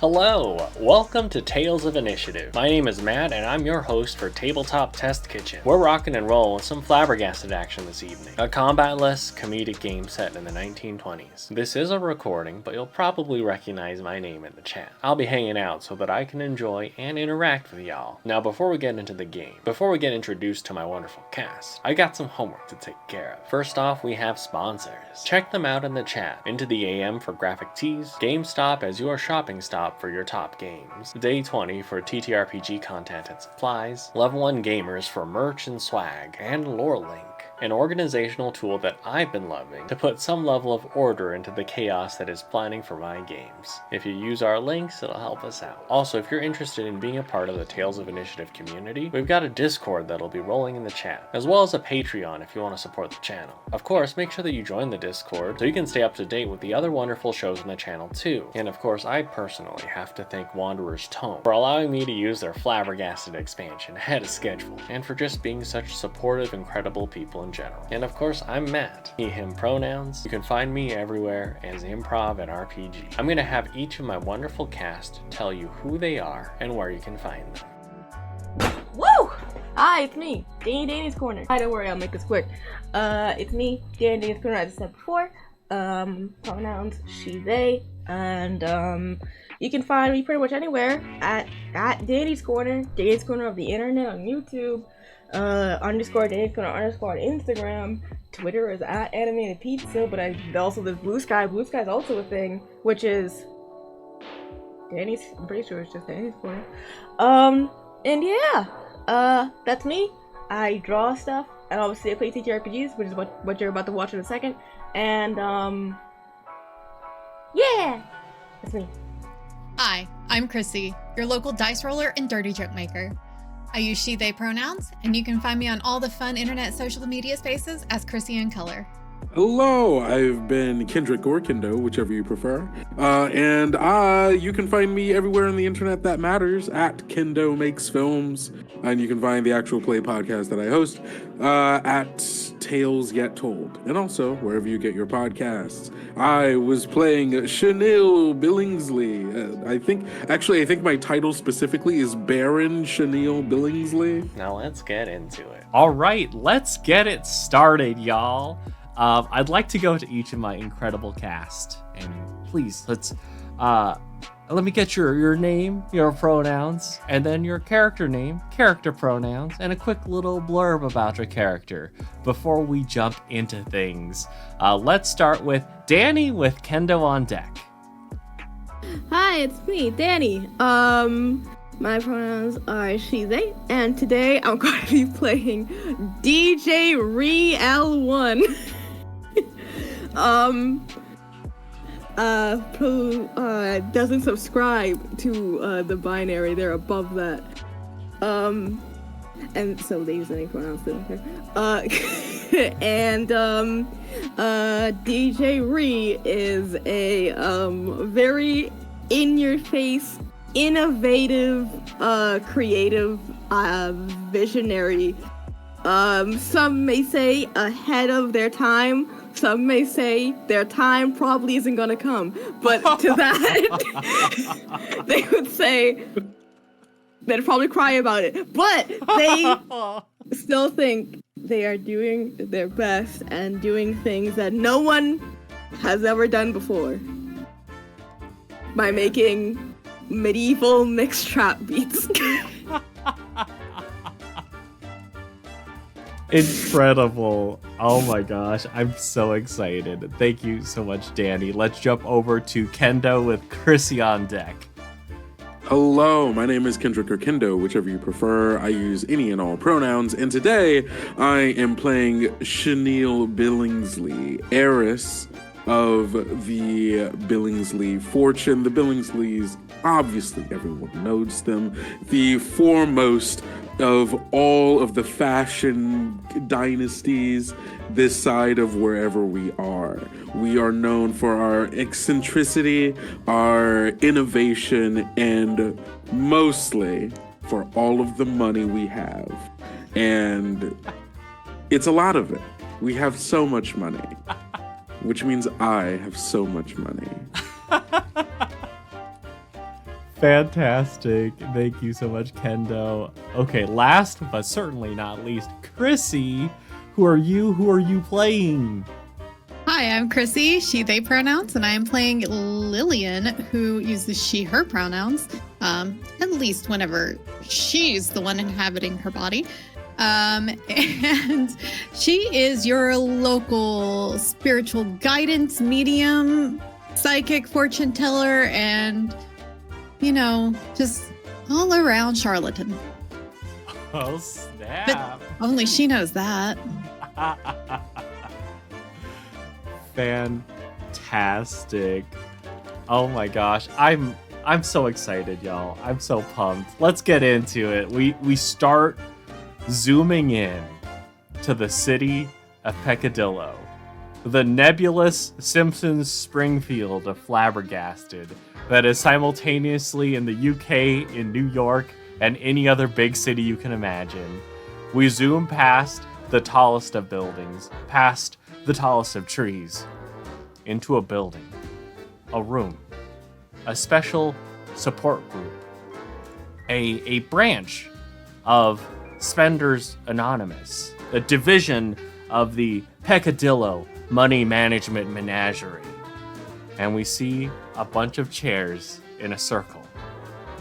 Hello, welcome to Tales of Initiative. My name is Matt and I'm your host for Tabletop Test Kitchen. We're rocking and rolling with some Flabbergasted action this evening. A combat-less, comedic game set in the 1920s. This is a recording, but you'll probably recognize my name in the chat. I'll be hanging out so that I can enjoy and interact with y'all. Now before we get into the game, before we get introduced to my wonderful cast, I got some homework to take care of. First off, we have sponsors. Check them out in the chat. Into the AM for graphic tees, GameStop as your shopping stop for your top games, Day 20 for TTRPG content and supplies, Level 1 Gamers for merch and swag, and LoreLink, an organizational tool that I've been loving to put some level of order into the chaos that is planning for my games. If you use our links, it'll help us out. Also, if you're interested in being a part of the Tales of Initiative community, we've got a Discord that'll be rolling in the chat, as well as a Patreon if you want to support the channel. Of course, make sure that you join the Discord so you can stay up to date with the other wonderful shows on the channel too. And of course, I personally have to thank Wanderer's Tome for allowing me to use their Flabbergasted expansion ahead of schedule, and for just being such supportive, incredible people in general. And of course, I'm Matt, he, him pronouns. You can find me everywhere as Improv and RPG. I'm going to have each of my wonderful cast tell you who they are and where you can find them. Woo! Hi, it's me, Danny's Corner. Hi, don't worry, I'll make this quick. It's me, Danny's Corner, as I said before. Pronouns she, they, and you can find me pretty much anywhere at Danny's Corner of the internet on YouTube, underscore Danny's Corner underscore on Instagram. Twitter is at Animated Pizza, but also there's Blue Sky. Blue Sky is also a thing, which is Danny's. I'm pretty sure it's just Danny's Corner. And yeah, that's me. I draw stuff, and obviously I play TTRPGs, which is what you're about to watch in a second. And yeah. It's me. Hi, I'm Chrissy, your local dice roller and dirty joke maker. I use she, they pronouns, and you can find me on all the fun internet social media spaces as Chrissy in Color. Hello, I've been Kendrick or Kendo, whichever you prefer. And you can find me everywhere on the internet that matters at Kendo Makes Films. And you can find the actual play podcast that I host at Tales Yet Told. And also wherever you get your podcasts. I was playing Chanel Billingsley. I think my title specifically is Baron Chanel Billingsley. Now let's get into it. All right, let's get it started, y'all. I'd like to go to each of my incredible cast, and please let me get your name, your pronouns, and then your character name, character pronouns, and a quick little blurb about your character before we jump into things. Let's start with Danny with Kendo on deck. Hi, it's me, Danny. My pronouns are she, they, and today I'm going to be playing DJ L1. Who doesn't subscribe to the binary. They're above that. And so they use any pronouns, they don't care. And DJ Ree is a very in-your-face, innovative, creative, visionary. Some may say ahead of their time. Some may say their time probably isn't gonna come. But to that, they would say they'd probably cry about it. But they still think they are doing their best and doing things that no one has ever done before by making medieval mixed trap beats. Incredible. Oh my gosh, I'm so excited. Thank you so much, Danny. Let's jump over to Kendo with Chrissy on deck. Hello, my name is Kendrick or Kendo, whichever you prefer. I use any and all pronouns, and today I am playing Chanel Billingsley, heiress of the Billingsley fortune. The Billingsleys, obviously everyone knows them, the foremost of all of the fashion dynasties this side of wherever we are. We are known for our eccentricity, our innovation, and mostly for all of the money we have. And it's a lot of it. We have so much money, which means I have so much money. Fantastic. Thank you so much, Kendo. Okay, last but certainly not least, Chrissy. Who are you? Who are you playing? Hi, I'm Chrissy, she, they pronouns, and I am playing Lillian, who uses she, her pronouns, at least whenever she's the one inhabiting her body. And she is your local spiritual guidance medium, psychic fortune teller, and just all around charlatan. Oh, snap. But only she knows that. Fantastic. Oh my gosh. I'm so excited, y'all. I'm so pumped. Let's get into it. We start zooming in to the city of Peccadillo, the nebulous Simpsons Springfield of Flabbergasted that is simultaneously in the UK, in New York, and any other big city you can imagine. We zoom past the tallest of buildings, past the tallest of trees, into a building, a room, a special support group, a branch of Spenders Anonymous, a division of the Peccadillo Money Management Menagerie. And we see a bunch of chairs in a circle.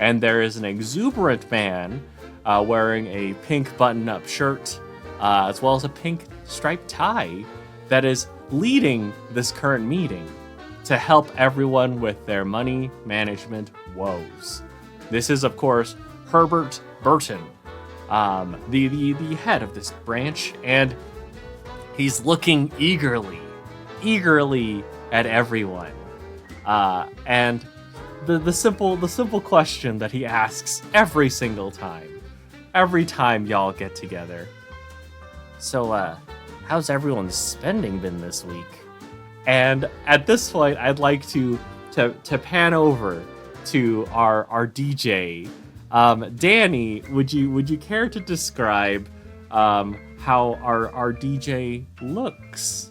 And there is an exuberant man wearing a pink button-up shirt, as well as a pink striped tie, that is leading this current meeting to help everyone with their money management woes. This is, of course, Herbert Burton, the head of this branch, and he's looking eagerly at everyone. And the simple question that he asks every single time. Every time y'all get together. So, how's everyone's spending been this week? And at this point, I'd like to pan over to our DJ. Danny, would you care to describe how our DJ looks?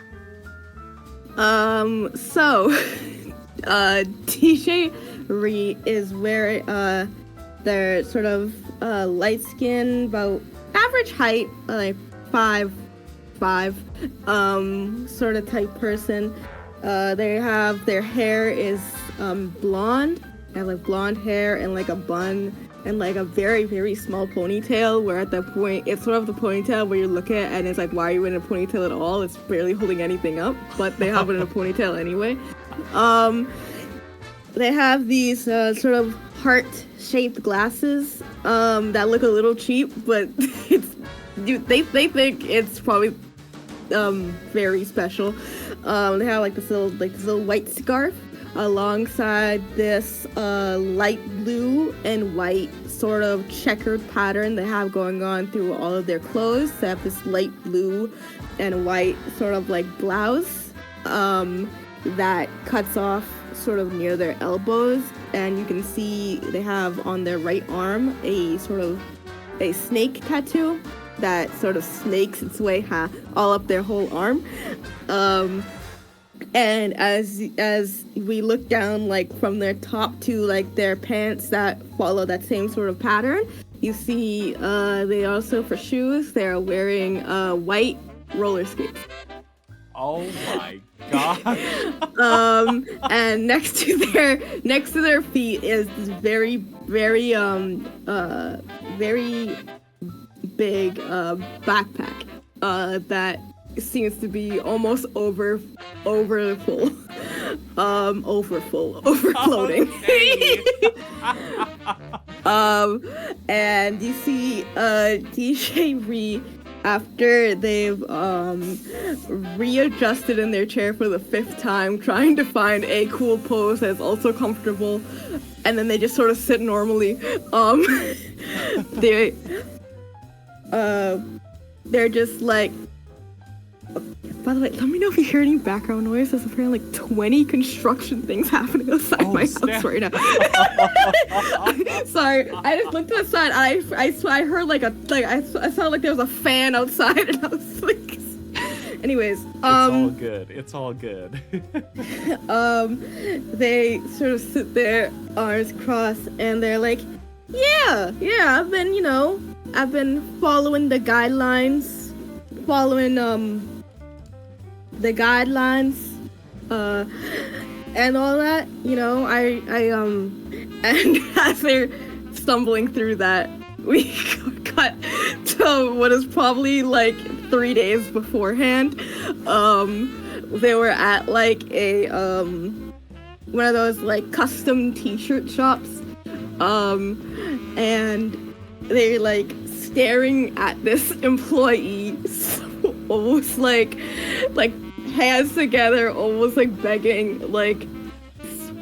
DJ Ree is wearing they're sort of light skin, about average height, like 5'5", sort of type person. Their hair is blonde. They have like blonde hair and like a bun and like a very, very small ponytail, where at that point it's sort of the ponytail where you look at it and it's like, why are you in a ponytail at all? It's barely holding anything up, but they have it in a ponytail anyway. They have these sort of heart-shaped glasses that look a little cheap, but they think it's probably very special. They have like this little white scarf alongside this light blue and white sort of checkered pattern they have going on through all of their clothes. They have this light blue and white sort of like blouse that cuts off sort of near their elbows, and you can see they have on their right arm a sort of a snake tattoo that sort of snakes its way all up their whole arm. And as we look down, like from their top to like their pants that follow that same sort of pattern, you see they also, for shoes, they're wearing white roller skates. Oh my god. And next to their feet is this very, very very big backpack that seems to be almost overflowing. And you see DJ Ree, after they've readjusted in their chair for the 5th time, trying to find a cool pose that's also comfortable, and then they just sort of sit normally. They're just like, by the way, let me know if you hear any background noise. There's apparently like 20 construction things happening outside my house right now. Sorry, I just looked outside. I heard I saw like there was a fan outside, and I was like, anyways. It's all good. They sort of sit there, arms crossed, and they're like, yeah, I've been following the guidelines, and all that, and as they're stumbling through that, we cut to what is probably like 3 days beforehand. They were at like a one of those like custom t-shirt shops, and they're like staring at this employee, almost like hands together, almost like begging, like,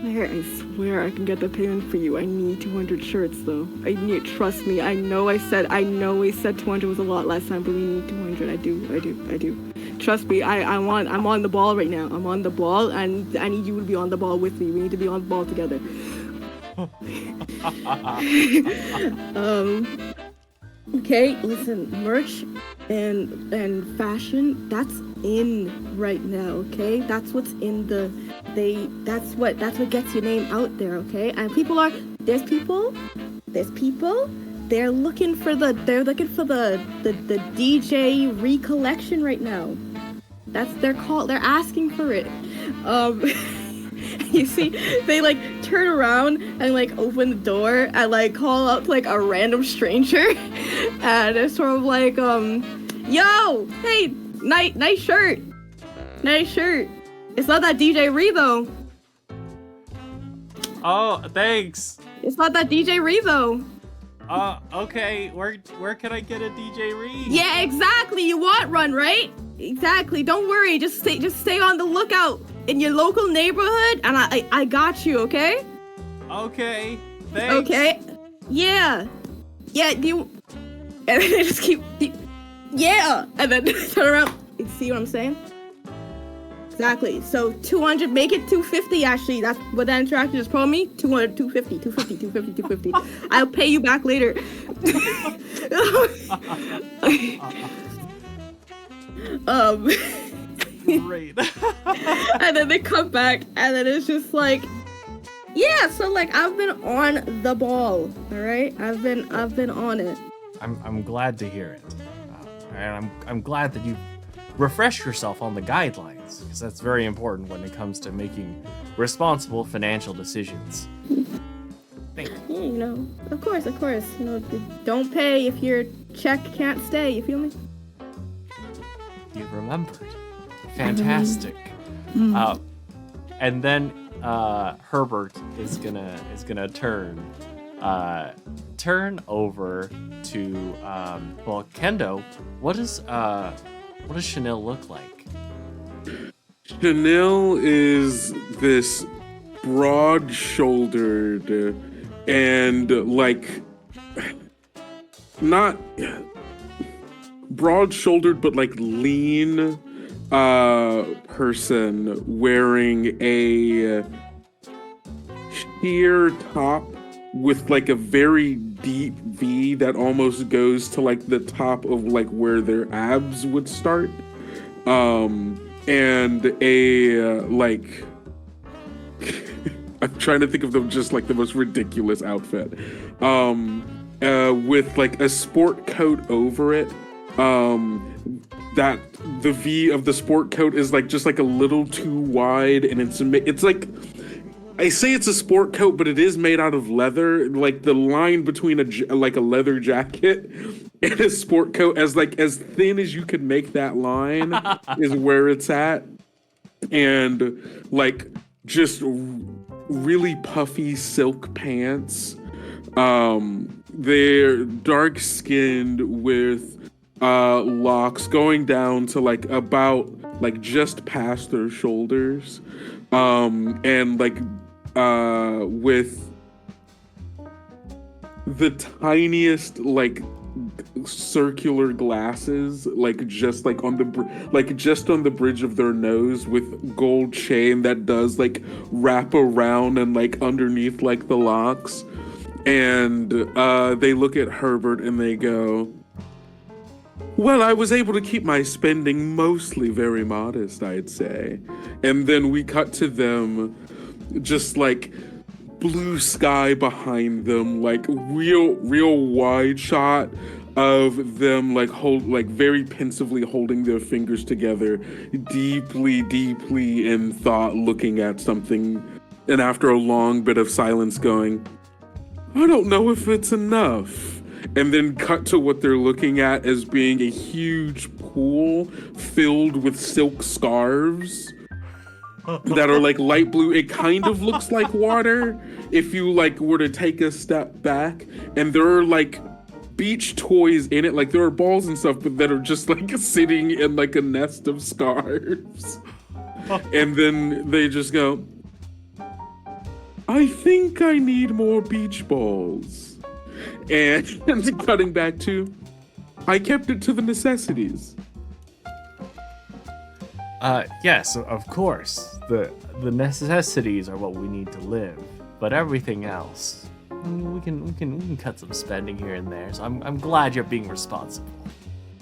I swear I can get the payment for you. I need 200 shirts though. Trust me. I know I said 200 was a lot last time, but we need 200. I do. Trust me. I'm on the ball right now. I'm on the ball, and I need you to be on the ball with me. We need to be on the ball together. Okay, listen, merch and fashion, that's in right now, okay? That's what's in that's what gets your name out there, okay? And there's people, they're looking for the DJ recollection right now. They're asking for it. You see, they like turn around and like open the door and like call out to like a random stranger, and it's sort of like, yo, hey, nice shirt. It's not that DJ Ree though. Oh, thanks. It's not that DJ Ree though. Okay, where can I get a DJ Ree? Yeah, exactly. You want one, right? Exactly. Don't worry. Just stay on the lookout in your local neighborhood, and I got you, okay? Okay. Thanks. Okay. Yeah. Yeah. Do you? And then they just keep. Yeah. And then turn around. You see what I'm saying? Exactly. So 200. Make it 250. Actually, that's what that interaction just told me. 200, 250, 250, 250, 250. I'll pay you back later. Great. And then they come back, and then it's just like, yeah. So like, I've been on the ball. All right. I've been on it. I'm glad to hear it, and I'm glad that you refreshed yourself on the guidelines, because that's very important when it comes to making responsible financial decisions. Thank you. Yeah, you know, of course. You know, don't pay if your check can't stay. You feel me? You remembered. Fantastic. And then Herbert is gonna turn over to well, Kendo. What does Chanel look like? Chanel is this broad-shouldered and like not broad-shouldered but like lean person wearing a sheer top with like a very deep V that almost goes to like the top of like where their abs would start, and a like I'm trying to think of them just like the most ridiculous outfit, with like a sport coat over it, that the V of the sport coat is like just like a little too wide, and it's like, I say it's a sport coat, but it is made out of leather. Like the line between a leather jacket and a sport coat, as thin as you could make that line, is where it's at. And like just really puffy silk pants. They're dark skinned with locks going down to like about like just past their shoulders. And like with the tiniest like circular glasses, like just like on the bridge of their nose, with gold chain that does like wrap around and like underneath like the locks. And they look at Herbert and they go, "Well, I was able to keep my spending mostly very modest, I'd say." And then we cut to them, just like blue sky behind them, like real wide shot of them like very pensively holding their fingers together, deeply in thought, looking at something. And after a long bit of silence going, "I don't know if it's enough." And then cut to what they're looking at as being a huge pool filled with silk scarves that are like light blue. It kind of looks like water if you like were to take a step back. And there are like beach toys in it, like there are balls and stuff, but that are just like sitting in like a nest of scarves. And then they just go, "I think I need more beach balls." And cutting back to, "I kept it to the necessities." Yes, of course. The necessities are what we need to live, but everything else, we can cut some spending here and there. So I'm glad you're being responsible.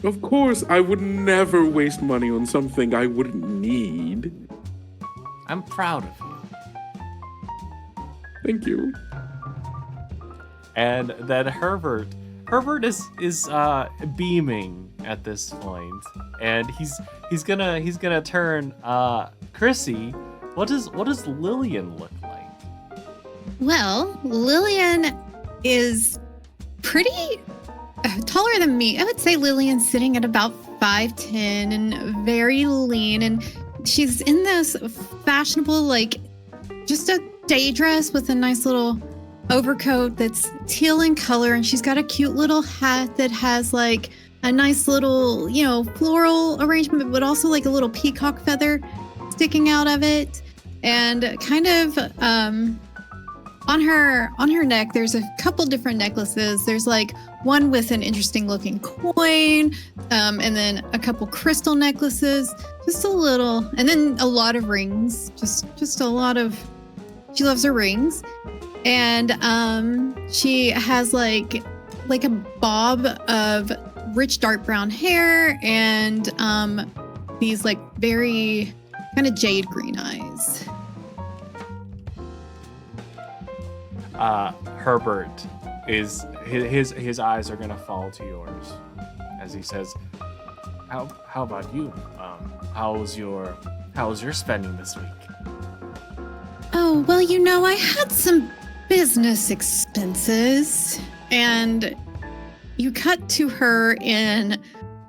Of course, I would never waste money on something I wouldn't need. I'm proud of you. Thank you. And then Herbert is beaming at this point, and he's gonna turn Chrissy. What does Lillian look like? Well, Lillian is pretty taller than me. I would say Lillian's sitting at about 5'10" and very lean, and she's in this fashionable, like, just a day dress with a nice little overcoat that's teal in color, and she's got a cute little hat that has like a nice little, floral arrangement, but also like a little peacock feather sticking out of it, and kind of on her neck, there's a couple different necklaces. There's like one with an interesting looking coin, and then a couple crystal necklaces, just a little, and then a lot of rings. Just a lot of. She loves her rings, and she has like a bob of rich dark brown hair and these like very kind of jade green eyes. Herbert is his eyes are gonna fall to yours as he says, "How about you? How's your spending this week?" Oh, well, I had some business expenses, and you cut to her in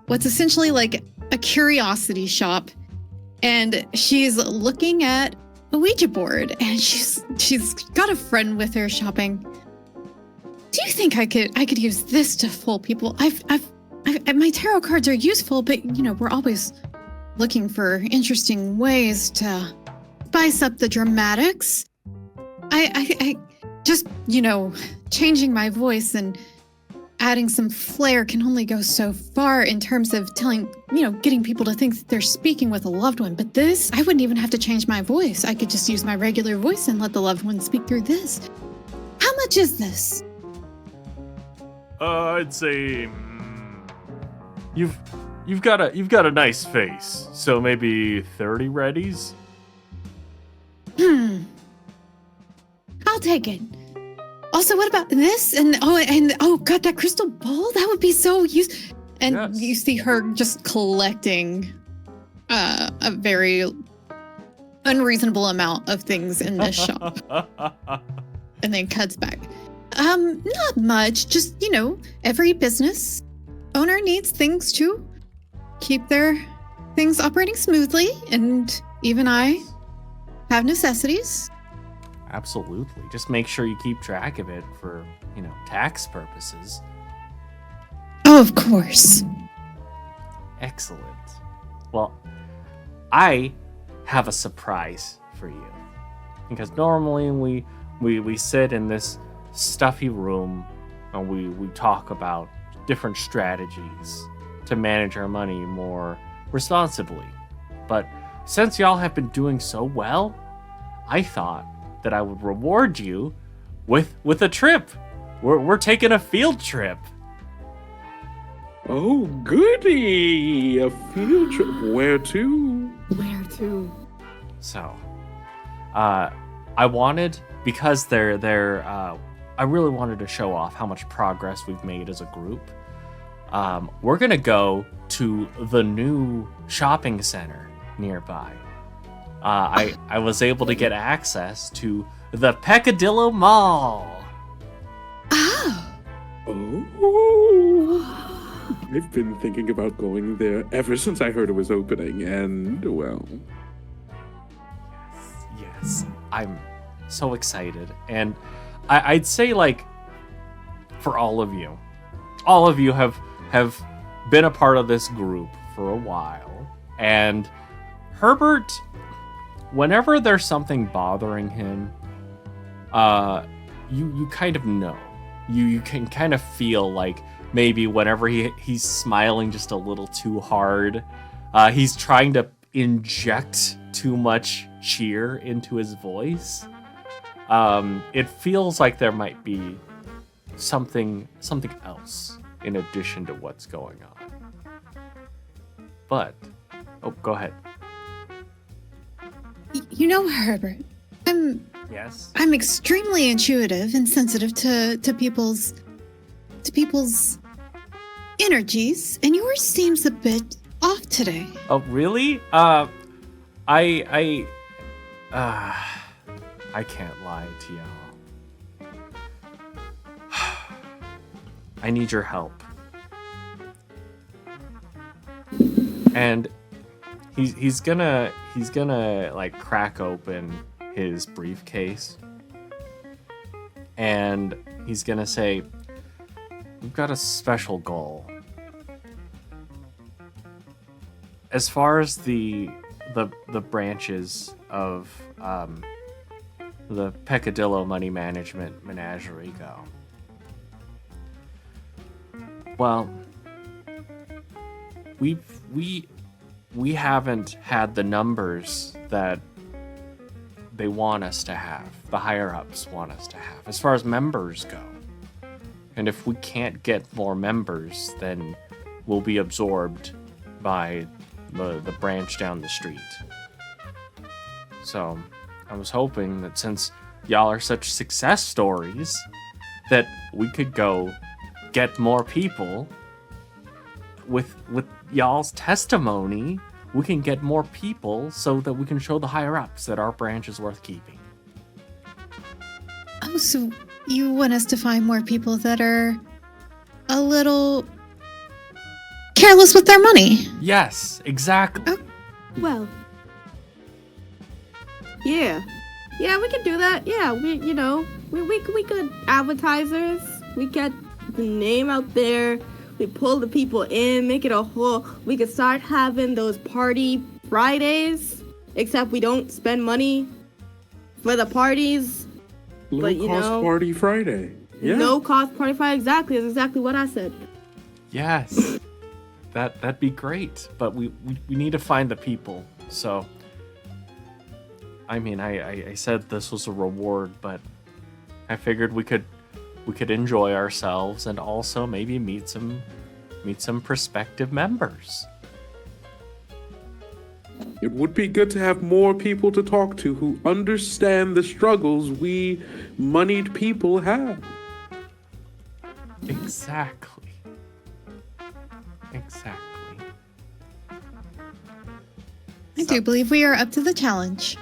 what's essentially like a curiosity shop, and she's looking at a Ouija board, and she's got a friend with her shopping. Do you think I could use this to fool people? My tarot cards are useful, but we're always looking for interesting ways to spice up the dramatics. I just changing my voice and adding some flair can only go so far in terms of getting people to think that they're speaking with a loved one. But this, I wouldn't even have to change my voice. I could just use my regular voice and let the loved one speak through this. How much is this? I'd say you've got a nice face, so maybe 30 readies. I'll take it. Also, what about this? And God, that crystal ball? That would be so useful. And yes. You see her just collecting a very unreasonable amount of things in this shop. And then cuts back. Not much. Just, every business owner needs things to keep their things operating smoothly. And even I have necessities. Absolutely. Just make sure you keep track of it for, tax purposes. Oh, of course. Excellent. Well, I have a surprise for you. Because normally we sit in this stuffy room and we talk about different strategies to manage our money more responsibly. But since y'all have been doing so well, I thought that I would reward you with a trip. We're taking a field trip. Oh, goody! A field trip. Where to? Where to? So, I wanted, because I really wanted to show off how much progress we've made as a group. We're gonna go to the new shopping center nearby. I was able to get access to the Peccadillo Mall. Oh. Oh. I've been thinking about going there ever since I heard it was opening, and, well... Yes, I'm so excited. And I'd say, for all of you have been a part of this group for a while. And Herbert, whenever there's something bothering him, you kind of know. You can kind of feel like maybe whenever he's smiling just a little too hard, he's trying to inject too much cheer into his voice. It feels like there might be something else in addition to what's going on. But, go ahead. Herbert, Yes. I'm extremely intuitive and sensitive to people's energies, and yours seems a bit off today. Oh, really? I can't lie to y'all. I need your help. And he's gonna crack open his briefcase, and he's gonna say, "We've got a special goal. As far as the branches of the Peccadillo Money Management Menagerie go? Well, we haven't had the numbers that they want us to have, the higher-ups want us to have, as far as members go. And if we can't get more members, then we'll be absorbed by the branch down the street. So I was hoping that since y'all are such success stories, that we could go get more people. With y'all's testimony, we can get more people so that we can show the higher-ups that our branch is worth keeping. Oh, so you want us to find more people that are a little careless with their money? Yes, exactly. Oh. Well, yeah, we could do that. Yeah, we could advertisers. We get the name out there. We pull the people in, make it a whole. We could start having those party Fridays, except we don't spend money for the parties. Low cost party Friday. Yeah. No cost party Friday. Exactly. That's exactly what I said. Yes. That'd be great, but we need to find the people. So, I mean, I said this was a reward, but I figured we could enjoy ourselves and also maybe meet some prospective members. It would be good to have more people to talk to who understand the struggles we moneyed people have. Exactly. I do believe we are up to the challenge.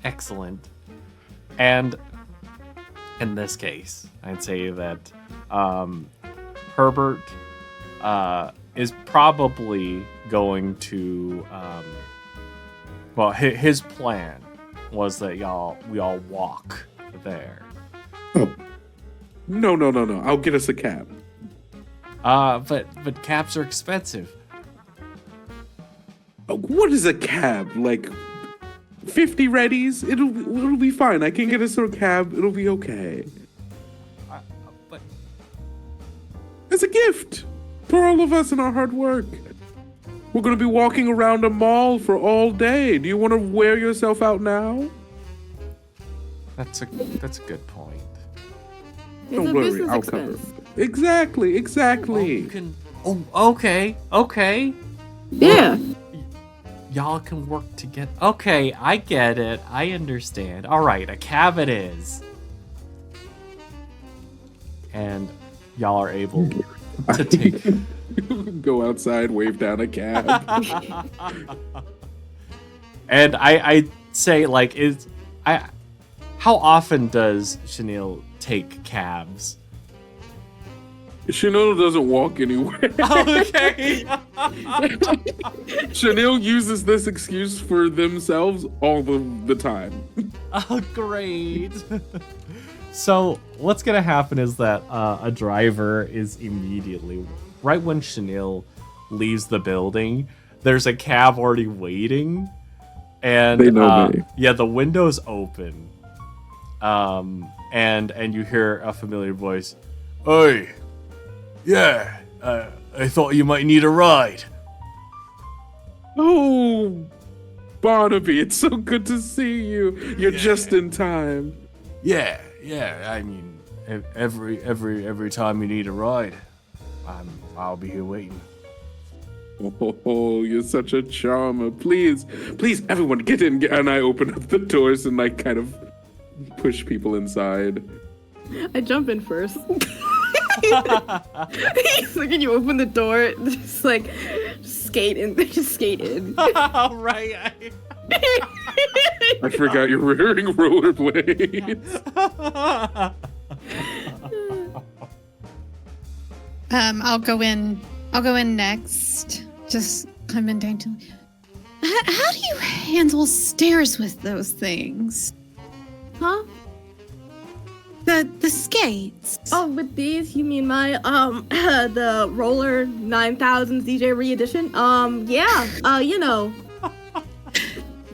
Excellent. And in this case, I'd say that Herbert is probably going to well, his plan was that we all walk there. Oh. No. I'll get us a cab. But cabs are expensive. What is a cab? Like 50 readies? It'll be fine. I can get us a cab. It'll be okay. But It's a gift for all of us and our hard work. We're going to be walking around a mall for all day. Do you want to wear yourself out now? that's a good point. Don't worry, I'll cover it. Exactly. You can. Oh, okay. Yeah. Y'all can work together. Okay, I get it. I understand. All right, a cab it is. And y'all are able to take. Go outside, wave down a cab. And I say, like, how often does Chenille take cabs? Chanel doesn't walk anywhere. Okay. Chanel uses this excuse for themselves all the time. Oh, great. So what's gonna happen is that a driver is immediately, right when Chenille leaves the building, there's a cab already waiting, and they know me. Yeah, the window's open, and you hear a familiar voice. Hey, yeah, I thought you might need a ride. Oh, Barnaby, it's so good to see you. You're just in time. Yeah. I mean, every time you need a ride, I'll be here waiting. Oh, you're such a charmer. Please, everyone, get in. And I open up the doors and I kind of push people inside. I jump in first. So can you open the door? Just like skate in. Just skate in. Right. I forgot you're wearing rollerblades. I'll go in next. Just coming down to. How do you handle stairs with those things? Huh? The skates. Oh, with these, you mean my the roller 9000s DJ re-edition? Yeah. You know.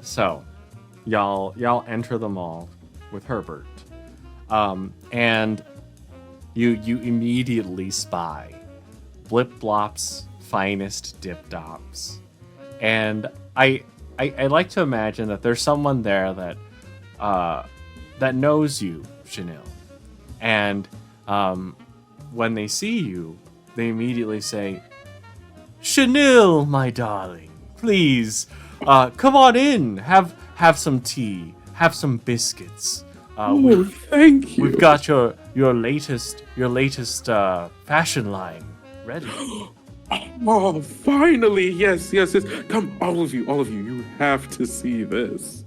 So, y'all enter the mall with Herbert, and you immediately spy Blip Blop's finest dip dops, and I like to imagine that there's someone there that knows you, Chanel, and when they see you, they immediately say, "Chanel, my darling, please, come on in. Have some tea. Have some biscuits. Thank you. We've got your latest fashion line ready." Oh, finally! Yes. Come, all of you, you have to see this.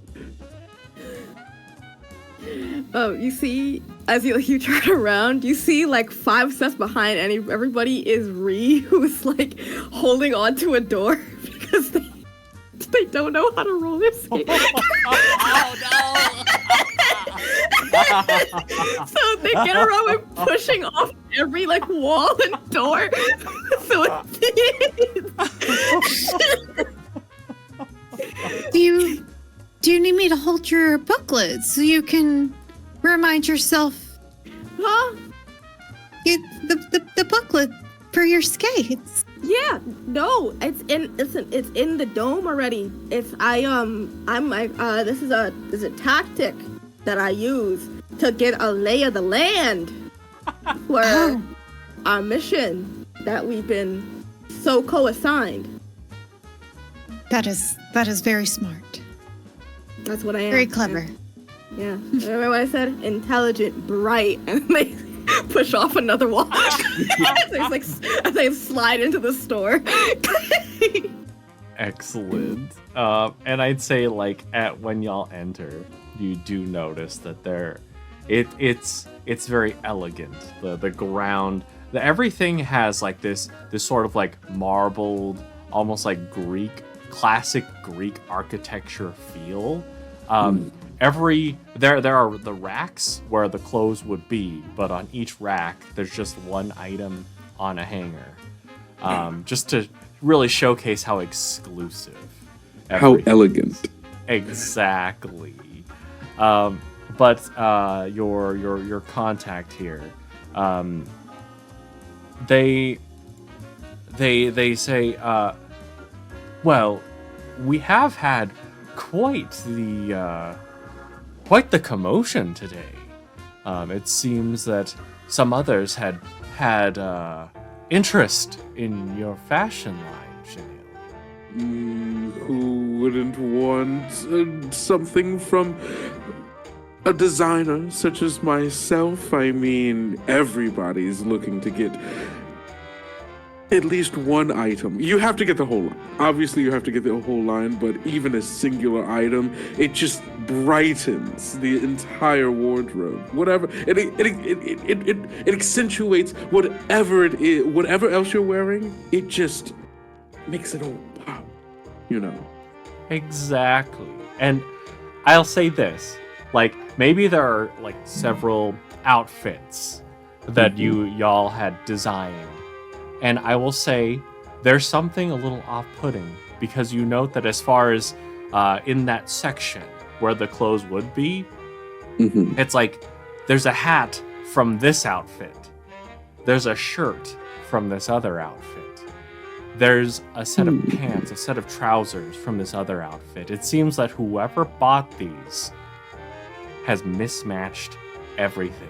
You see, as you turn around, you see like 5 steps behind, and everybody is who's like holding onto a door because they don't know how to roller skate. Oh no! So they get around by pushing off every like wall and door. So Do you need me to hold your booklet so you can remind yourself? Huh? The booklet for your skates. Yeah, no, it's in the dome already. This is a tactic that I use to get a lay of the land for our mission that we've been so co-assigned. That is very smart. That's what I am. Very clever. Yeah. Remember what I said? Intelligent, bright, and they push off another wall. as they slide into the store. Excellent. And I'd say like when y'all enter, you do notice that it's very elegant. The ground, everything has like this sort of like marbled, almost like classic Greek architecture feel. There are the racks where the clothes would be, but on each rack there's just one item on a hanger, just to really showcase how exclusive, how elegant. Exactly. But your contact here, they say, well, we have had quite the commotion today. It seems that some others had interest in your fashion line, Chanel. Who wouldn't want something from a designer such as myself? I mean, everybody's looking to get at least one item. You have to get the whole line. Obviously, you have to get the whole line, but even a singular item, it just brightens the entire wardrobe. Whatever, it accentuates whatever it is, whatever else you're wearing. It just makes it all pop, you know. Exactly. And I'll say this, like maybe there are like several outfits that y'all had designed. And I will say there's something a little off-putting because you note that as far as in that section where the clothes would be, it's like there's a hat from this outfit. There's a shirt from this other outfit. There's a set of pants, a set of trousers from this other outfit. It seems that whoever bought these has mismatched everything.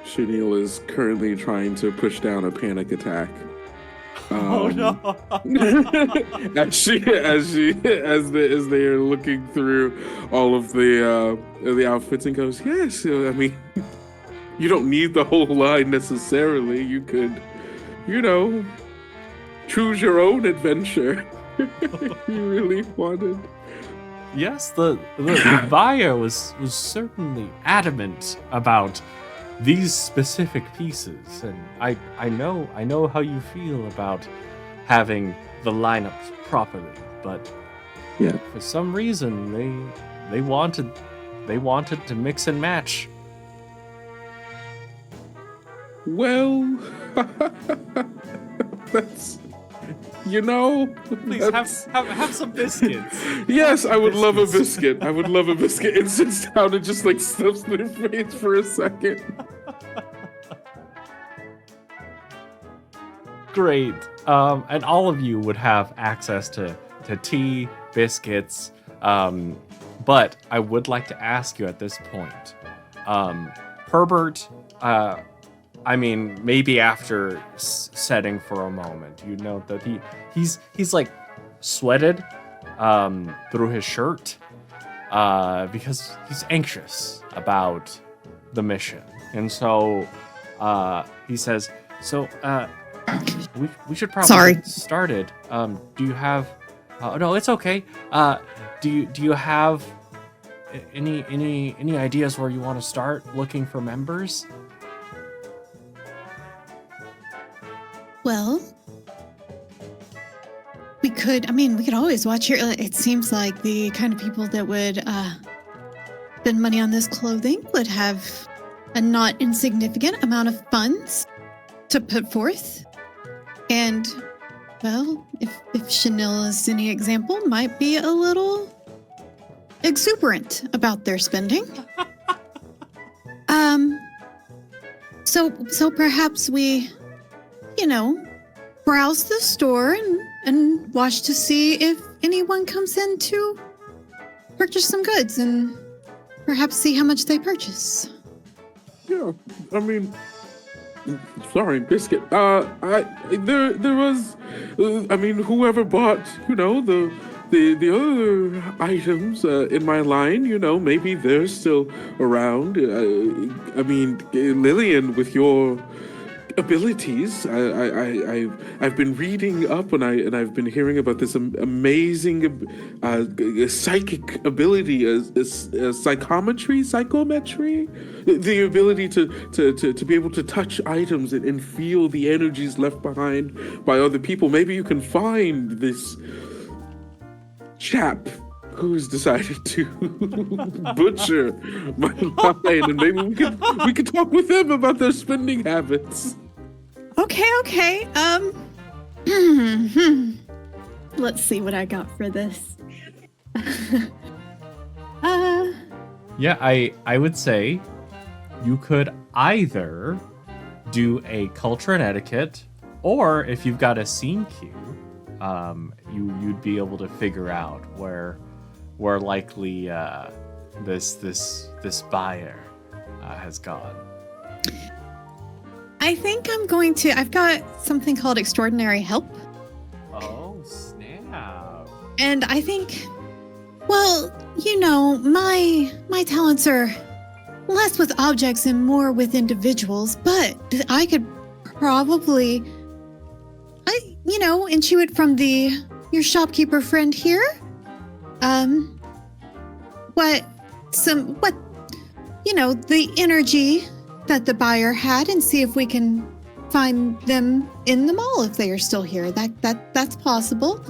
Chanel is currently trying to push down a panic attack. Oh no! as they are looking through all of the outfits and goes, yes, I mean, you don't need the whole line necessarily. You could, choose your own adventure. You really wanted. Yes, the buyer was certainly adamant about these specific pieces, and I know how you feel about having the lineups properly, but yeah, for some reason they wanted to mix and match. Well, that's you know? Please have some biscuits. Yes, I would love a biscuit. I would love a biscuit. It sits down and just like stuffs their face for a second. Great. And all of you would have access to tea, biscuits. But I would like to ask you at this point, Herbert, I mean, maybe after setting for a moment, you note that he's like sweated through his shirt because he's anxious about the mission. And so he says, so we should probably get started. Do you have no, it's okay. Do you have any ideas where you want to start looking for members? Well, we could always watch here. It seems like the kind of people that would spend money on this clothing would have a not insignificant amount of funds to put forth. And, well, if Chanel is any example, might be a little exuberant about their spending. So perhaps we, browse the store and watch to see if anyone comes in to purchase some goods and perhaps see how much they purchase. Yeah, I mean, sorry, biscuit. There was, whoever bought, the other items in my line, maybe they're still around. Lillian, with your abilities, I've been reading up and I've been hearing about this amazing psychic ability, psychometry, the ability to be able to touch items and feel the energies left behind by other people. Maybe you can find this chap who's decided to butcher my line, and maybe we could talk with them about their spending habits. Okay. Let's see what I got for this. Yeah, I would say you could either do a culture and etiquette, or if you've got a scene cue, you'd be able to figure out where likely this buyer has gone. I think I've got something called extraordinary help. Oh, snap. And I think, well, my talents are less with objects and more with individuals, but I could probably, intuit from your shopkeeper friend here, the energy that the buyer had, and see if we can find them in the mall if they are still here. That's possible.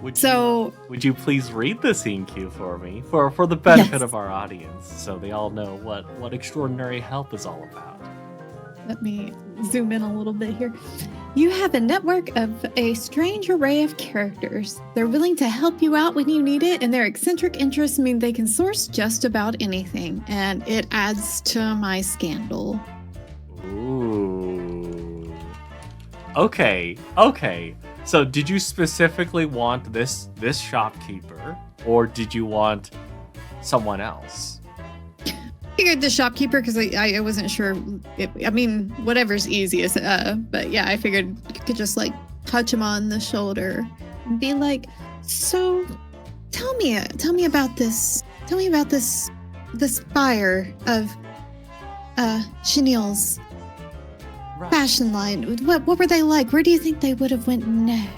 Would you please read the scene cue for me for the benefit Yes. of our audience, so they all know what extraordinary help is all about? Let me zoom in a little bit here. You have a network of a strange array of characters. They're willing to help you out when you need it, and their eccentric interests mean they can source just about anything, and it adds to my scandal. Ooh. Okay. So did you specifically want this shopkeeper, or did you want someone else? Figured the shopkeeper, because I wasn't sure. Whatever's easiest. But yeah, I figured you could just touch him on the shoulder and be like, "So, tell me about this. Tell me about this buyer of Chanel's Right. fashion line. What were they like? Where do you think they would have went next?"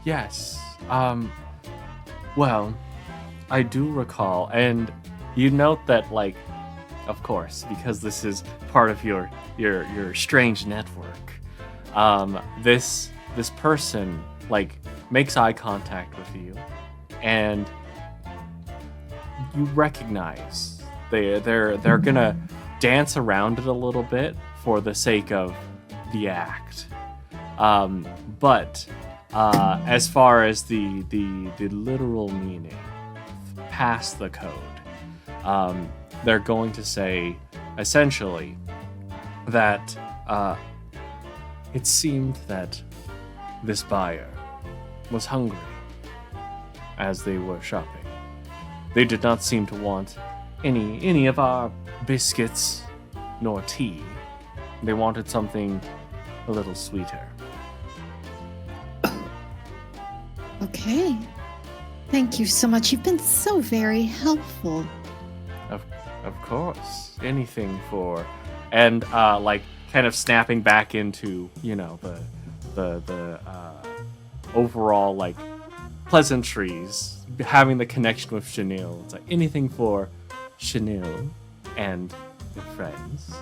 Yes. Well, I do recall, and you note that, of course, because this is part of your strange network, this person makes eye contact with you, and you recognize they're gonna dance around it a little bit for the sake of the act. But as far as the literal meaning, past the code, they're going to say essentially that it seemed that this buyer was hungry as they were shopping. They did not seem to want any of our biscuits nor tea. They wanted something a little sweeter. Okay. Thank you so much. You've been so very helpful. Of course. Anything for... And, like, kind of snapping back into, you know, the overall, like, pleasantries, having the connection with Chanel. It's like anything for Chanel and your friends.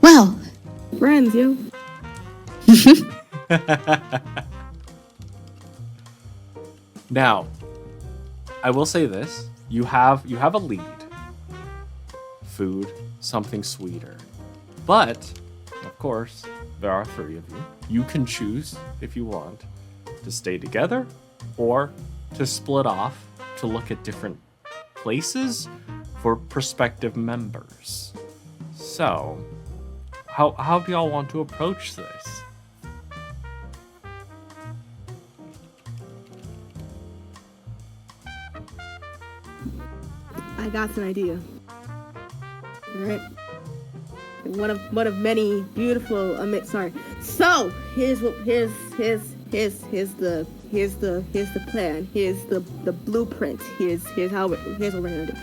Well, Friends, yo. Now, I will say this. You have a lead. Food, something sweeter. But, of course, there are 3 of you. You can choose, if you want, to stay together or to split off to look at different places for prospective members. So, how do y'all want to approach this? I got an idea. Alright. One of many beautiful sorry. So here's the plan. Here's the blueprint. Here's what we're gonna do.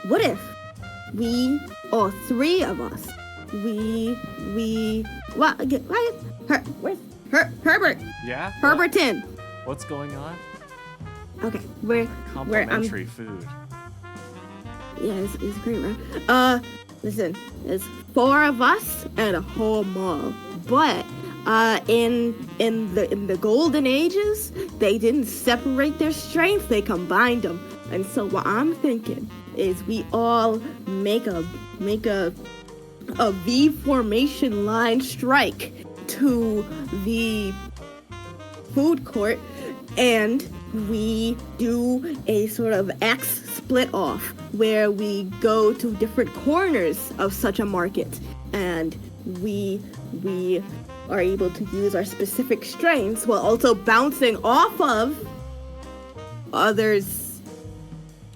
What if we, all 3 of us, where's Herbert? Yeah? Herberton. What's going on? Okay, where Complimentary food. Yeah, it's great, right? Listen, there's 4 of us and a whole mall. But in the golden ages, they didn't separate their strengths, they combined them. And so what I'm thinking is we all make a V formation line strike to the food court, and we do a sort of X split off where we go to different corners of such a market, and we are able to use our specific strengths while also bouncing off of others'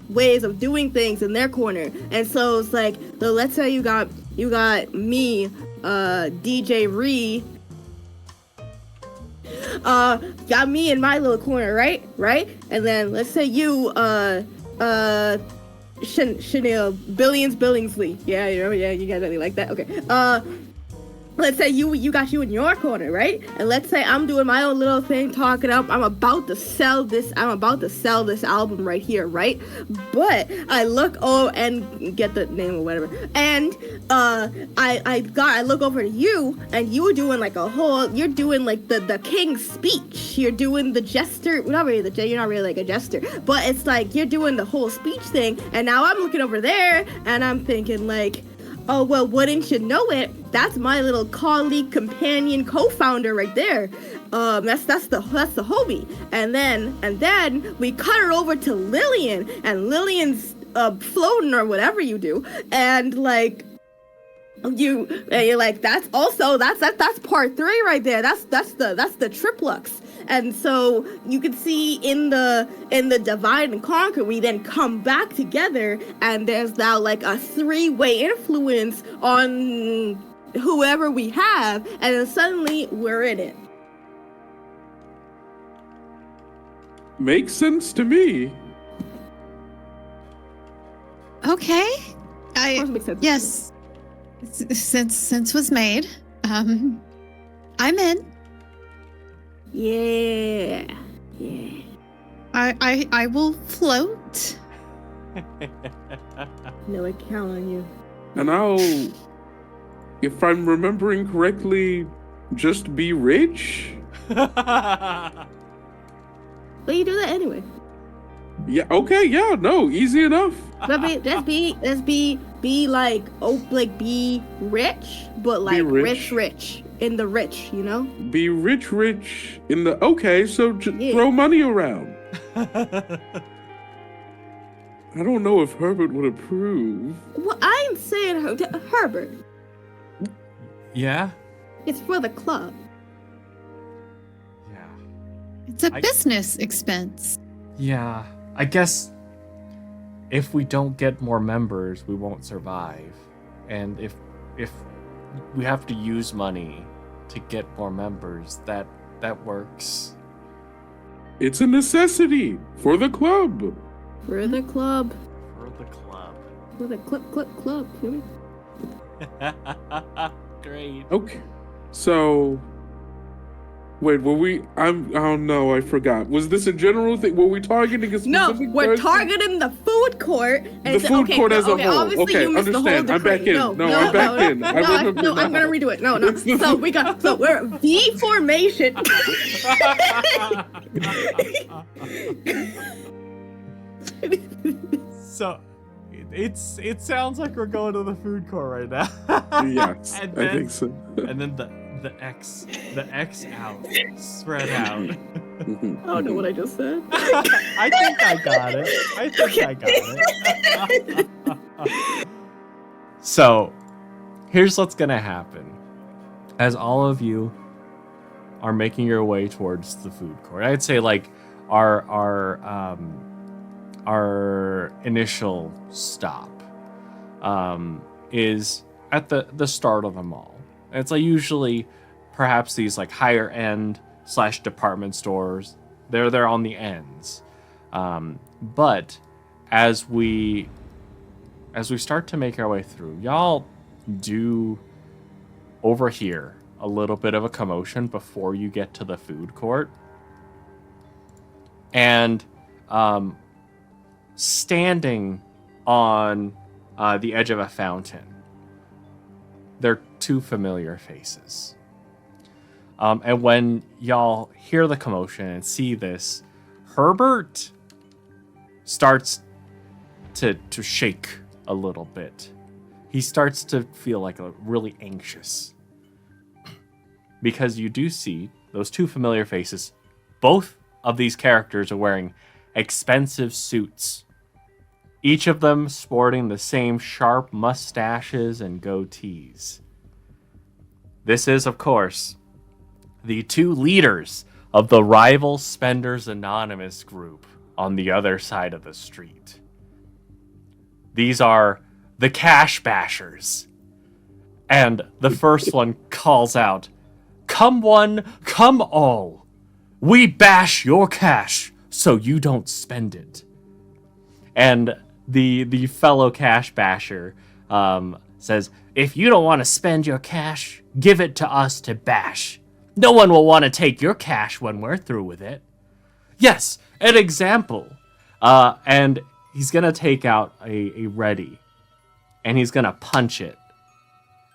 ways of doing things in their corner. And so it's like, so let's say you got me, DJ Ree, got me in my little corner, right? And then let's say you, Chanel, Billingsley. Yeah, you guys really like that. Okay. Let's say you got you in your corner, right? And let's say I'm doing my own little thing, talking up. I'm about to sell this album right here, right? But I look and get the name or whatever. And I look over to you, and you're doing like you're doing like the king's speech. You're doing the jester. You're not really like a jester, but it's like you're doing the whole speech thing. And now I'm looking over there, and I'm thinking like, oh, well, wouldn't you know it? That's my little colleague, companion, co-founder right there. That's the homie. And then we cut her over to Lillian, and Lillian's floating or whatever you do, and like you're like, that's part 3 right there. That's the triplux. And so you can see in the divide and conquer, we then come back together, and there's now like a 3-way influence on whoever we have, and then suddenly we're in it. Makes sense to me. Okay. Of course it makes sense. Yes. Since was made. I'm in. Yeah. I will float. No, I count on you. And I'll, if I'm remembering correctly, just be rich? But you do that anyway. Yeah, okay, yeah, no, easy enough. Let's be be like, be rich, but like rich in the rich, you know? Be rich in the, okay, so throw money around. I don't know if Herbert would approve. Well, I'm saying, Herbert, Yeah? it's for the club. Yeah. It's a business expense. Yeah. I guess if we don't get more members, we won't survive. And if we have to use money to get more members, that works. It's a necessity for the club. For the club. For the club. For the club. Great. Okay. So, wait, were we? Oh no, I forgot. Was this a general thing? Were we targeting a specific No, we're person? targeting the food court. And The food court as a whole. Obviously Okay, you missed understand. The whole I'm back in. decree. I'm back in. I remember No, I'm now. gonna redo it. No. So we're the formation. So, it sounds like we're going to the food court right now. Yes, And I then- think so. And then the X out, spread out. I don't know what I just said. I think I got it. So, here's what's gonna happen. As all of you are making your way towards the food court, I'd say like our initial stop is at the start of the mall. It's like usually perhaps these like higher end / department stores. They're on the ends. But as we start to make our way through, y'all do overhear a little bit of a commotion before you get to the food court. And standing on the edge of a fountain, they're two familiar faces. And when y'all hear the commotion and see this, Herbert starts to shake a little bit. He starts to feel like really anxious. Because you do see those two familiar faces. Both of these characters are wearing expensive suits. Each of them sporting the same sharp mustaches and goatees. This is, of course, the two leaders of the rival Spenders Anonymous group on the other side of the street. These are the Cash Bashers. And the first one calls out, "Come one, come all. We bash your cash so you don't spend it." And the fellow Cash Basher says, "If you don't want to spend your cash, give it to us to bash. No one will want to take your cash when we're through with it." Yes, an example. And he's going to take out a ready, and he's going to punch it.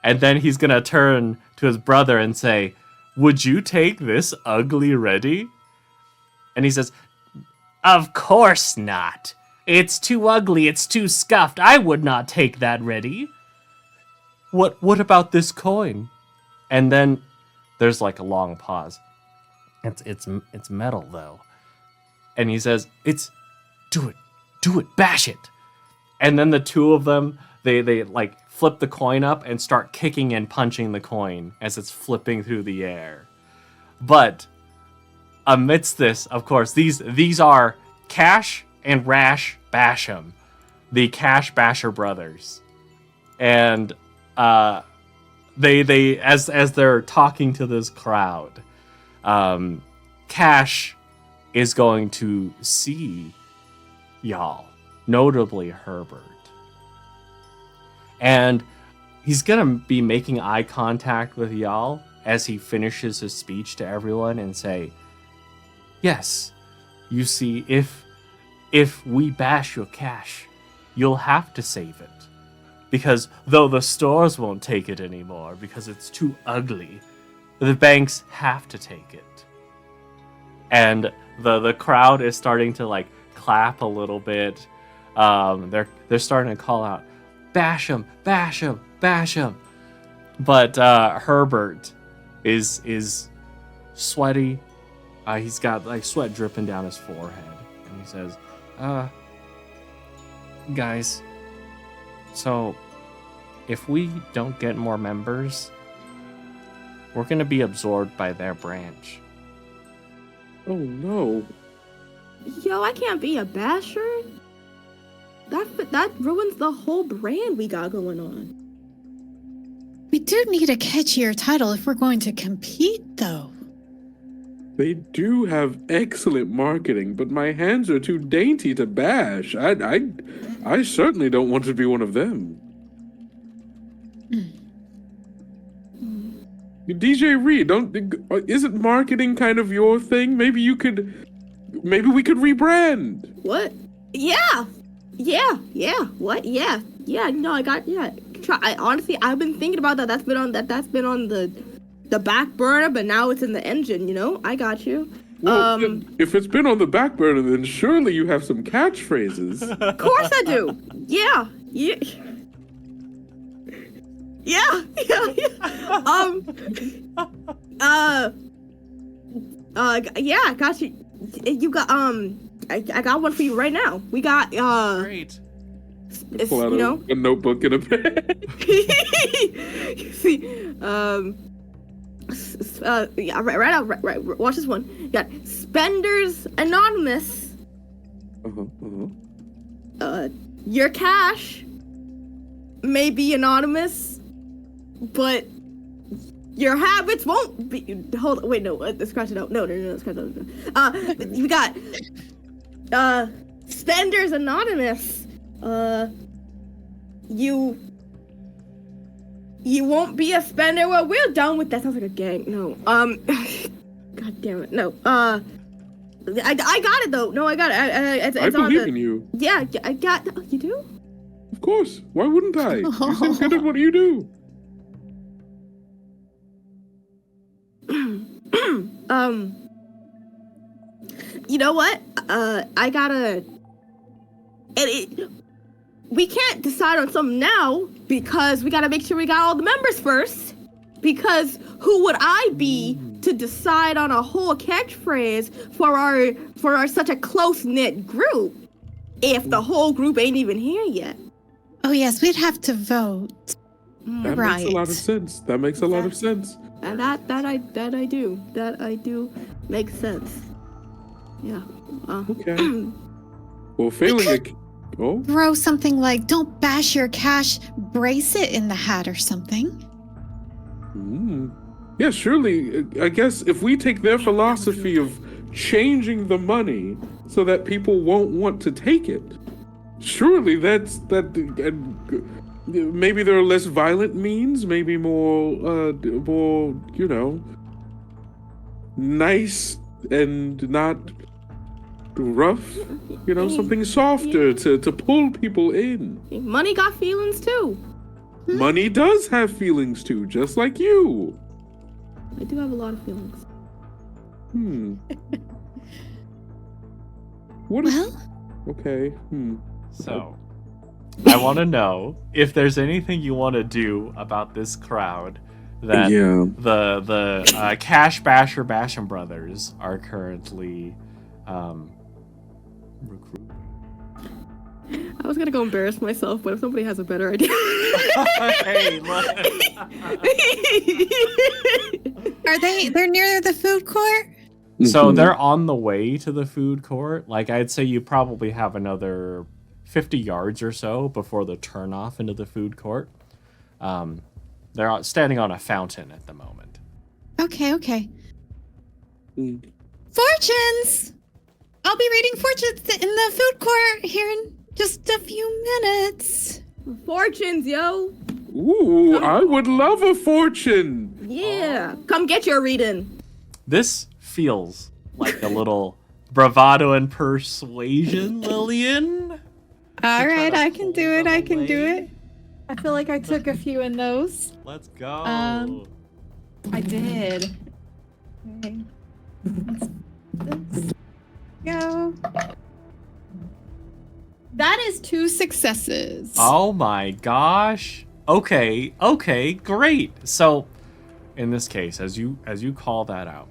And then he's going to turn to his brother and say, "Would you take this ugly ready?" And he says, "Of course not. It's too ugly, it's too scuffed. I would not take that ready." What about this coin?" And then there's like a long pause. It's metal though. And he says, do it, bash it." And then the two of them, they like flip the coin up and start kicking and punching the coin as it's flipping through the air. But amidst this, of course, these are Cash and Rash Basham, the Cash Basher brothers. And they as they're talking to this crowd, Cash is going to see y'all, notably Herbert. And he's gonna be making eye contact with y'all as he finishes his speech to everyone and say, "Yes, you see, if we bash your cash, you'll have to save it. Because though the stores won't take it anymore because it's too ugly, the banks have to take it." And the crowd is starting to like clap a little bit. They're starting to call out, bash him, bash him, bash him. But Herbert is sweaty. He's got like sweat dripping down his forehead, and he says, guys, so if we don't get more members, we're gonna be absorbed by their branch. Oh no. Yo, I can't be a basher. That ruins the whole brand we got going on. We do need a catchier title if we're going to compete, though. They do have excellent marketing, but my hands are too dainty to bash. I certainly don't want to be one of them. DJ Reed, isn't marketing kind of your thing? Maybe we could rebrand. What? Yeah. What? Yeah. No, honestly, I've been thinking about that. That's been on the back burner, but now it's in the engine. You know, I got you. Well, if it's been on the back burner, then surely you have some catchphrases. Of course I do. Yeah. Yeah. Yeah, I got you. You got, I got one for you right now. We got, Great. It's, Pull out you know, a notebook and a pen. see, yeah, right, watch this one. You got Spenders Anonymous. Your cash may be anonymous, but your habits won't be. Hold on, wait, no, scratch it out. No, scratch it out. You got Spenders Anonymous. You won't be a spender. Well, we're done with that. Sounds like a gang. No. God damn it. No. I got it though. No, I got it. I believe in you. Yeah, I got. You do? Of course. Why wouldn't I? You seem good at what you do. You know what? I gotta. We can't decide on something now because we gotta make sure we got all the members first. Because who would I be to decide on a whole catchphrase for our such a close knit group if the whole group ain't even here yet? Oh yes, we'd have to vote. That Right. makes a lot of sense. That makes a lot of sense. And that I do. That I do makes sense. Yeah. Okay. Well, failing a... Oh? Throw something like, don't bash your cash, brace it in the hat or something. Yeah, surely, I guess if we take their philosophy of changing the money so that people won't want to take it, surely maybe there are less violent means, maybe more, you know, nice and not rough, you know, something softer to pull people in. Money got feelings too. Money does have feelings too, just like you. I do have a lot of feelings. What is... Well, Okay. So, I want to know if there's anything you want to do about this crowd that the Cash Basher Basham brothers are currently recruiting. I was gonna go embarrass myself, but if somebody has a better idea. Hey, look. they're near the food court? So they're on the way to the food court. Like, I'd say you probably have another 50 yards or so before the turnoff into the food court. They're standing on a fountain at the moment. Okay. Fortunes! I'll be reading fortunes in the food court here in just a few minutes. Fortunes, yo. Ooh, I would love a fortune. Yeah. Come get your reading. This feels like a little bravado and persuasion, Lillian. All right, I can do it. I feel like I took a few in those. Let's go. I did. Okay. Let's go. That is 2 successes. Oh my gosh. Okay, great. So in this case, as you call that out,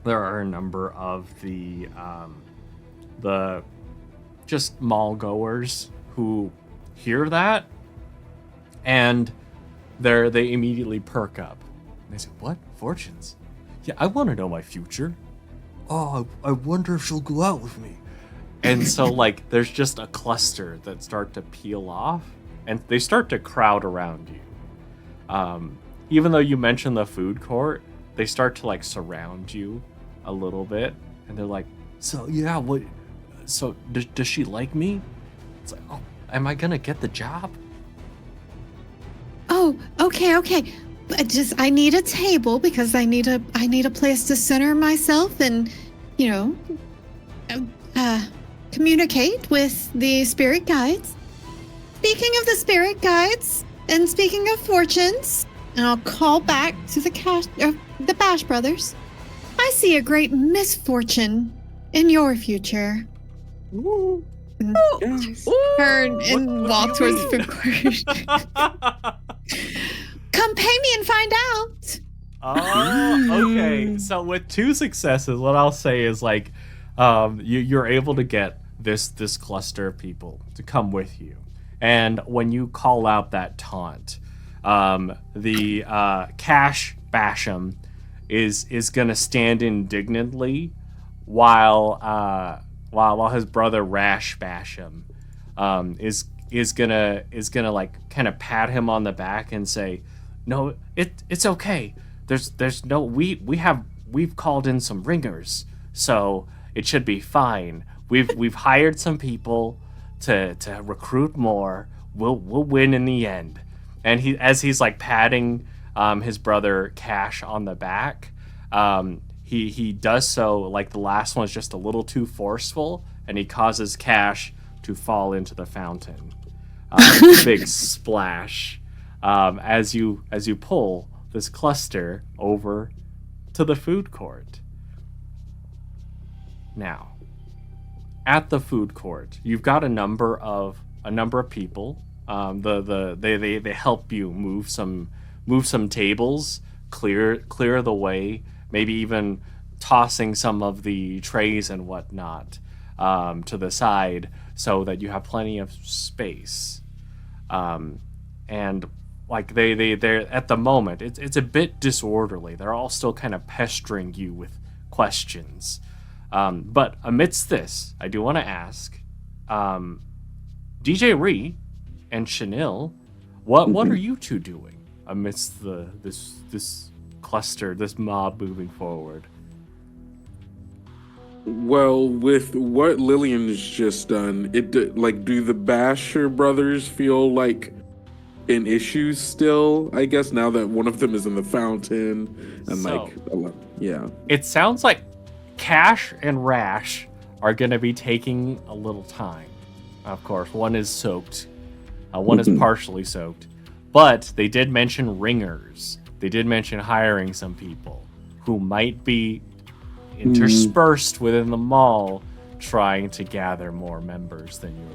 there are a number of the just mall goers who hear that, and they immediately perk up. And they say, "What? Fortunes? Yeah, I want to know my future. Oh, I wonder if she'll go out with me." And so, like, there's just a cluster that start to peel off, and they start to crowd around you. Even though you mentioned the food court, they start to, like, surround you a little bit, and they're like, "So, yeah, what? So, does she like me?" It's like, "Oh, am I gonna get the job?" Oh, okay. I need a table because I need a place to center myself and, communicate with the spirit guides. Speaking of the spirit guides and speaking of fortunes, and I'll call back to the Bash Brothers. I see a great misfortune in your future. Ooh. Yes. Turn and What walk do you towards food court. Come pay me and find out. Oh, okay. So with 2 successes, what I'll say is, like, you're able to get this cluster of people to come with you, and when you call out that taunt, the Cash Basham is gonna stand indignantly while his brother Rash Basham is gonna like kind of pat him on the back and say, "No, it's okay. There's no we've called in some ringers, so it should be fine. We've hired some people to recruit more. We'll win in the end." And he's like patting his brother Cash on the back, he does so, like, the last one is just a little too forceful, and he causes Cash to fall into the fountain. Big splash. As you pull this cluster over to the food court. Now, at the food court, you've got a number of people. They help you move some tables, clear the way, maybe even tossing some of the trays and whatnot to the side so that you have plenty of space. And like they're at the moment, it's a bit disorderly. They're all still kind of pestering you with questions. But amidst this, I do want to ask, DJ Ree and Chanel, what are you two doing amidst this cluster, this mob moving forward? Well, with what Lillian's just done, do the Basher brothers feel like an issue still? I guess now that one of them is in the fountain and yeah. It sounds like Cash and Rash are going to be taking a little time. Of course, one is soaked. One is partially soaked. But they did mention ringers. They did mention hiring some people who might be interspersed within the mall trying to gather more members than your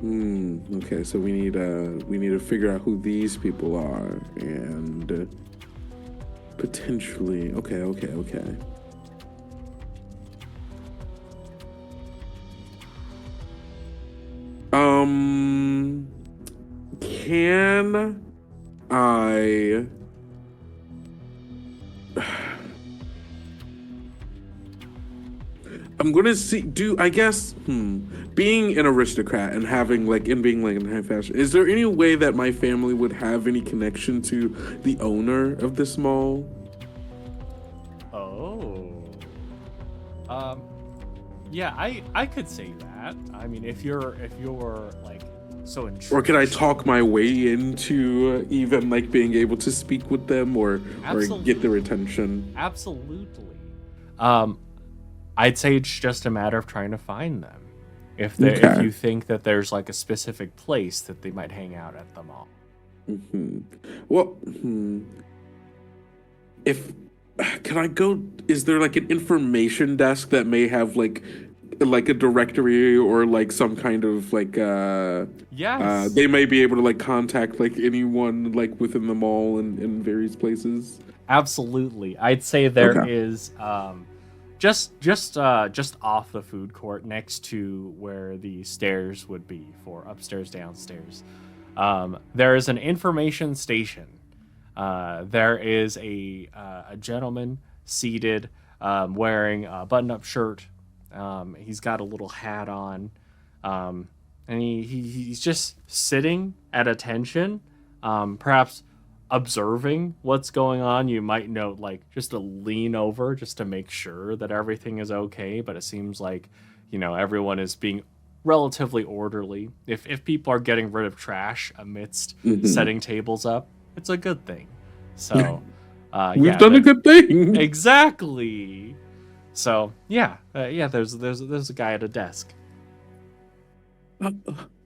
group. Okay, so we need to figure out who these people are and potentially okay. Can I I'm gonna being an aristocrat and being in high fashion, is there any way that my family would have any connection to the owner of this mall? Yeah, I could say that. I mean, if you're like so intrigued. Or can I talk my way into even like being able to speak with them or get their attention? Absolutely. I'd say it's just a matter of trying to find them. If you think that there's like a specific place that they might hang out at the mall. Well, can I go? Is there like an information desk that may have like like a directory or like some kind of like Yes. they may be able to like contact like anyone like within the mall and in various places? Absolutely. I'd say there Okay. is just off the food court next to where the stairs would be for upstairs, downstairs. There is an information station. There is a gentleman seated, wearing a button-up shirt. He's got a little hat on, and he's just sitting at attention, perhaps observing what's going on. You might note like just a lean over just to make sure that everything is okay, but it seems like, everyone is being relatively orderly. If people are getting rid of trash amidst setting tables up, it's a good thing. So We've done a good thing. Exactly. So there's a guy at a desk.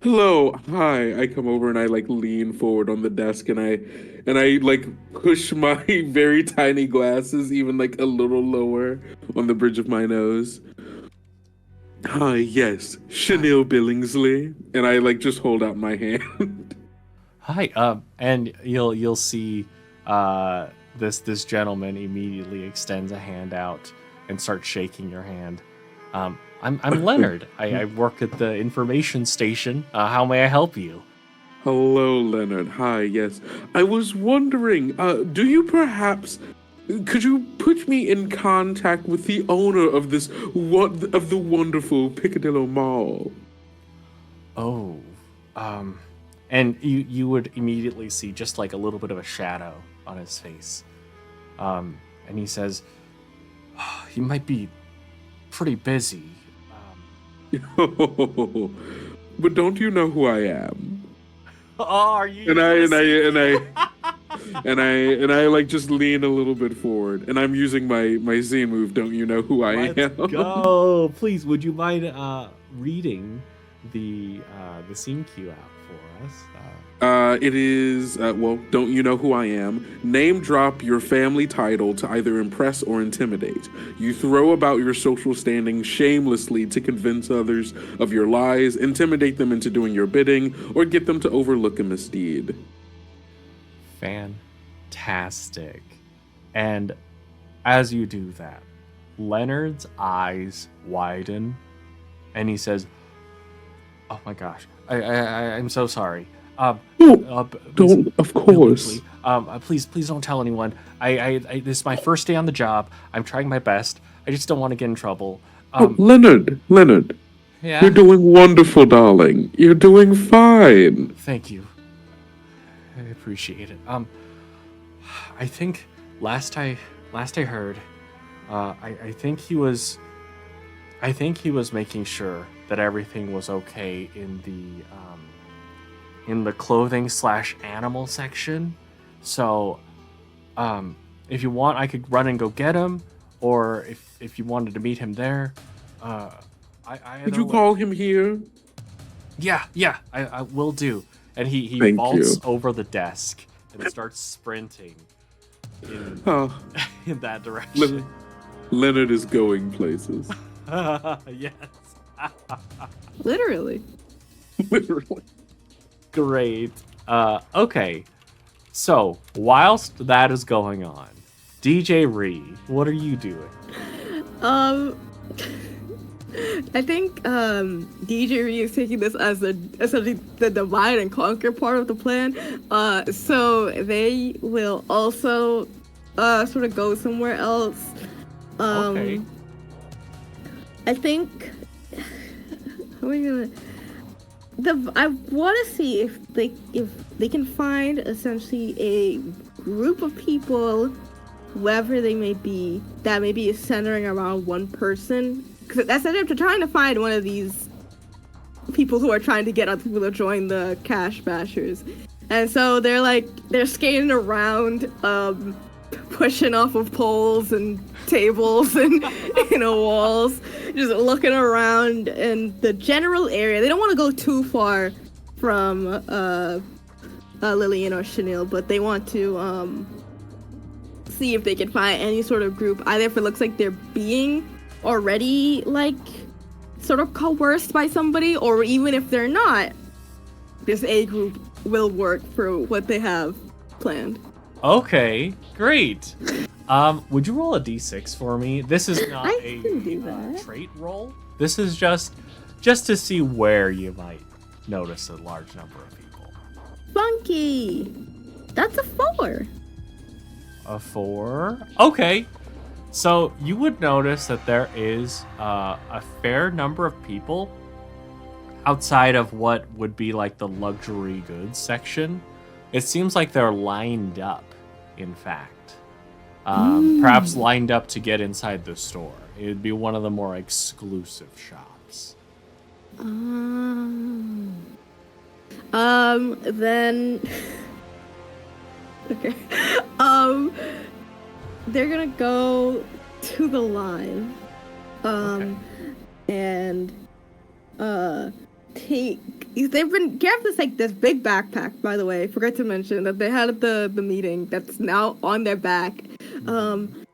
Hello, hi. I come over and I like lean forward on the desk and I like push my very tiny glasses even like a little lower on the bridge of my nose. Hi, yes, Chanel Billingsley, and I like just hold out my hand. Hi, and you'll see this gentleman immediately extends a hand out and starts shaking your hand. I'm Leonard. I work at the information station. How may I help you? Hello, Leonard. Hi, yes. I was wondering, could you put me in contact with the owner of the wonderful Piccadilly Mall? Oh, and you would immediately see just like a little bit of a shadow on his face. And he says, he might be pretty busy. But don't you know who I am? Oh, are you? And I like just lean a little bit forward, and I'm using my Z move. Don't you know who I am? Let's go. Please, would you mind reading the scene cue out for us? It is don't you know who I am? Name drop your family title to either impress or intimidate. You throw about your social standing shamelessly to convince others of your lies, intimidate them into doing your bidding, or get them to overlook a misdeed. Fantastic. And as you do that, Leonard's eyes widen, and he says, "Oh my gosh, I'm so sorry. Don't, of course. Please don't tell anyone. This is my first day on the job. I'm trying my best. I just don't want to get in trouble." Leonard, Yeah. you're doing wonderful, darling. You're doing fine. Thank you. I appreciate it. I think last I heard, I think he was making sure that everything was okay in the clothing/animal section. So, if you want, I could run and go get him, or if you wanted to meet him there, Could you call him here? Yeah, I will do. And he Thank vaults you. over the desk and starts sprinting in, in that direction. Leonard is going places. Yes. Literally. Literally. Great. Okay. So, whilst that is going on, DJ Ree, what are you doing? I think DJ Ree is taking this as essentially the divide and conquer part of the plan. So they will also sort of go somewhere else. Okay. I think how are we gonna? I want to see if they can find essentially a group of people, whoever they may be, that maybe is centering around one person. Because that's they're trying to find one of these people who are trying to get other people to join the Cash Bashers, and so they're skating around, pushing off of poles and tables and walls, just looking around in the general area. They don't want to go too far from Lillian or Chanel, but they want to see if they can find any sort of group, either if it looks like they're being already sort of coerced by somebody, or even if they're not, this A group will work for what they have planned. Okay, great. Would you roll a d6 for me? This is not I can do that. Trait roll. This is just to see where you might notice a large number of people. Funky! That's a 4. A 4? Okay. So you would notice that there is a fair number of people outside of what would be like the luxury goods section. It seems like they're lined up, in fact. Perhaps lined up to get inside the store. It would be one of the more exclusive shops. Then... Okay. They're gonna go to the line. Okay. And... They've have this big backpack, by the way. Forgot to mention that they had at the meeting that's now on their back. And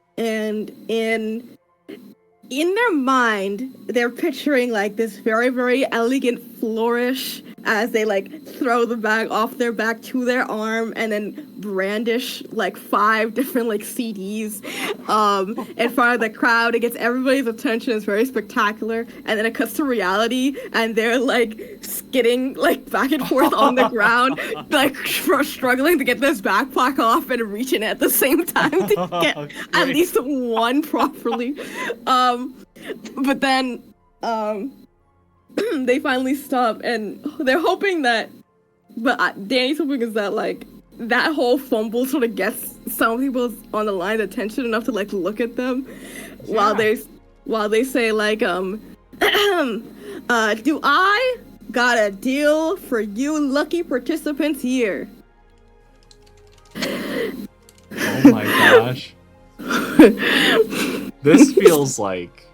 in their mind, they're picturing like this very, very elegant flourish as they like throw the bag off their back to their arm and then brandish like 5 different like CDs in front of the crowd. It gets everybody's attention. It's very spectacular. And then it cuts to reality and they're like skidding like back and forth on the ground, like struggling to get this backpack off and reaching it at the same time to get at least one properly. But then they finally stop and they're hoping that, but Danny's hoping is that like that whole fumble sort of gets some people on the line attention enough to like look at them while they say like do I got a deal for you lucky participants here. Oh my gosh. This feels like,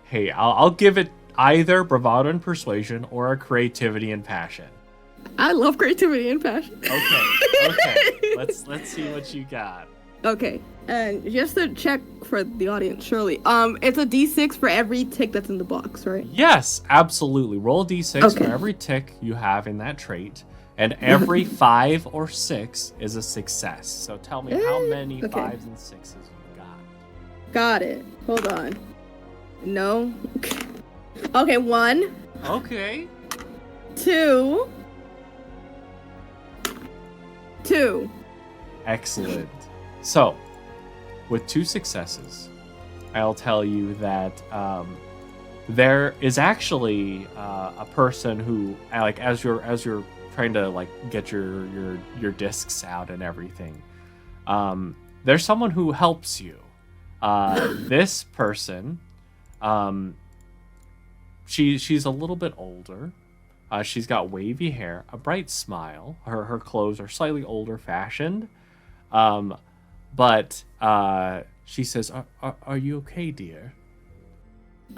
hey, I'll give it either bravado and persuasion or a creativity and passion. I love creativity and passion. Okay. Let's see what you got. Okay, and just to check for the audience, surely, it's a d6 for every tick that's in the box, right? Yes, absolutely. Roll a d6 for every tick you have in that trait, and every 5 or 6 is a success. So tell me how many 5s and 6s you got. Got it. Hold on. No. Okay, 1. Okay. 2. Excellent. So, with 2 successes, I'll tell you that there is actually a person who, like, as you're trying to like get your discs out and everything, there's someone who helps you. This person, she's a little bit older. She's got wavy hair, a bright smile. Her clothes are slightly older fashioned. But she says, "Are you okay, dear?"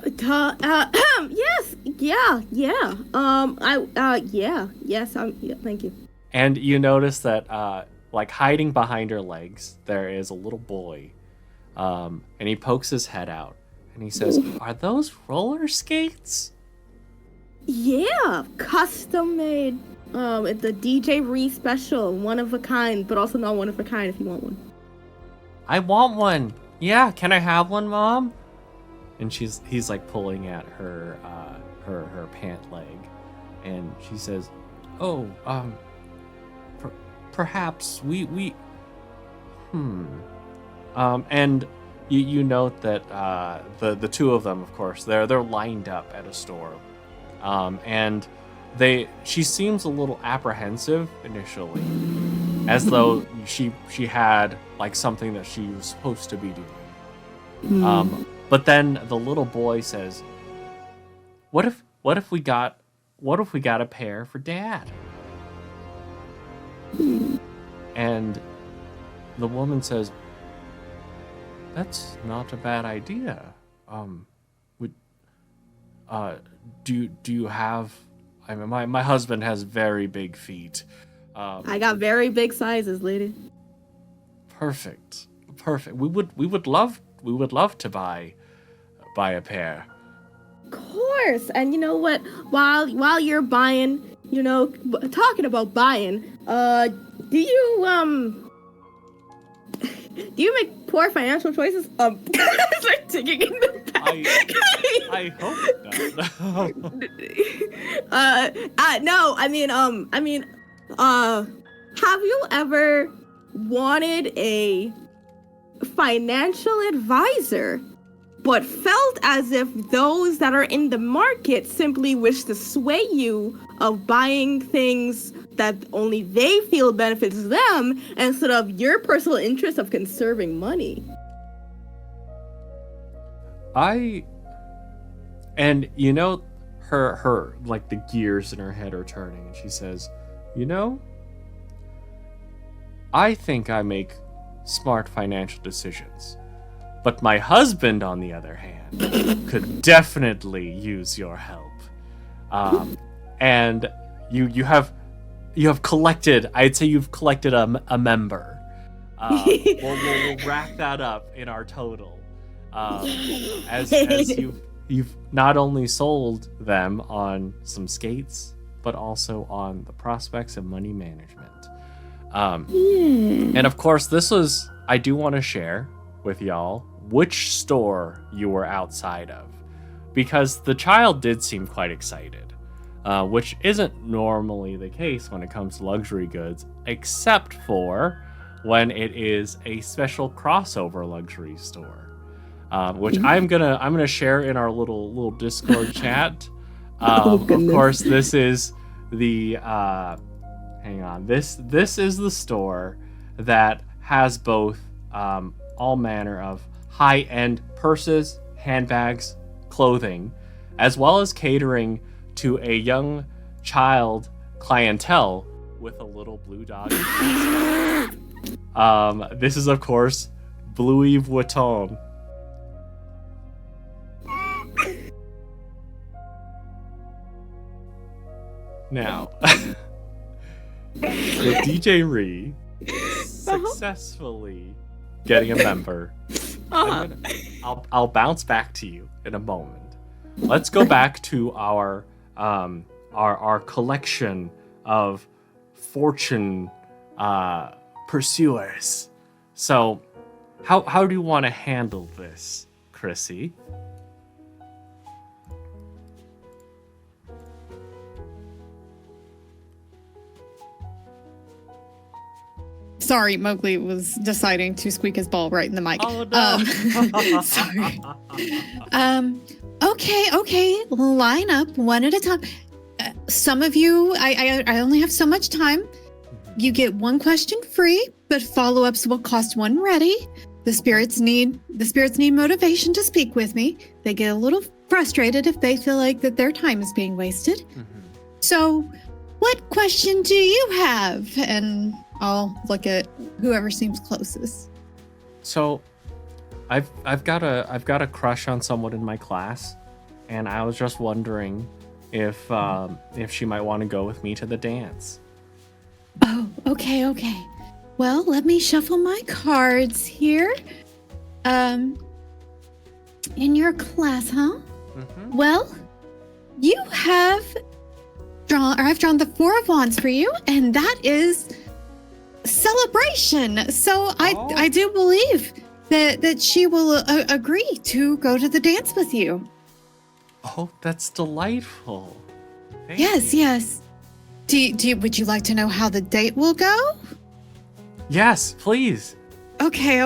Yes, yeah. Yes, yeah, thank you. And you notice that, like hiding behind her legs, there is a little boy, and he pokes his head out, and he says, "Are those roller skates?" Yeah, custom made. It's a DJ Ree special, one of a kind, but also not one of a kind if you want one. I want one. Yeah, can I have one, Mom? And he's like pulling at her her pant leg, and she says, "Oh, perhaps we and you note that the two of them, of course, they're lined up at a store, and she seems a little apprehensive initially, as though she had like something that she was supposed to be doing. But then the little boy says, "What if we got a pair for Dad?" And the woman says, "That's not a bad idea. Do you have? I mean, my husband has very big feet. I got very big sizes, lady." Perfect. We would love to buy a pair. Of course. And you know what? While you're buying, talking about buying, do you make poor financial choices? It's like ticking in the back. I hope not. No, have you ever wanted a financial advisor, but felt as if those that are in the market simply wish to sway you of buying things that only they feel benefits them instead of your personal interest of conserving money? Her like the gears in her head are turning, and she says, I think I make smart financial decisions, but my husband, on the other hand, could definitely use your help. And you have collected. I'd say you've collected a member. We'll rack that up in our total. As you've not only sold them on some skates, but also on the prospects of money management. And of course, I do want to share with y'all which store you were outside of, because the child did seem quite excited, which isn't normally the case when it comes to luxury goods, except for when it is a special crossover luxury store, which I'm gonna share in our little Discord chat. Of course, this is the hang on. This is the store that has both all manner of high-end purses, handbags, clothing, as well as catering to a young child clientele with a little blue dog. This is, of course, Louis Vuitton. Now, with DJ Ree successfully getting a member, I'll bounce back to you in a moment. Let's go back to our collection of fortune pursuers. So, how do you want to handle this, Chrissy? Sorry, Mowgli was deciding to squeak his ball right in the mic. Oh, no. Sorry. Okay. Line up one at a time. Some of you, I only have so much time. You get one question free, but follow-ups will cost one ready. The spirits need motivation to speak with me. They get a little frustrated if they feel like that their time is being wasted. Mm-hmm. So, what question do you have? And I'll look at whoever seems closest. So, I've got a crush on someone in my class, and I was just wondering if she might want to go with me to the dance. Oh, okay. Well, let me shuffle my cards here. In your class, huh? Mm-hmm. Well, I've drawn the Four of Wands for you, and that is celebration. So I do believe that she will agree to go to the dance with you. Oh, that's delightful. Thank yes. Would you like to know how the date will go? Yes, please. Okay.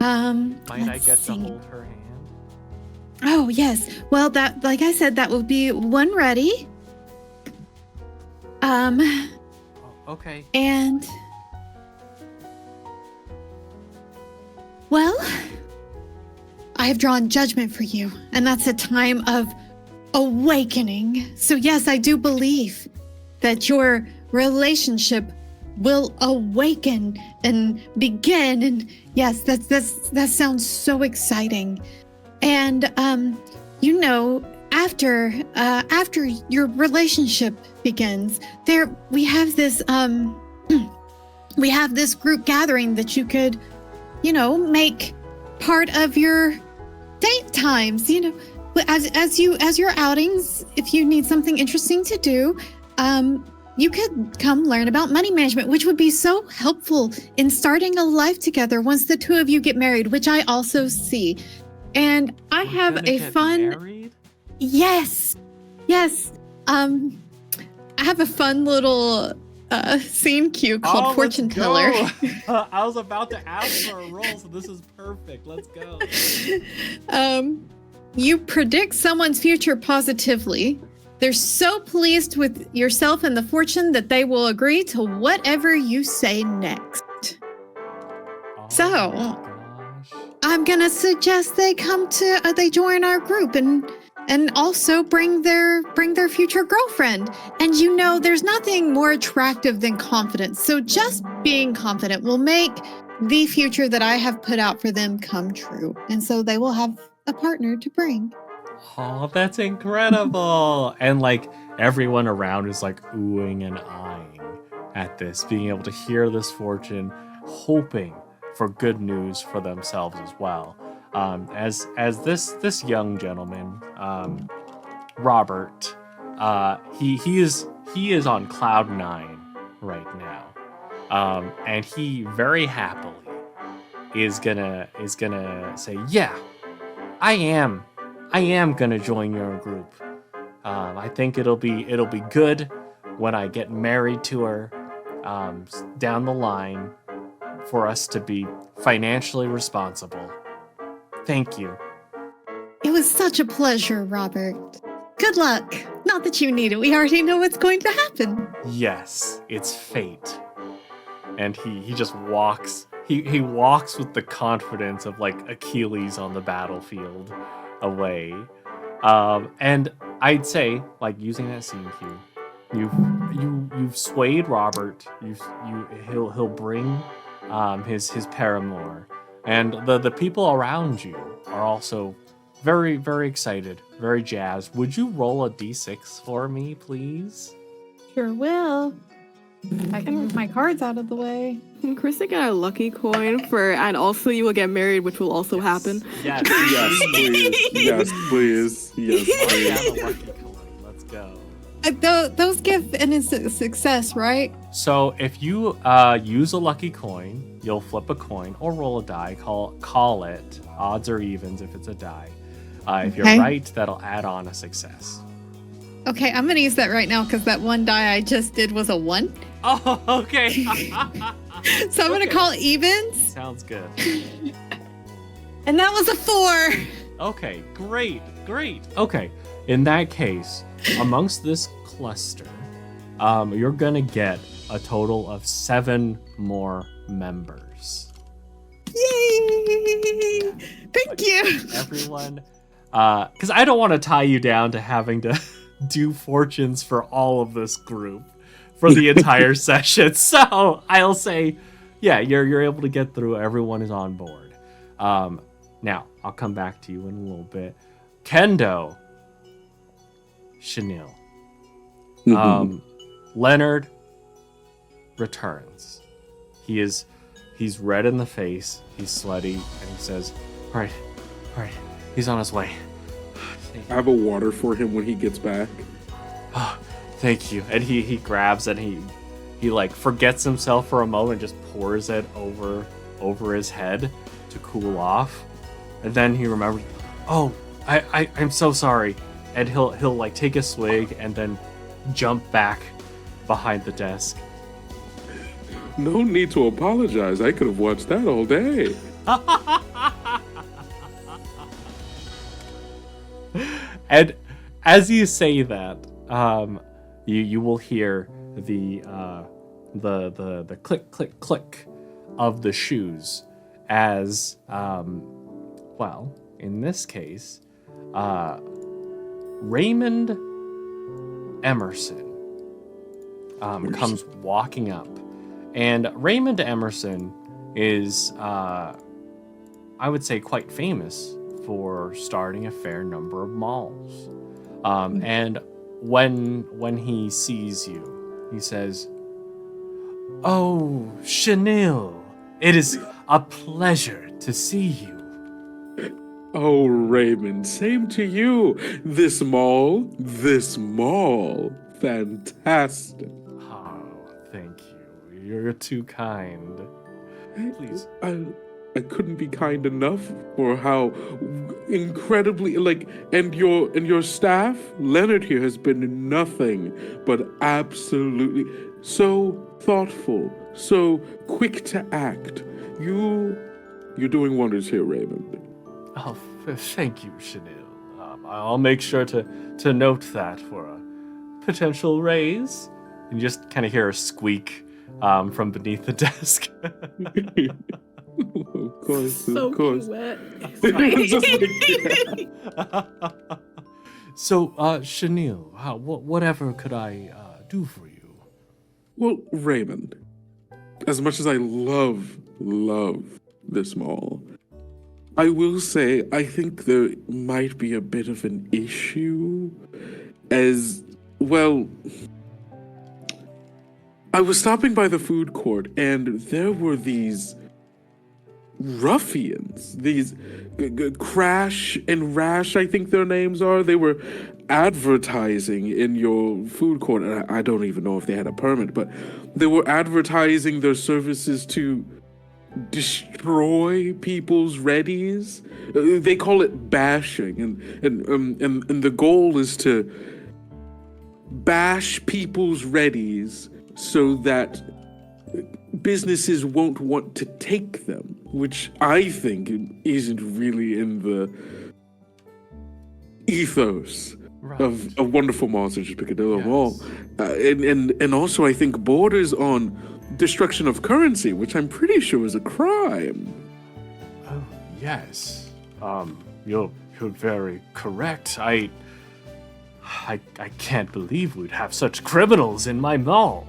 Might I get to hold her hand? Oh, yes. Well, that, like I said, that will be one ready. Okay. And well, I have drawn judgment for you, and that's a time of awakening. So yes, I do believe that your relationship will awaken and begin. And yes, that sounds so exciting. And after your relationship begins, we have this group gathering that you could, make part of your date times. as your outings, if you need something interesting to do, you could come learn about money management, which would be so helpful in starting a life together once the two of you get married, which I also see. And I have a fun. Married? Yes. I have a fun little scene cue called Fortune Teller. I was about to ask for a roll, so this is perfect. Let's go. You predict someone's future positively. They're so pleased with yourself and the fortune that they will agree to whatever you say next. So, my gosh. I'm gonna suggest they they join our group and also bring their future girlfriend. And you know, there's nothing more attractive than confidence. So just being confident will make the future that I have put out for them come true. And so they will have a partner to bring. Oh, that's incredible. And like everyone around is like oohing and eyeing at this, being able to hear this fortune, hoping for good news for themselves as well. As this young gentleman, Robert, he is on cloud 9 right now, and he very happily is gonna say, yeah, I am gonna join your group. I think it'll be good when I get married to her down the line for us to be financially responsible. Thank you. It was such a pleasure, Robert. Good luck. Not that you need it. We already know what's going to happen. Yes, it's fate. And he just walks. He walks with the confidence of like Achilles on the battlefield away. And I'd say, like, using that scene cue, you've swayed Robert. He'll bring his paramour, and the people around you are also very, very excited, very jazzed. Would you roll a d6 for me, please? Sure will. I can move my cards out of the way. Can Krista get a lucky coin and also you will get married, which will also happen? Yes. Yes, please. Yes, please. Yes, please. A lucky coin. Let's go. Those give an instant success, right? So if you use a lucky coin, you'll flip a coin or roll a die. Call it odds or evens if it's a die. If you're right, that'll add on a success. Okay, I'm gonna use that right now because that one die I just did was a 1. Oh, okay. So I'm gonna call evens. Sounds good. And that was a 4. Okay, great. Okay, in that case, amongst this cluster, you're gonna get a total of 7 more members. Yay! Thank you. Everyone, because I don't want to tie you down to having to do fortunes for all of this group for the entire session. So I'll say, yeah, you're able to get through. Everyone is on board. Now I'll come back to you in a little bit. Kendo, Chanel, Leonard returns. He's red in the face. He's sweaty, and he says, "All right, he's on his way." I have a water for him when he gets back. Oh, thank you. And he grabs and he like forgets himself for a moment, just pours it over his head to cool off. And then he remembers, oh, I'm so sorry. And he'll like take a swig and then jump back behind the desk. No need to apologize. I could have watched that all day. And as you say that, you will hear the click click click of the shoes as well, in this case, Raymond Emerson comes walking up, and Raymond Emerson is I would say quite famous for starting a fair number of malls. And when he sees you, he says, "Oh, Chanel, it is a pleasure to see you." Oh, Raymond, same to you. This mall, fantastic. Oh, thank you. You're too kind. Please. I couldn't be kind enough for how incredibly and your staff, Leonard here has been nothing but absolutely so thoughtful, so quick to act. You're doing wonders here, Raymond. Oh, thank you, Chanel. I'll make sure to note that for a potential raise. And you just kind of hear a squeak from beneath the desk. Of course, So of course. wet. So, Chanel, whatever could I do for you? Well, Raymond, as much as I love this mall, I will say I think there might be a bit of an issue as well. I was stopping by the food court and there were these ruffians, these Crash and Rash, I think their names are. They were advertising in your food court, and I don't even know if they had a permit, but they were advertising their services to destroy people's readies. They call it bashing, and the goal is to bash people's readies so that businesses won't want to take them, which I think isn't really in the ethos of a wonderful mall such as Piccadilly Mall. And also I think borders on destruction of currency, which I'm pretty sure is a crime. Oh, yes. You're very correct. I can't believe we'd have such criminals in my mall.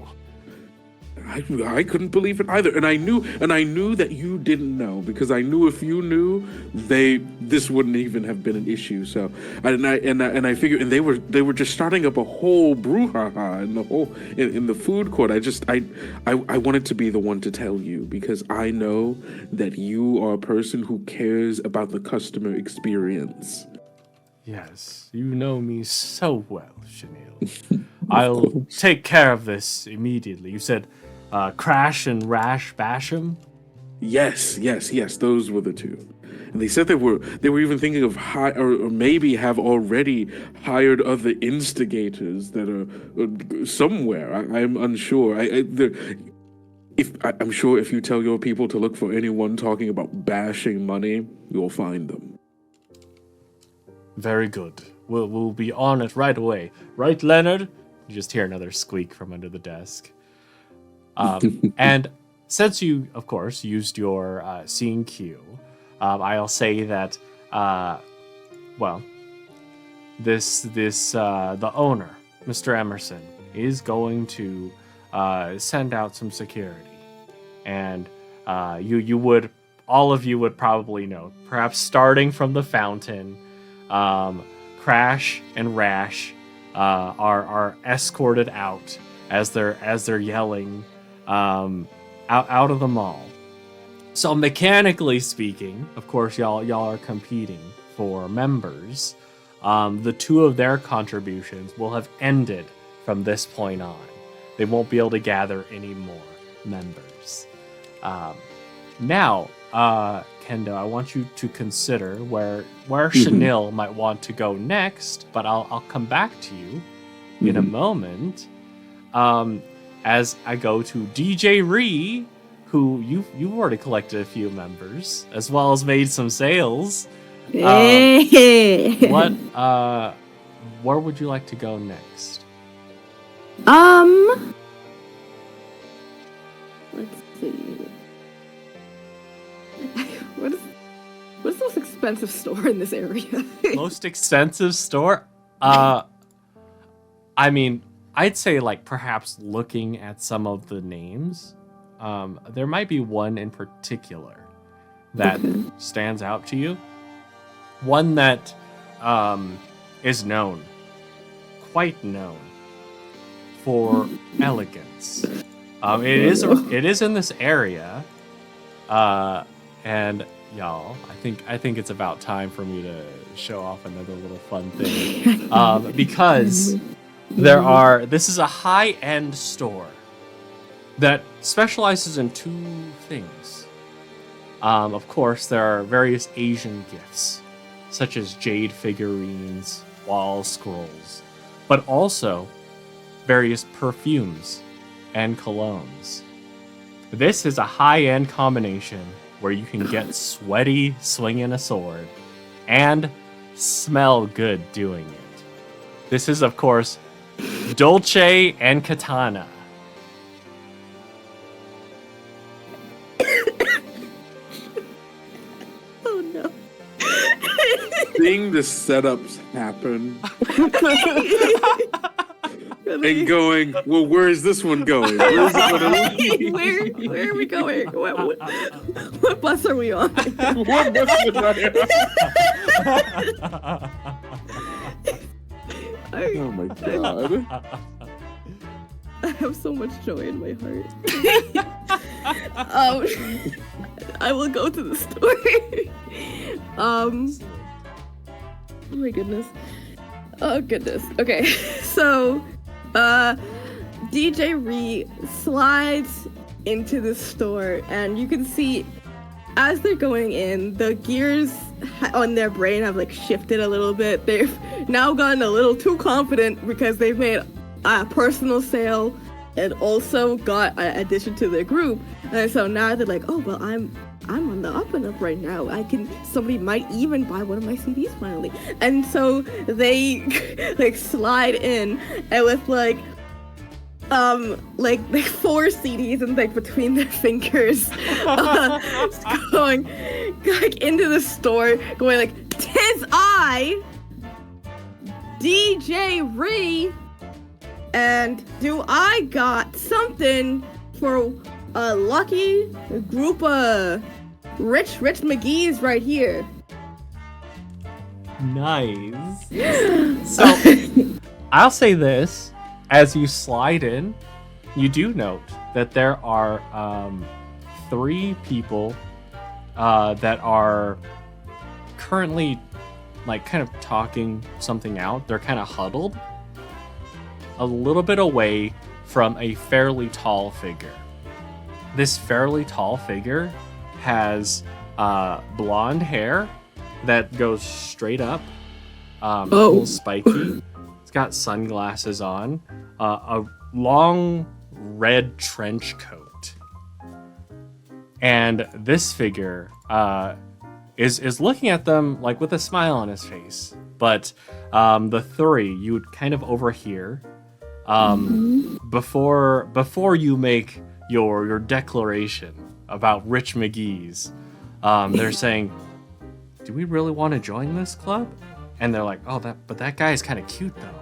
I couldn't believe it either, and I knew that you didn't know, because I knew if you knew, this wouldn't even have been an issue. So, and I figured, and they were just starting up a whole brouhaha in the food court. I wanted to be the one to tell you, because I know that you are a person who cares about the customer experience. Yes, you know me so well, Chanel. I'll take care of this immediately. You said Crash and Rash Basham? Yes, those were the two. And they said they were even thinking of or maybe have already hired other instigators that are somewhere. I'm unsure. I'm sure if you tell your people to look for anyone talking about bashing money, you'll find them. Very good. We'll be on it right away. Right, Leonard? You just hear another squeak from under the desk. And since you, of course, used your scene cue, I'll say that, the owner, Mr. Emerson, is going to send out some security. And all of you would probably know, perhaps starting from the fountain, Crash and Rash are escorted out as they're yelling out of the mall. So mechanically speaking, of course, y'all are competing for members. The two of their contributions will have ended from this point on. They won't be able to gather any more members. Now, Kendo, I want you to consider where Chanel might want to go next, but I'll come back to you in a moment. As I go to DJ Ree, who you've already collected a few members, as well as made some sales. Where would you like to go next? Let's see. What's the most expensive store in this area? Most expensive store? I mean, I'd say perhaps looking at some of the names, there might be one in particular that stands out to you. One that is quite known for elegance. It is in this area, and y'all. I think it's about time for me to show off another little fun thing. Because this is a high-end store that specializes in two things. Of course, there are various Asian gifts, such as jade figurines, wall scrolls, but also various perfumes and colognes. This is a high-end combination where you can get sweaty swinging a sword and smell good doing it. This is, of course, Dolce and Katana. Oh no. Seeing the setups happen and going, well, where is this one going? Where is it going to lead? Where are we going? What bus are we on? What bus is that? Oh my god. I have so much joy in my heart. I will go to the store. Oh my goodness. Oh goodness. Okay, so DJ Ree slides into the store, and you can see as they're going in, the gears on their brain have like shifted a little bit. They've now gotten a little too confident because they've made a personal sale and also got an addition to their group. And so now they're like, oh well, I'm on the up and up right now. Somebody might even buy one of my CDs finally. And so they like slide in and with like 4 CDs and like between their fingers, going like into the store, going like, "'Tis I, DJ Ree, and do I got something for a lucky group of rich McGee's right here." Nice. So, I'll say this. As you slide in, you do note that there are 3 people that are currently like kind of talking something out. They're kind of huddled a little bit away from a fairly tall figure. This fairly tall figure has blonde hair that goes straight up, a little spiky. It's got sunglasses on, a long red trench coat. And this figure is looking at them like with a smile on his face. But the 3, you would kind of overhear before you make your declaration about Rich McGee's. They're saying, "Do we really want to join this club?" And they're like, "Oh, but that guy is kind of cute though."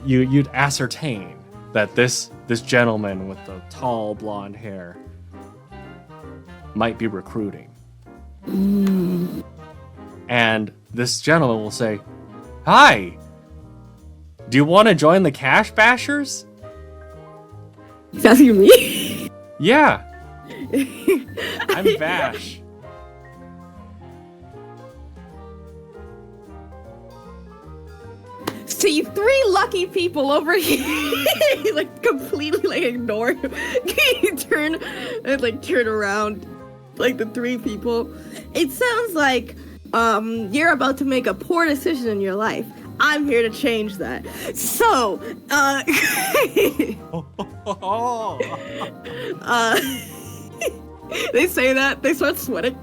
You'd ascertain that this gentleman with the tall blonde hair might be recruiting. And this gentleman will say, "Hi, do you want to join the Cash Bashers?" Is that you me? Yeah. I'm Bash. See 3 lucky people over here, like completely like ignore him. turn around, like the 3 people. It sounds like you're about to make a poor decision in your life. I'm here to change that. So, they say that, they start sweating.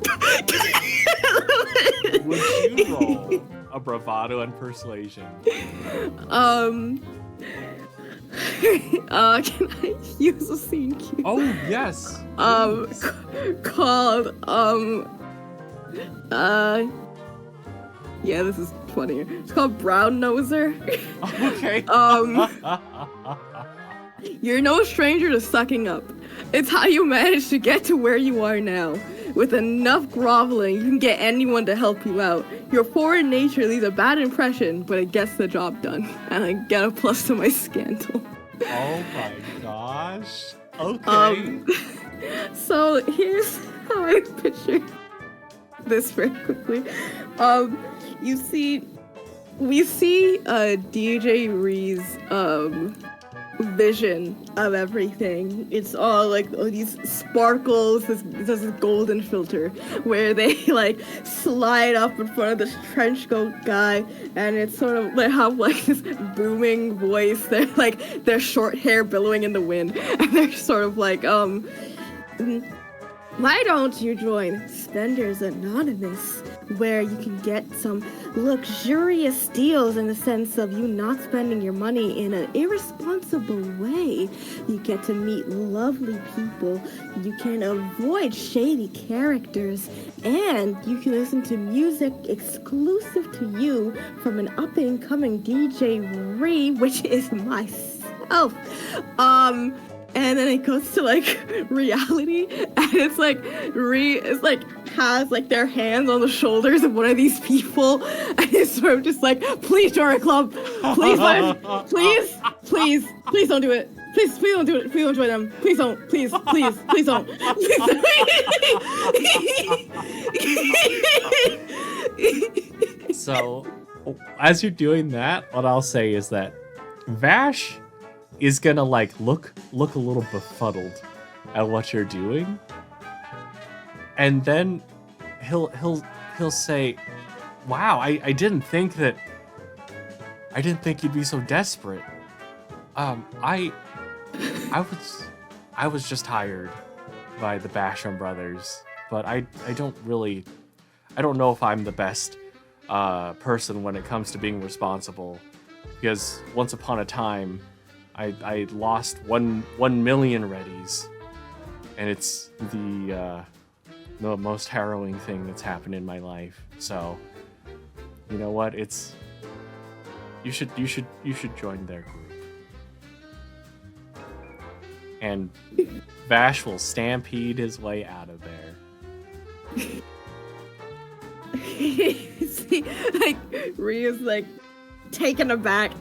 Would you roll a bravado and persuasion? Can I use a scene cue? Oh yes. Called yeah, this is funnier. It's called Brown Noser. Okay. You're no stranger to sucking up. It's how you manage to get to where you are now. With enough groveling, you can get anyone to help you out. Your foreign nature leaves a bad impression, but it gets the job done. And I get a plus to my scandal. Oh my gosh. Okay. So here's how I picture this very quickly. We see DJ Ree's vision of everything. It's all like these sparkles, this golden filter where they like slide up in front of this trench coat guy, and it's sort of they have like this booming voice. They're like their short hair billowing in the wind, and they're sort of like why don't you join Spenders Anonymous, where you can get some luxurious deals in the sense of you not spending your money in an irresponsible way. You get to meet lovely people, you can avoid shady characters, and you can listen to music exclusive to you from an up-and-coming DJ Ree, which is myself. And then it goes to like reality, and it's like has like their hands on the shoulders of one of these people, and it's sort of just like, please join our club, please don't do it, please don't do it, please don't join them, please don't, please don't, please don't. So, as you're doing that, what I'll say is that Vash is gonna like look a little befuddled at what you're doing, and then he'll say, "Wow, I didn't think you'd be so desperate. I was just hired by the Basham brothers, but I don't know if I'm the best person when it comes to being responsible, because once upon a time I lost 1 million readies, and it's the most harrowing thing that's happened in my life. So, you know what? You should join their group." And Vash will stampede his way out of there. See, like Ree is like taken aback.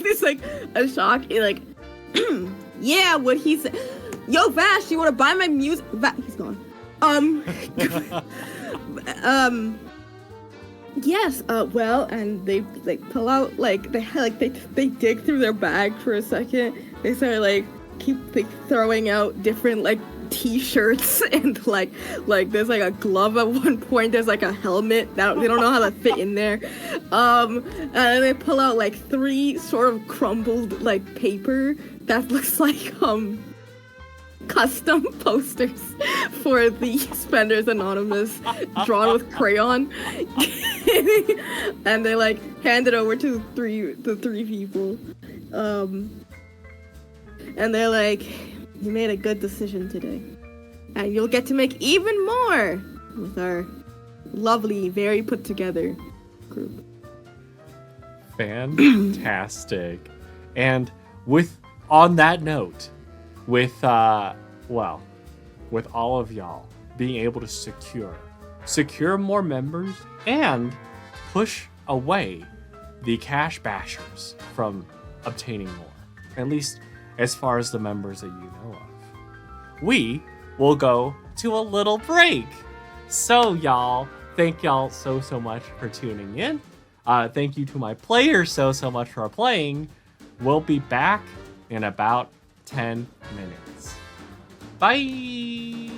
It's like a shock. Like, yeah, what he said. Yo, Vash, you want to buy my music? He's gone. Yes. Well, and they like pull out like they dig through their bag for a second. They start like keep like throwing out different like t-shirts, and like there's like a glove at one point, there's like a helmet that they don't know how to fit in there, and then they pull out like 3 sort of crumbled like paper that looks like custom posters for the Spenders Anonymous drawn with crayon. And they like hand it over to the three people, and they're like, "You made a good decision today, and you'll get to make even more with our lovely, very put together group." Fantastic. And on that note, with all of y'all being able to secure more members and push away the cash bashers from obtaining more, at least as far as the members that you know of, we will go to a little break. So y'all, thank y'all so much for tuning in. Thank you to my players so much for playing. We'll be back in about 10 minutes. Bye!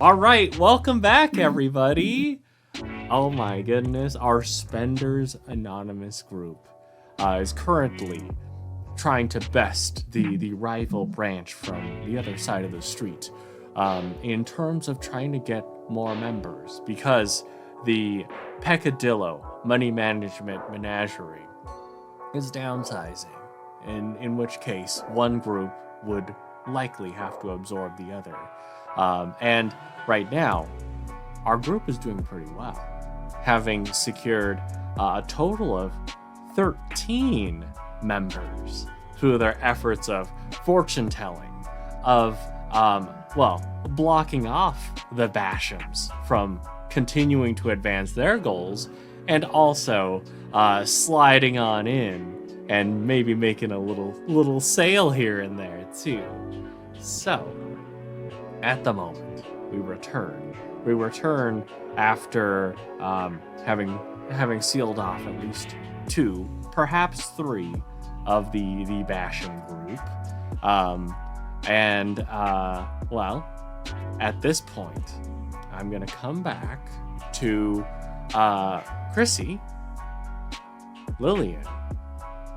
All right, welcome back, everybody. Oh my goodness, our Spenders Anonymous group is currently trying to best the rival branch from the other side of the street in terms of trying to get more members, because the Peccadillo Money Management Menagerie is downsizing, in which case one group would likely have to absorb the other. And right now, our group is doing pretty well, having secured a total of 13 members through their efforts of fortune telling, of, blocking off the Bashams from continuing to advance their goals, and also sliding on in and maybe making a little sale here and there too. So, at the moment, we return. We return after having sealed off at least 2, perhaps 3 of the Basham group. At this point, I'm gonna come back to Chrissy, Lillian,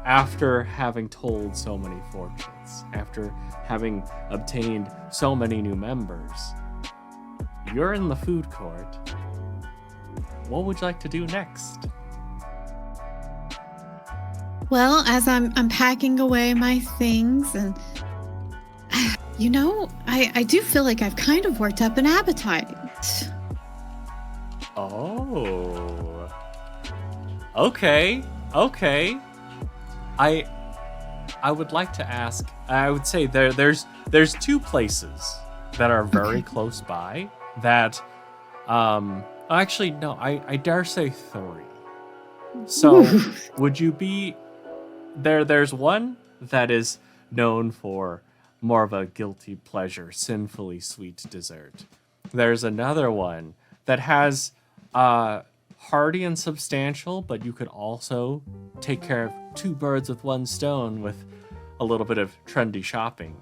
after having told so many fortunes, after having obtained so many new members. You're in the food court. What would you like to do next? Well, as I'm packing away my things, and I do feel like I've kind of worked up an appetite. Oh. Okay. I would like to ask. I would say there's 2 places that are very close by that. Actually, no. I dare say 3. So, would you be there? There's one that is known for more of a guilty pleasure, sinfully sweet dessert. There's another one that has hearty and substantial, but you could also take care of 2 birds with 1 stone with a little bit of trendy shopping.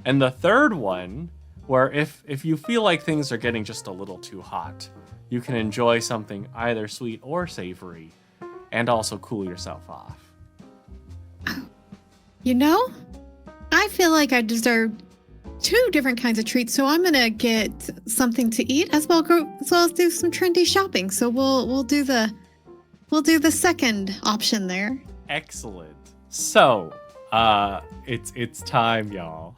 And the third one, where if you feel like things are getting just a little too hot, you can enjoy something either sweet or savory and also cool yourself off. I feel like I deserve 2 different kinds of treats, so I'm gonna get something to eat as well as do some trendy shopping. So we'll do the second option there. Excellent. So, it's time, y'all.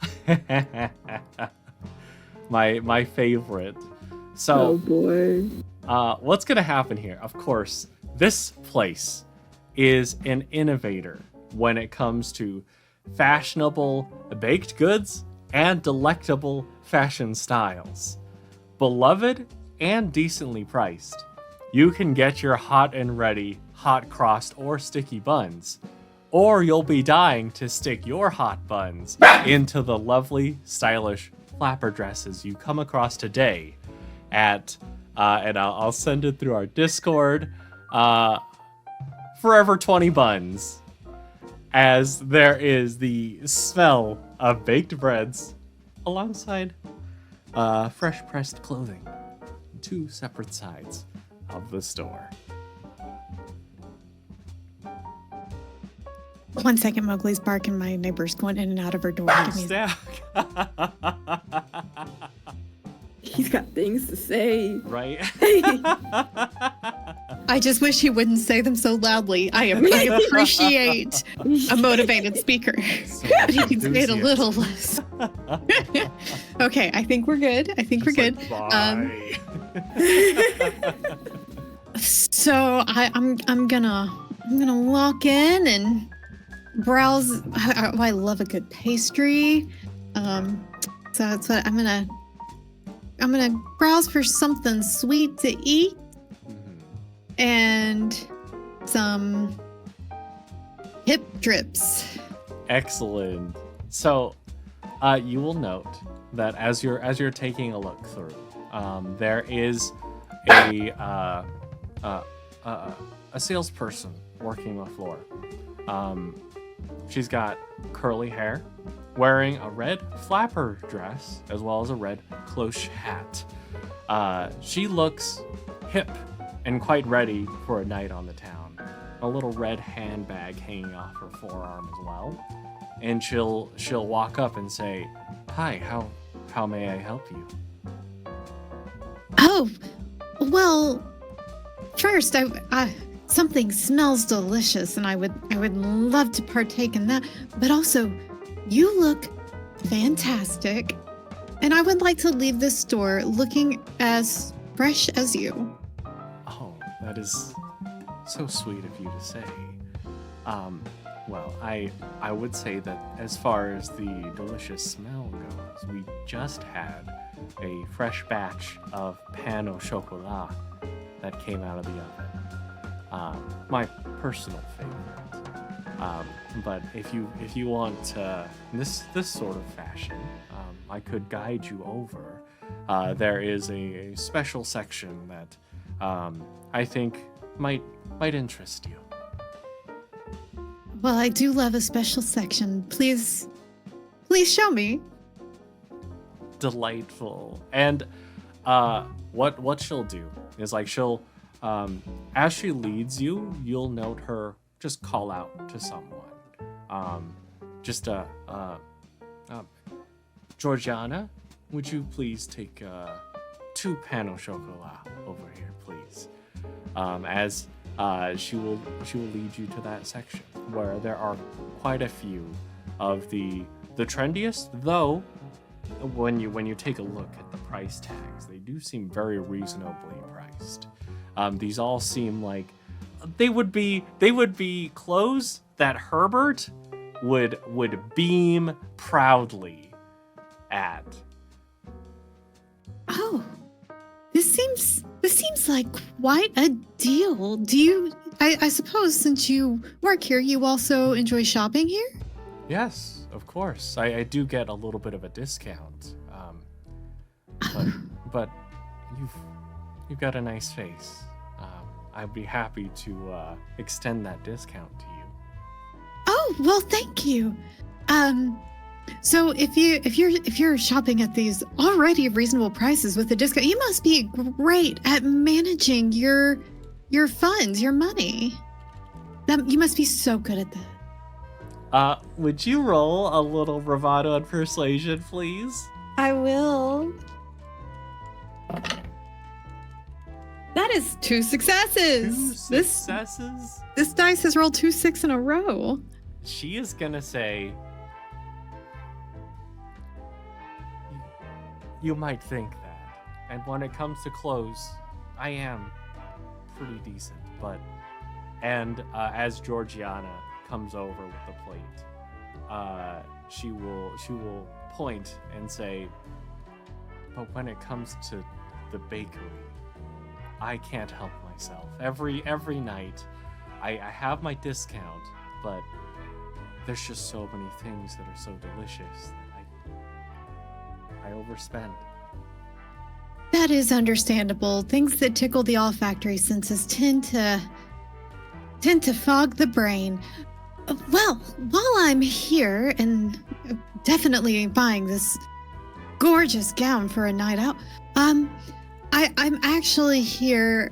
my favorite. So, Oh boy. what's gonna happen here? Of course, this place is an innovator when it comes to fashionable baked goods and delectable fashion styles. Beloved and decently priced, you can get your hot and ready hot crossed or sticky buns, or you'll be dying to stick your hot buns into the lovely, stylish flapper dresses you come across today at, and I'll send it through our Discord, Forever 20 Buns, as there is the smell of baked breads alongside fresh pressed clothing, 2 separate sides of the store. 1 second, Mowgli's barking. My neighbor's going in and out of her door. Give me Stack. He's got things to say. Right? I just wish he wouldn't say them so loudly. I appreciate a motivated speaker. So But he can say it a little less. Okay, I think we're good. Just like, bye. So I'm gonna walk in and browse. I love a good pastry. So that's what I'm gonna browse for something sweet to eat and some hip drips. Excellent. So, you will note that as you're taking a look through, there is a salesperson working the floor. She's got curly hair, wearing a red flapper dress as well as a red cloche hat. She looks hip and quite ready for a night on the town. A little red handbag hanging off her forearm as well. And she'll walk up and say, "Hi, how may I help you?" Oh, well, first I something smells delicious and I would love to partake in that. But also, you look fantastic. And I would like to leave this store looking as fresh as you. Oh, that is so sweet of you to say. Well, I would say that as far as the delicious smell goes, we just had a fresh batch of pain au chocolat that came out of the oven. My personal favorite. But if you want this sort of fashion, I could guide you over. There is a special section that I think might interest you. Well, I do love a special section. Please show me. Delightful. And what she'll do is like she'll as she leads you, you'll note her just call out to someone. Georgiana, would you please take 2 pain au chocolat over here, please? As she will lead you to that section where there are quite a few of the trendiest, though when you take a look at the price tags, they do seem very reasonably priced. These all seem like they would be clothes that Herbert would beam proudly at. Oh, this seems like quite a deal. Do you? I suppose since you work here, you also enjoy shopping here? Yes, of course. I do get a little bit of a discount. But you've got a nice face. I'd be happy to extend that discount to you. Oh, well, thank you. So if you're shopping at these already reasonable prices with a discount, you must be great at managing your funds, your money. You must be so good at that. Would you roll a little bravado and persuasion, please? I will. That is 2 successes. 2 successes? This dice has rolled 2 6 in a row. She is gonna say, you might think that. And when it comes to clothes, I am pretty decent. But, as Georgiana comes over with the plate, she will point and say, but when it comes to the bakery, I can't help myself. Every night, I have my discount, but there's just so many things that are so delicious that I overspend. That is understandable. Things that tickle the olfactory senses tend to fog the brain. Well, while I'm here and definitely buying this gorgeous gown for a night out, I'm actually here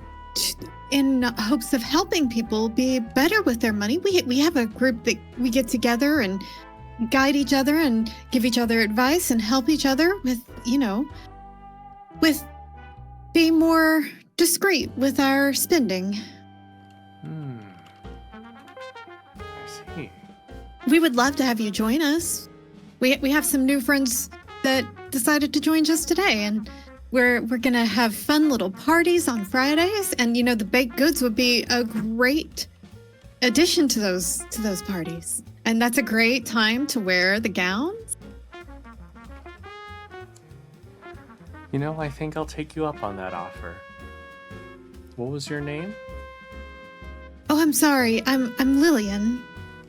in hopes of helping people be better with their money. We have a group that we get together and guide each other and give each other advice and help each other with being more discreet with our spending. I see. We would love to have you join us. We have some new friends that decided to join just today, and we're gonna have fun little parties on Fridays, and the baked goods would be a great addition to those parties. And that's a great time to wear the gowns. I think I'll take you up on that offer. What was your name? Oh, I'm sorry. I'm Lillian.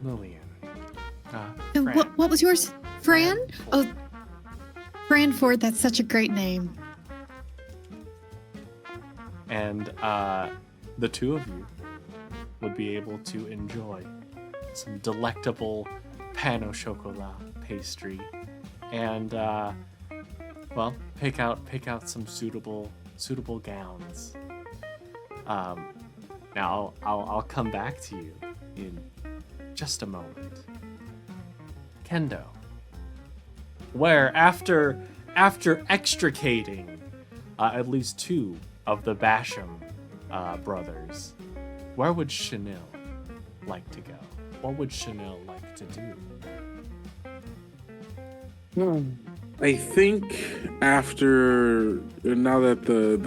Lillian. And Fran. what was yours? Fran? Oh, Fran Ford. That's such a great name. And the two of you would be able to enjoy some delectable pain au chocolat pastry, and pick out some suitable gowns. Now I'll come back to you in just a moment. Kendo, where after extricating at least two of the Basham brothers, where would Chanel like to go? What would Chanel like to do? I think after now that the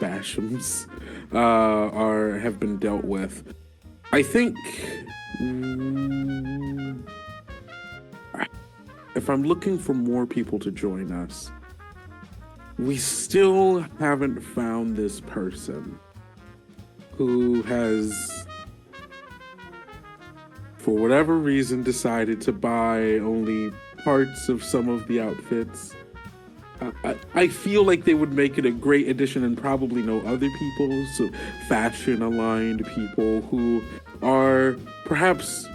Bashams have been dealt with, I think if I'm looking for more people to join us, we still haven't found this person who has, for whatever reason, decided to buy only parts of some of the outfits. I feel like they would make it a great addition and probably know other people, so fashion-aligned people who are perhaps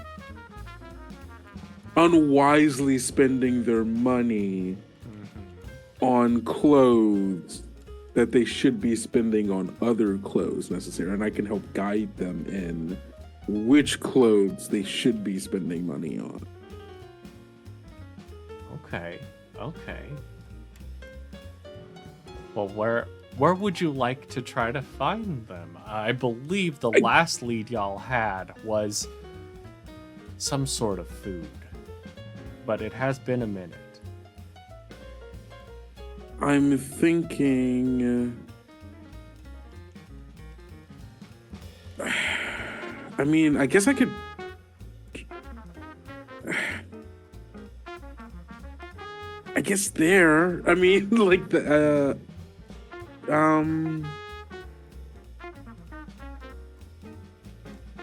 unwisely spending their money on clothes that they should be spending on other clothes necessarily, and I can help guide them in which clothes they should be spending money on. Okay. Well, where would you like to try to find them? I believe the last lead y'all had was some sort of food, but it has been a minute. I'm thinking... I mean, I guess I could... I guess there... I mean, like the...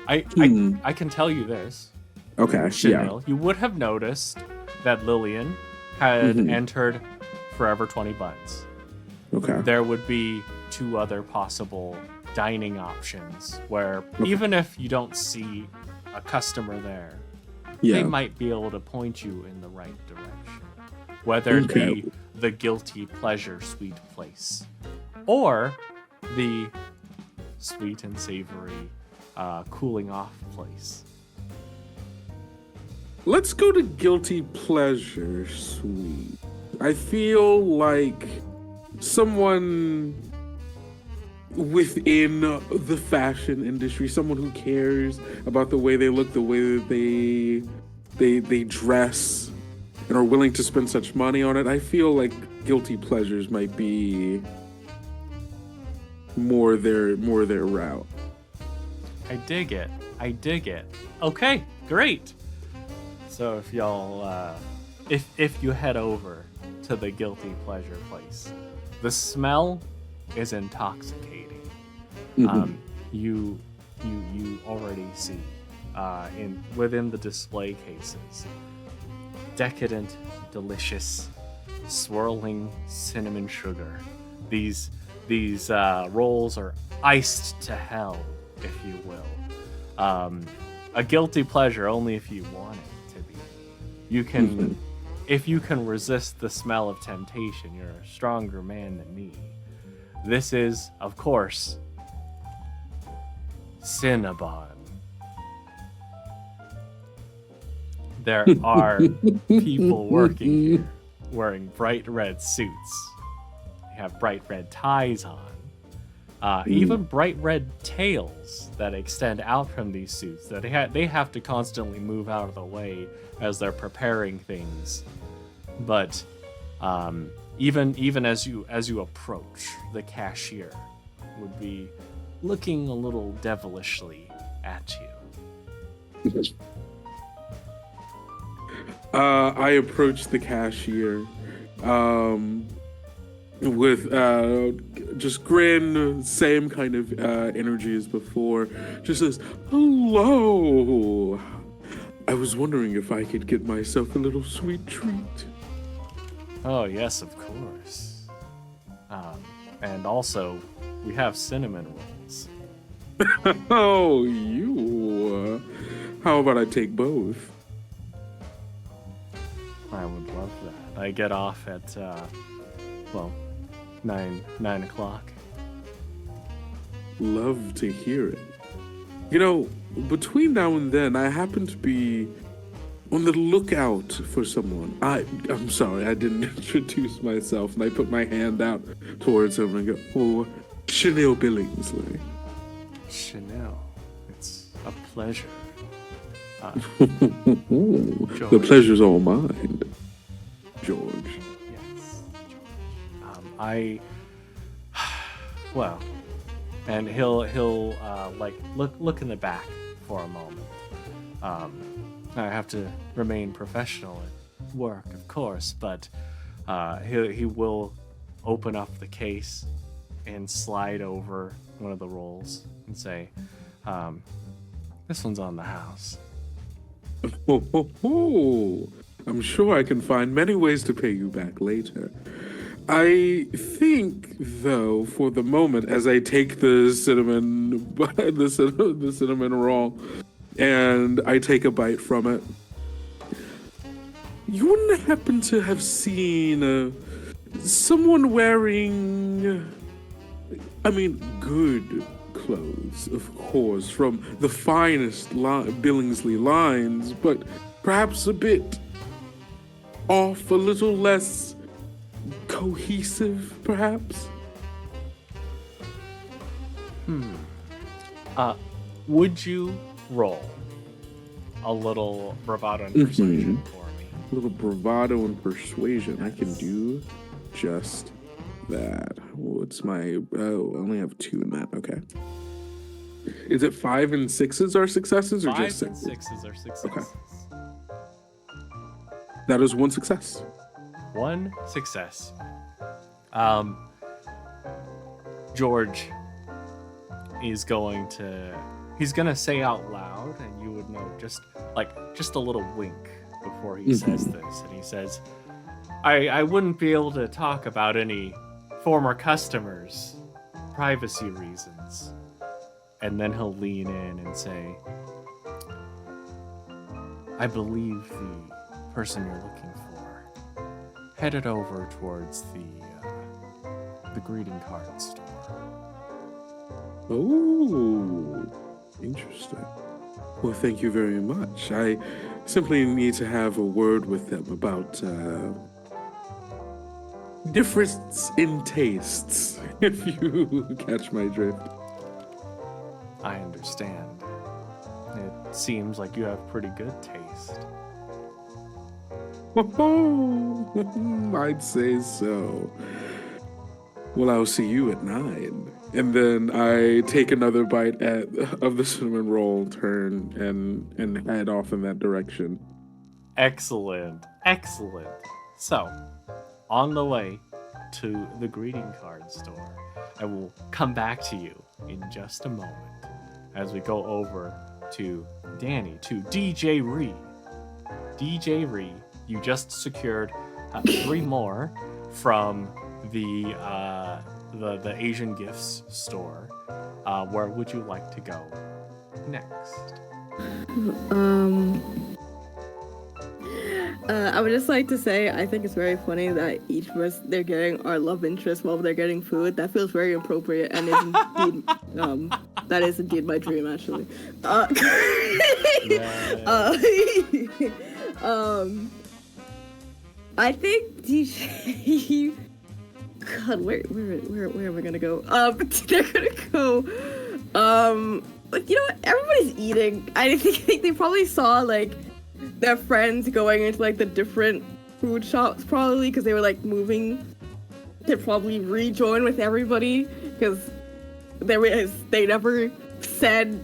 I can tell you this. Okay, Chanel, you would have noticed that Lillian had entered Forever 20 Buns. Okay. There would be two other possible dining options where even if you don't see a customer there, they might be able to point you in the right direction. Whether it be the guilty pleasure sweet place or the sweet and savory cooling off place. Let's go to guilty pleasure sweet. I feel like someone within the fashion industry, someone who cares about the way they look, the way that they dress, and are willing to spend such money on it. I feel like guilty pleasures might be more their route. I dig it. Okay, great. So if y'all, if you head over to the guilty pleasure place, the smell is intoxicating. You already see within the display cases, decadent, delicious, swirling cinnamon sugar. These rolls are iced to hell, if you will. A guilty pleasure only if you want it to be. You can, if you can resist the smell of temptation, you're a stronger man than me. This is, of course, Cinnabon. There are people working here wearing bright red suits. They have bright red ties on. Even bright red tails that extend out from these suits that they have to constantly move out of the way as they're preparing things. But Even as you approach, the cashier would be looking a little devilishly at you. I approach the cashier with just grin, same kind of energy as before. Just says, "Hello. I was wondering if I could get myself a little sweet treat." Oh yes, of course. And also, we have cinnamon rolls. Oh, you. How about I take both? I would love that. I get off at 9 o'clock. Love to hear it. You know, between now and then, I happen to be on the lookout for someone. I'm sorry, I didn't introduce myself, and I put my hand out towards him and go, "Oh, Chanel Billingsley." Chanel, it's a pleasure. The pleasure's all mine, George. Yes, George. Well, and he'll like look in the back for a moment. I have to remain professional at work, of course, but he will open up the case and slide over one of the rolls and say, "This one's on the house." Oh, I'm sure I can find many ways to pay you back later. I think, though, for the moment, as I take the cinnamon roll, and I take a bite from it, you wouldn't happen to have seen someone wearing, good clothes, of course, from the finest Billingsley lines, but perhaps a bit off, a little less cohesive, perhaps? Would you roll a little bravado and persuasion for me? A little bravado and persuasion. I can do just that. What's my... Oh, I only have 2 in that. Okay. Is it 5 and 6s are successes or 5 just and 6s are successes. Okay. That is 1 success. 1 success. George is going to say out loud, and you would know just a little wink before he says this, and he says, I wouldn't be able to talk about any former customers, privacy reasons. And then he'll lean in and say, I believe the person you're looking for headed over towards the greeting card store. Oh, interesting. Well, thank you very much. I simply need to have a word with them about difference in tastes, if you catch my drift. I understand. It seems like you have pretty good taste. I'd say so. Well, I'll see you at 9. And then I take another bite of the cinnamon roll, turn, and head off in that direction. Excellent. Excellent. So, on the way to the greeting card store, I will come back to you in just a moment as we go over to Danny, to DJ Ree. DJ Ree, you just secured 3 more from the Asian Gifts store. Where would you like to go next? I would just like to say I think it's very funny that each of us, they're getting our love interest while they're getting food. That feels very appropriate and is indeed, that is indeed my dream, actually. I think DJ... God, where am I gonna go? They're gonna go. Like, you know what? Everybody's eating. I think they probably saw like their friends going into like the different food shops probably because they were like moving to probably rejoin with everybody because they never said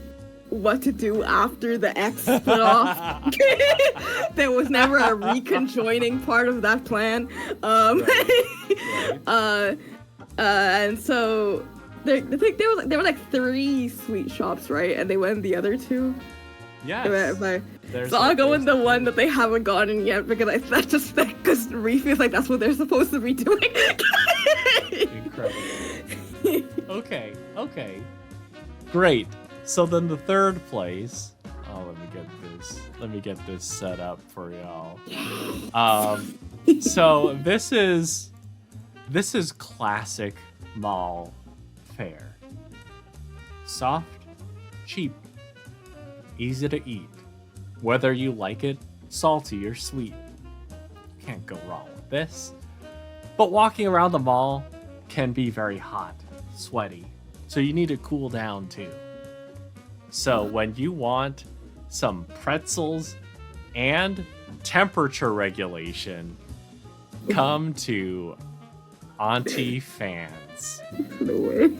what to do after the X split off. There was never a reconjoining part of that plan. And so I think there were like 3 sweet shops, right? And they went in the other 2. Yes. So I'll go in the one that they haven't gotten yet because that's just because Reef feels like that's what they're supposed to be doing. Incredible. Okay. Great. So then the third place. Oh, let me get this set up for y'all. So this is classic mall fare. Soft, cheap, easy to eat. Whether you like it salty or sweet, can't go wrong with this. But walking around the mall can be very hot, sweaty, so you need to cool down too. So when you want some pretzels and temperature regulation, come to Auntie Fans. No way.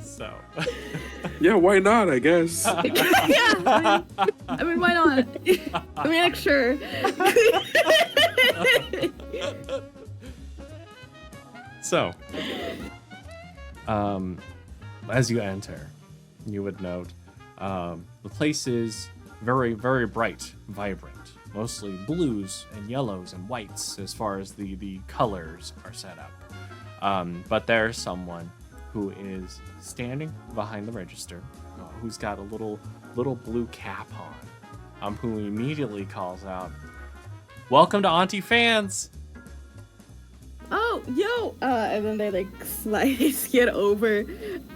So. Yeah, why not, I guess. Yeah, I mean, why not? I mean, like, sure. So, as you enter, you would note the place is very, very bright, vibrant, mostly blues and yellows and whites as far as the colors are set up. But there's someone who is standing behind the register, who's got a little blue cap on, who immediately calls out, "Welcome to Auntie Fans!" Oh, yo! And then they like slightly skid over,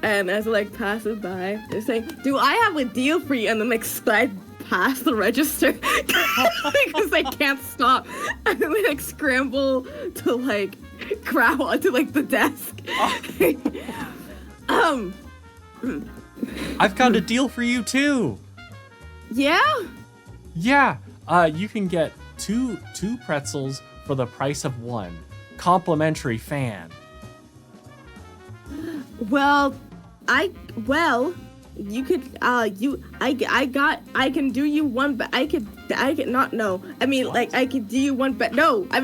and as it like passes by, they're saying, "Do I have a deal for you?" And then like slide past the register because they can't stop, and then they like scramble to like grab onto like the desk. I've got a deal for you too. Yeah. Yeah. You can get two pretzels for the price of one. Complimentary fan. You could I can do you one but I could not no. I mean, what? Like I could do you one but no. I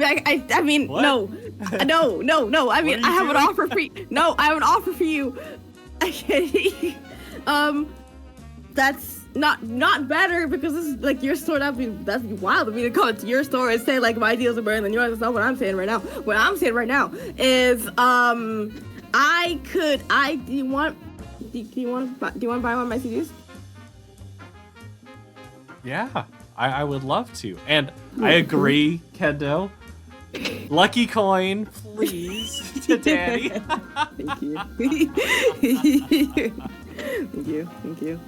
mean what? No. No. I mean, I have an offer for you. No, I have an offer for you. That's not better because this is like your store. That'd be wild of me to come to your store and say like my deals are better than yours. That's not what I'm saying right now. What I'm saying right now is do you want to buy one of my CDs? Yeah, I would love to. And I agree, Kendo. Lucky coin, please, to Daddy. Thank you. Thank you.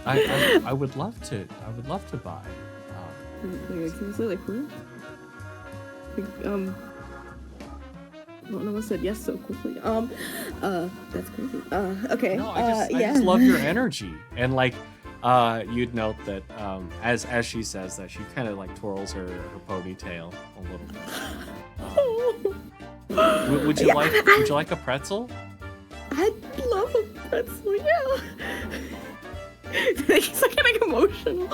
I would love to. I would love to buy. Seriously, like who? No one said yes so quickly. That's crazy. Okay. No, I just love your energy, and like, you'd note that as she says that, she kind of like twirls her ponytail a little bit. Would you like a pretzel? I'd love a pretzel, yeah. He's like emotional.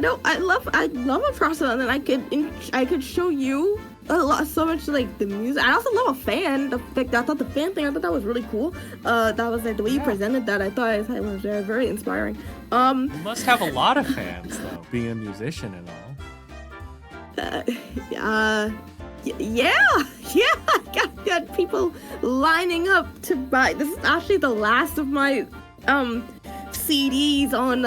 No, I love a pretzel, and then I could show you so much like the music. I also love a fan. I thought the fan thing, I thought that was really cool. That was like the way you presented that. I thought it was very, very inspiring. You must have a lot of fans though, being a musician and all. Yeah, I got people lining up to buy. This is actually the last of my CDs on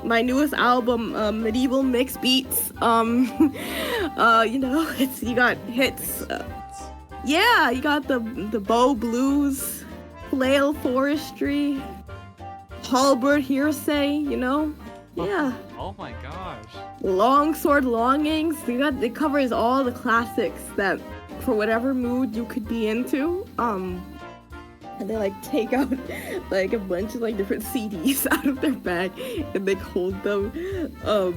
my newest album, Medieval Mixed Beats. You got hits. You got the Bow Blues, Flail Forestry, Halberd Hearsay. Yeah. Oh my gosh. Longsword Longings. It covers all the classics that for whatever mood you could be into. And they like take out like a bunch of like different CDs out of their bag and they hold them a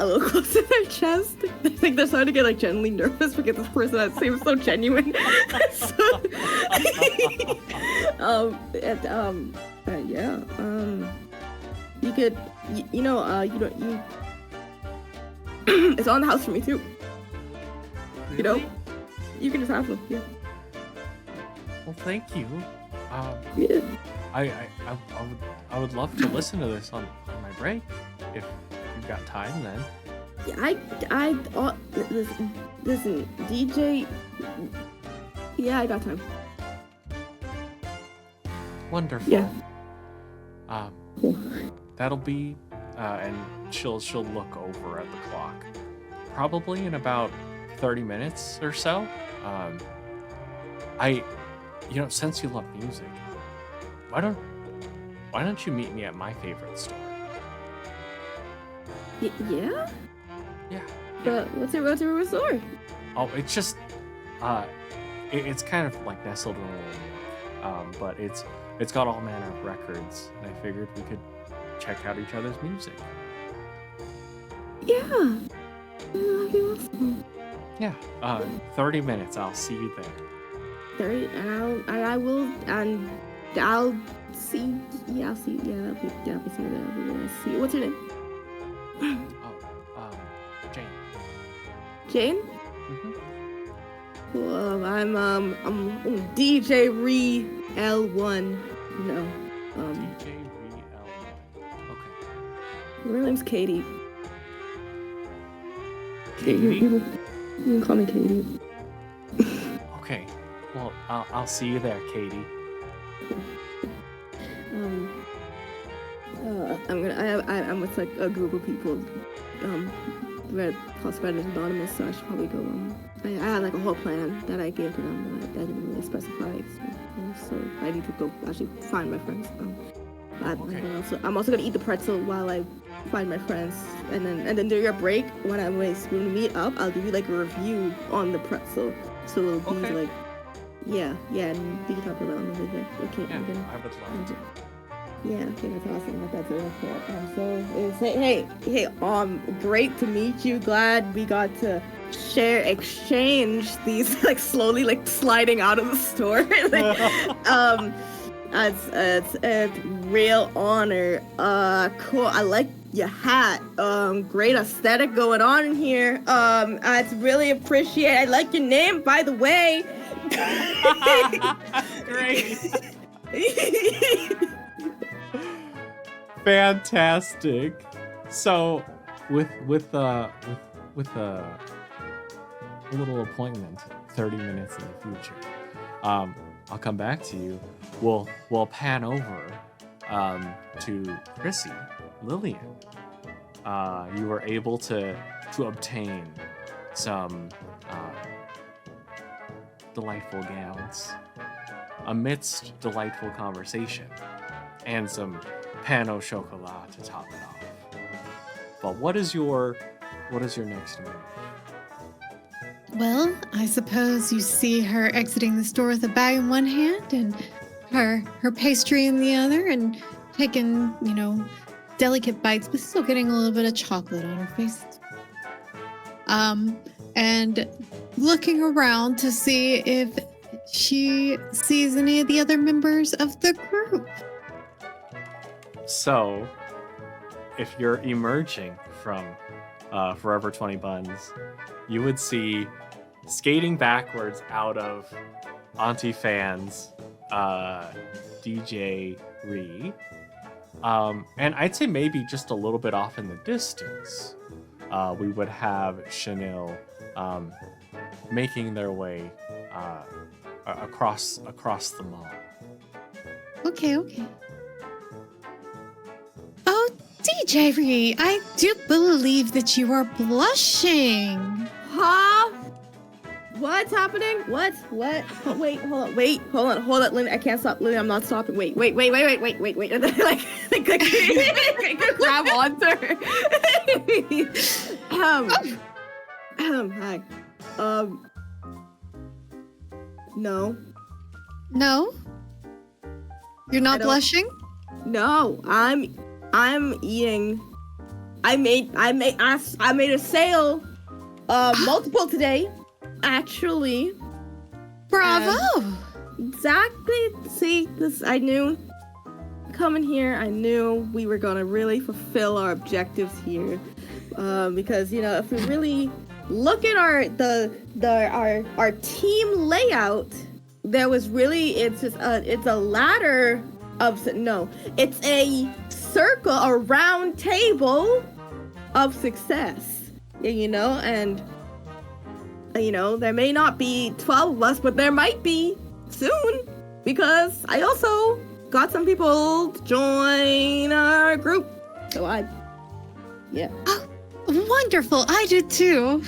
little close to their chest. I think they're starting to get like genuinely nervous because this person that seems so genuine. You could, it's on the house for me too. You know, you can just have them. Yeah. Well, thank you. Yeah. I would love to listen to this on my break if you've got time then. Yeah, listen, DJ. Yeah, I got time. Wonderful. Yeah. That'll be, and she'll look over at the clock. Probably in about 30 minutes or so. Since you love music, why don't you meet me at my favorite store? Yeah? Yeah. But what's your resort? Oh, it's just, it's kind of like nestled in a little nook, but it's got all manner of records, and I figured we could check out each other's music. Yeah. That'd be awesome. Yeah. 30 minutes. I'll see you there. 30, I'll see. Yeah, I'll see. Yeah, that'll be something. I'll see. What's your name? Jane. Jane? Mm-hmm. Well, I'm DJ Re L1. No. DJ Re L1. Okay. Her name's Katie. Katie? You can call me Katie. Okay. Well, I'll see you there, Katie. I'm with like a group of people. Red plus Red is anonymous, so I should probably go. I had like a whole plan that I gave to them that I didn't really specify. So I need to go actually find my friends. Okay. I'm also gonna eat the pretzel while I find my friends, and then during your break, when we meet up, I'll give you like a review on the pretzel. So it'll be like, yeah, and we can talk about it on the video. Okay, Yeah, I would love to. Yeah, okay, that's awesome. That's really cool. Great to meet you. Glad we got to exchange these like slowly like sliding out of the store. It's a real honor. Cool. I like your hat. Great aesthetic going on in here. It's really appreciate. I like your name, by the way. Great. Fantastic. So, with a little appointment, 30 minutes in the future, I'll come back to you. We'll pan over to Chrissy, Lillian. You were able to obtain some delightful gowns amidst delightful conversation and some pain au chocolat to top it off. But what is your next move? Well, I suppose you see her exiting the store with a bag in one hand and her pastry in the other, and taking, delicate bites, but still getting a little bit of chocolate on her face. And looking around to see if she sees any of the other members of the group. So, if you're emerging from Forever 20 Buns, you would see skating backwards out of Auntie Fan's DJ Ree. And I'd say maybe just a little bit off in the distance, we would have Chanel making their way across the mall. Okay. Oh, DJ Ree, I do believe that you are blushing. Huh? What's happening? What? Wait, hold on, Lynn, I can't stop, Lynn, I'm not stopping. Wait. And then, like, I could grab onto her. Hi. No. No? You're not I don't- blushing? No, I'm eating. I made a sale, multiple today, actually. Bravo! Exactly. See, this I knew. Coming here, I knew we were gonna really fulfill our objectives here, because if we really look at our team layout, there was really it's a ladder of it's a circle, a round table of success, and there may not be 12 of us, but there might be soon, because I also got some people to join our group. So yeah. Oh, wonderful. I did too.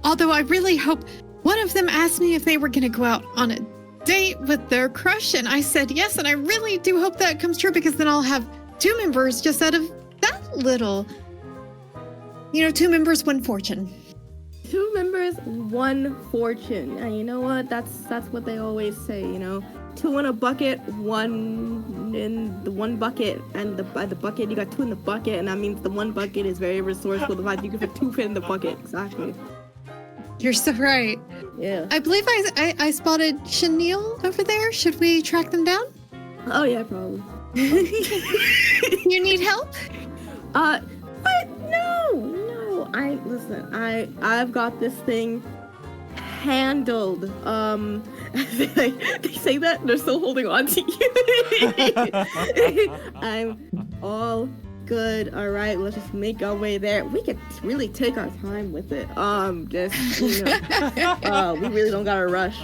Although I really hope one of them asked me if they were going to go out on a date with their crush, and I said yes, and I really do hope that comes true, because then I'll have 2 members just out of that little. 2 members, 1 fortune. 2 members, 1 fortune. And you know what? That's what they always say, 2 in a bucket, 1 in the 1 bucket, and by the bucket you got 2 in the bucket, and that means the 1 bucket is very resourceful. The fact you can fit 2 fit in the bucket. Exactly. You're so right. Yeah. I believe I spotted Chenille over there. Should we track them down? Oh yeah, probably. You need help? What? No. I've got this thing handled. They say that they're still holding on to you. I'm all good. All right, let's just make our way there. We could really take our time with it. We really don't gotta rush.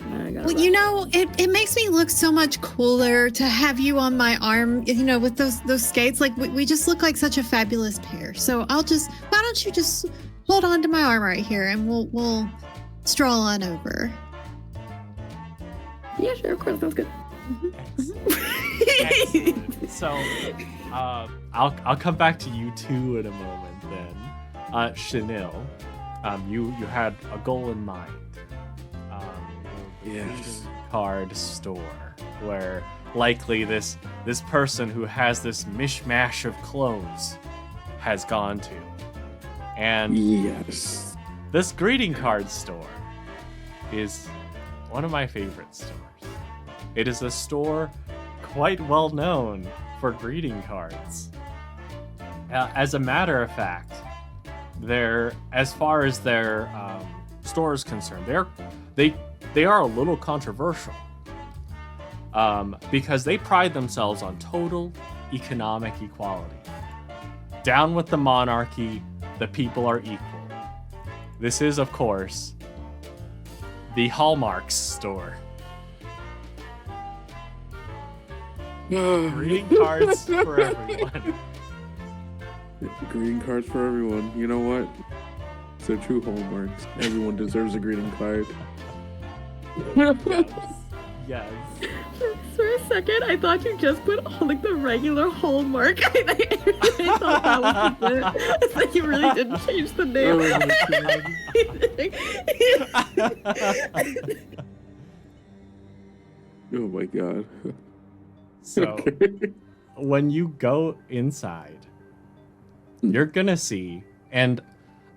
Well, it makes me look so much cooler to have you on my arm, with those skates. Like, we just look like such a fabulous pair. So why don't you just hold on to my arm right here, and we'll stroll on over. Yeah, sure, of course, sounds good. Excellent. So, I'll come back to you two in a moment then. Chenille, you had a goal in mind. Yes. Card store, where likely this person who has this mishmash of clothes has gone to. And yes, this greeting card store is one of my favorite stores. It is a store quite well known for greeting cards. As a matter of fact, as far as their store is concerned, they are a little controversial because they pride themselves on total economic equality. Down with the monarchy, the people are equal. This is, of course, the Hallmarks store. Greeting cards for everyone. Greeting cards for everyone. You know what? It's a true hallmarks. Everyone deserves a greeting card. Yes. For a second, I thought you just put the regular Hallmark. I thought that was it. It's like you really didn't change the name. Oh my god. So, when you go inside, you're gonna see, and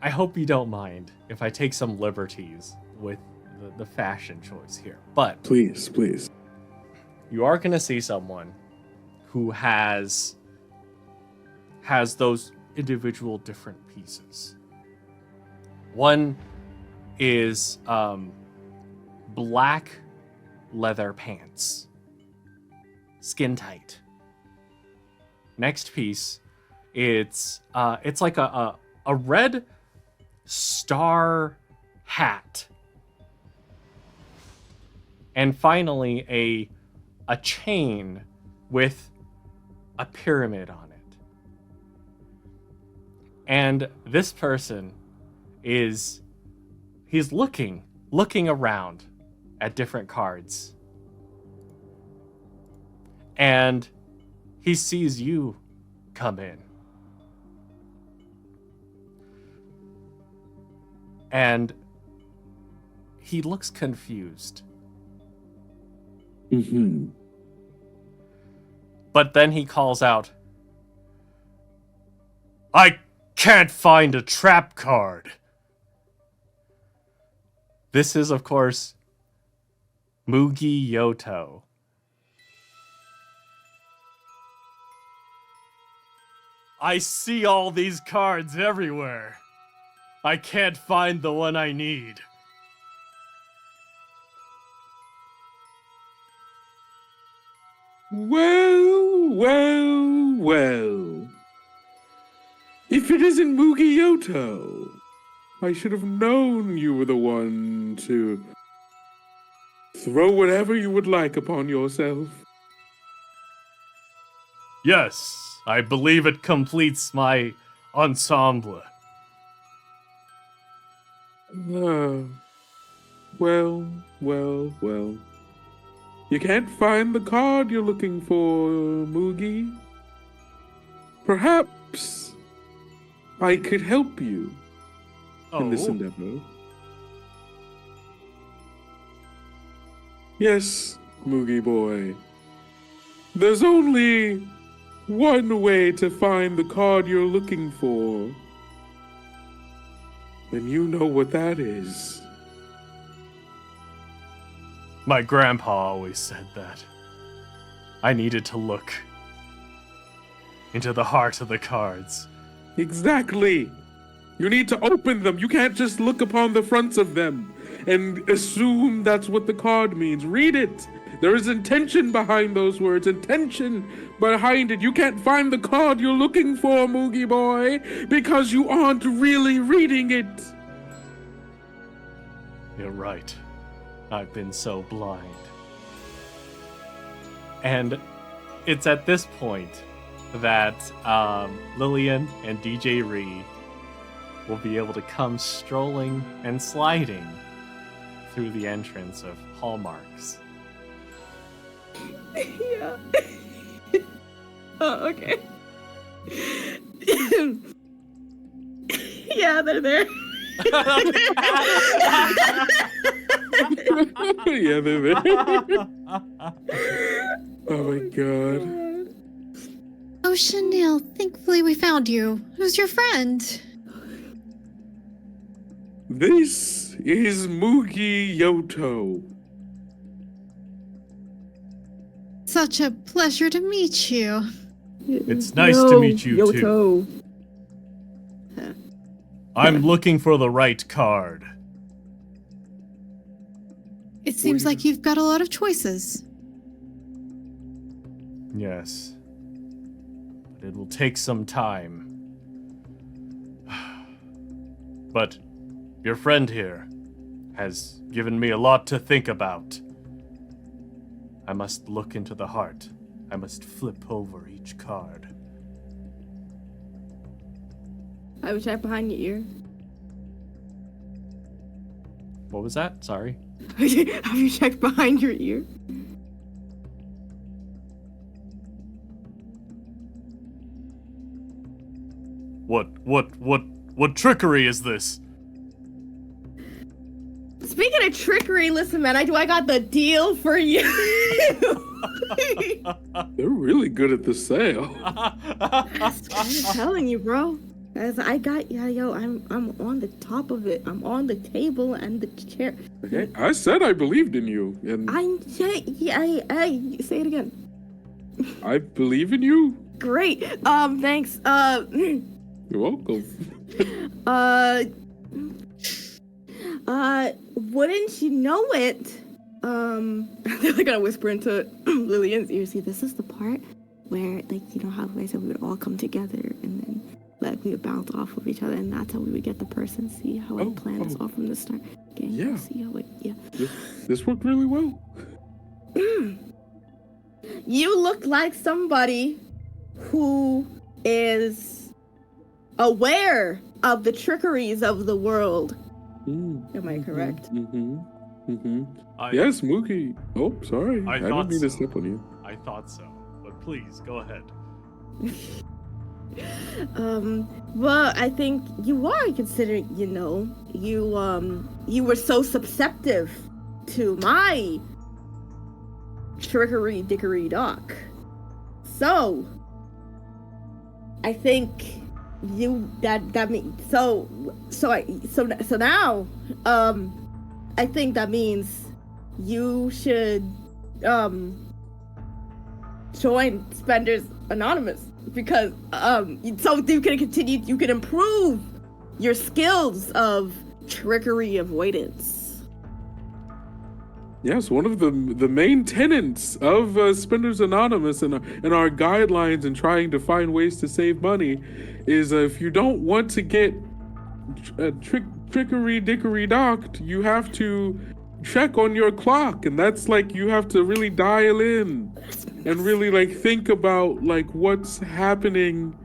I hope you don't mind if I take some liberties with the fashion choice here, but Please. you are going to see someone who has those individual different pieces. One is black leather pants, skin tight. Next piece, it's like a red star hat. And finally, a chain with a pyramid on it. And this person he's looking around at different cards. And he sees you come in. And he looks confused. Mm-hmm. But then he calls out, I can't find a trap card. This is, of course, Mugi Yoto. I see all these cards everywhere. I can't find the one I need. Well. If it isn't Mugi Yoto, I should have known you were the one to throw whatever you would like upon yourself. Yes, I believe it completes my ensemble. Well. You can't find the card you're looking for, Mugi. Perhaps I could help you in this endeavor. Yes, Mugi boy. There's only one way to find the card you're looking for. And you know what that is. My grandpa always said that. I needed to look into the heart of the cards. Exactly. You need to open them. You can't just look upon the fronts of them and assume that's what the card means. Read it. There is intention behind those words. Intention behind it. You can't find the card you're looking for, Mugi boy, because you aren't really reading it. You're right. I've been so blind. And it's at this point that Lillian and DJ Ree will be able to come strolling and sliding through the entrance of Hallmarks. Yeah. Oh, okay. Yeah, they're there. Yeah, they're there. Oh my god. Oh, Chanel, thankfully we found you. Who's your friend? This is Mugi Yoto. Such a pleasure to meet you. It's nice to meet you too. I'm looking for the right card. It seems like you've got a lot of choices. Yes. But it will take some time. But your friend here has given me a lot to think about. I must look into the heart. I must flip over each card. I was right behind your ear. What was that? Sorry. Have you checked behind your ear? What trickery is this? Speaking of trickery, listen, man, I got the deal for you. They're really good at the sale. I'm telling you, bro. As I got, I'm on the top of it. I'm on the table and the chair. Okay, I said I believed in you, and I say it again. I believe in you. Great. Thanks. You're welcome. Wouldn't you know it? They're gonna whisper into Lillian's ear. See, this is the part where, like, you know how I said we would all come together and then like we would bounce off of each other, and that's how we would get the person. See how I planned this all from the start. Okay, Yeah. See how it, yeah. This worked really well. You look like somebody who is aware of the trickeries of the world. Am I correct? Yes, Mookie. Oh, sorry. I didn't mean to step on you. I thought so, but please, go ahead. Well, I think you are considering, you were so susceptible to my trickery dickory dock. So, I think that means so now, I think that means you should join Spenders Anonymous, because so you can improve your skills of trickery avoidance. Yes, one of the main tenets of Spenders Anonymous and our guidelines in trying to find ways to save money is if you don't want to get trickery dickory docked, you have to check on your clock, and that's like you have to really dial in and really like think about like what's happening,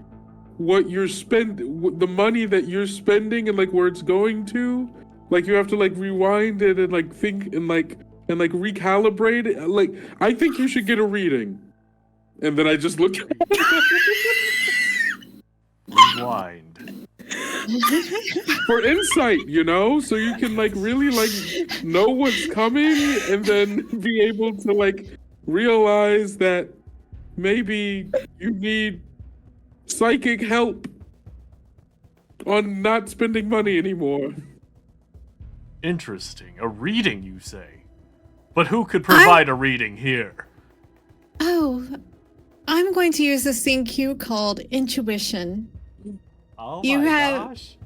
what you're the money that you're spending and like where it's going to. Like you have to like rewind it and like think and like recalibrate it. Like I think you should get a reading. And then I just look at Rewind. for insight, so you can like really like know what's coming and then be able to like realize that maybe you need psychic help on not spending money anymore. Interesting. A reading, you say? But who could provide a reading here? Oh, I'm going to use this thing cue called intuition. Oh Gosh.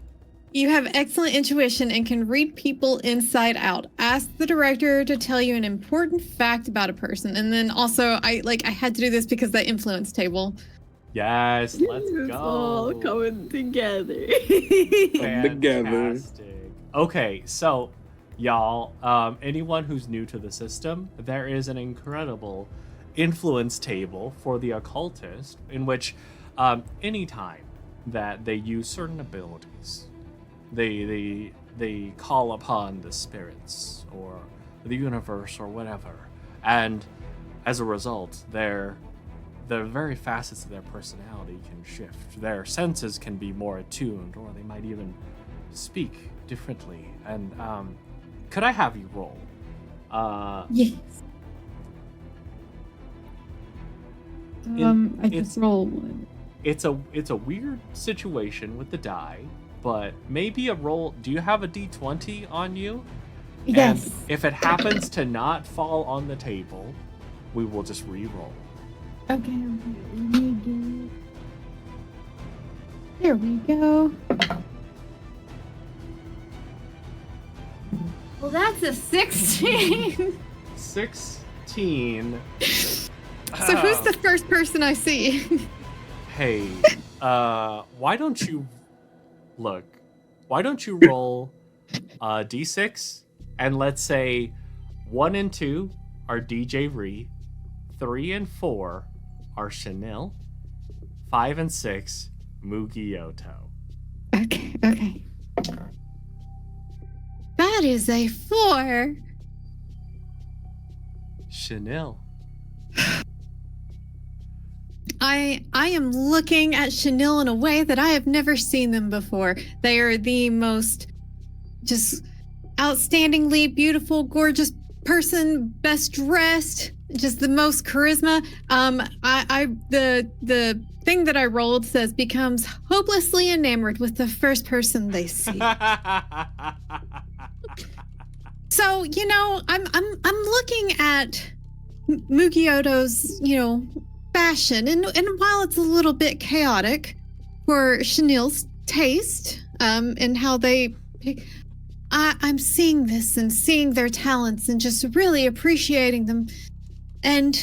You have excellent intuition and can read people inside out. Ask the director to tell you an important fact about a person. And then also, I had to do this because that influence table. Yes, let's It's go. all coming together. Fantastic. Okay, so y'all, anyone who's new to the system, there is an incredible influence table for the occultist in which anytime that they use certain abilities, they call upon the spirits or the universe or whatever, and as a result, the very facets of their personality can shift. Their senses can be more attuned, or they might even speak differently. And could I have you roll? Yes. I just roll one. It's a weird situation with the die, but maybe a roll. Do you have a D20 on you? Yes. And if it happens to not fall on the table, we will just re-roll. Okay. Let me get... There we go. Well, that's a 16. 16. So who's the first person I see? Hey, why don't you roll D6, and let's say 1 and 2 are DJ Ree, 3 and 4 are Chanel, 5 and 6 Mugioto. Okay. That is a 4. Chanel. I am looking at Chanel in a way that I have never seen them before. They are the most just outstandingly beautiful, gorgeous person, best dressed, just the most charisma. The thing that I rolled says becomes hopelessly enamored with the first person they see. So, I'm looking at Mugioto's, fashion, and while it's a little bit chaotic for Chanel's taste, and how I'm seeing this and seeing their talents and just really appreciating them. And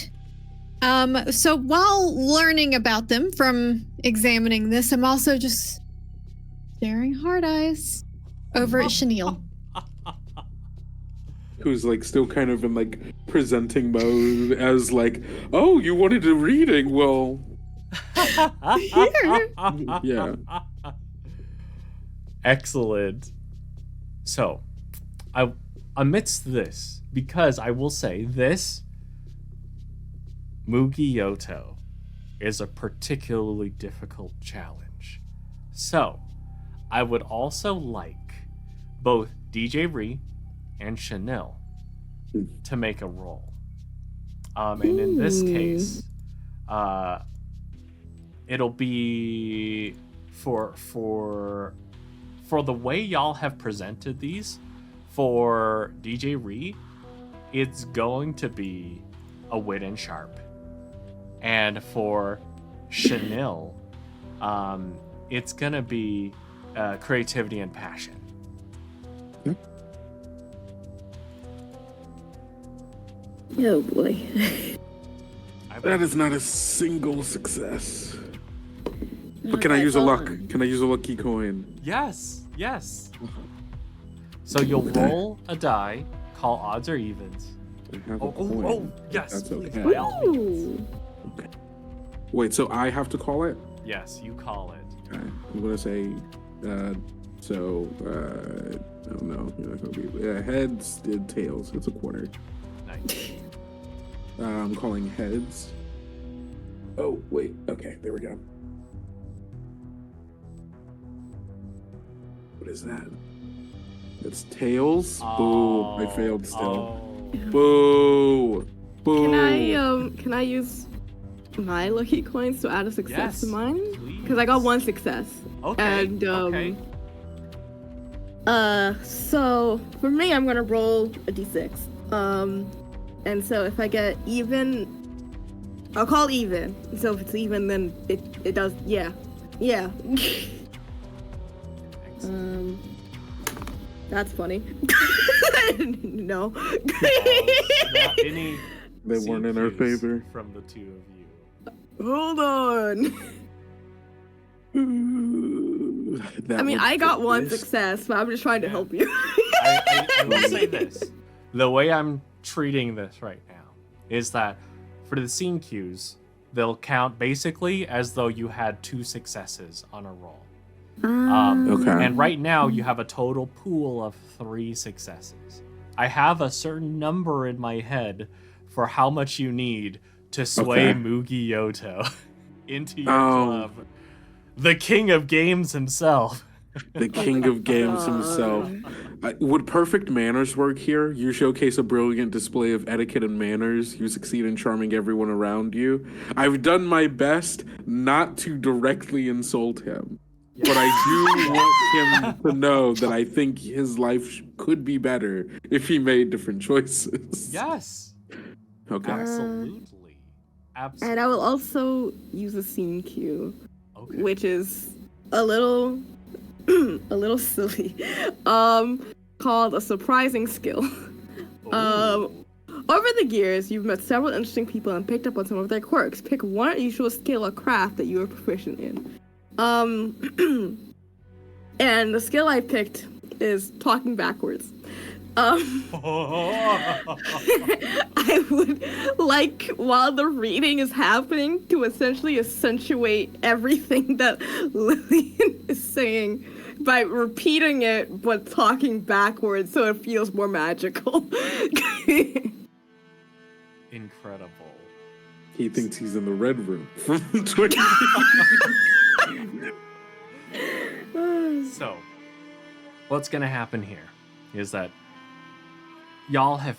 so while learning about them from examining this, I'm also just staring hard eyes over at Chanel. Who's like still kind of in like presenting mode as like, oh, you wanted a reading? Well, Here. yeah. Excellent. So, amidst this, because I will say this, Mugioto is a particularly difficult challenge. So, I would also like both DJ Ree and Chanel to make a roll. And in this case, it'll be for the way y'all have presented these. For DJ Ree, it's going to be a wit and sharp, and for Chanel, it's gonna be creativity and passion. Oh boy. That is not a single success. But can I use a luck? Can I use a lucky coin? Yes. So you'll roll a die, call odds or evens. I have a coin. Yes, That's please, okay. by all means. Okay. Wait, so I have to call it? Yes, you call it. Okay. I'm gonna say, I don't know. You're not gonna be heads, tails. It's a quarter. Nice. I'm calling heads. Oh wait. Okay, there we go. What is that? It's tails. Boo! I failed still. Boo! Boo! Can I use my lucky coins to add a success to mine? Please. Because I got one success. Okay. And okay. So for me, I'm gonna roll a d6. And so if I get even, I'll call even. So if it's even, then it does. Yeah. That's funny. No. Not any They weren't in our CQs favor. from the two of you. Hold on. I mean, I got one success, but I'm just trying to help you. I will say this. The way I'm treating this right now is that for the scene cues, they'll count basically as though you had 2 successes on a roll. Okay. And right now you have a total pool of 3 successes. I have a certain number in my head for how much you need to sway Mugi Yoto into your club. The king of games himself. The king of games himself. Would perfect manners work here? You showcase a brilliant display of etiquette and manners. You succeed in charming everyone around you. I've done my best not to directly insult him. But I do want him to know that I think his life could be better if he made different choices. Yes. Okay. Absolutely. And I will also use a scene cue, Okay. which is a little silly, called a surprising skill. Over the years, you've met several interesting people and picked up on some of their quirks. Pick one unusual skill or craft that you are proficient in. And the skill I picked is talking backwards. I would like, while the reading is happening, to essentially accentuate everything that Lillian is saying by repeating it but talking backwards so it feels more magical. Incredible. He thinks he's in the red room from Twitter. So, what's gonna happen here is that y'all have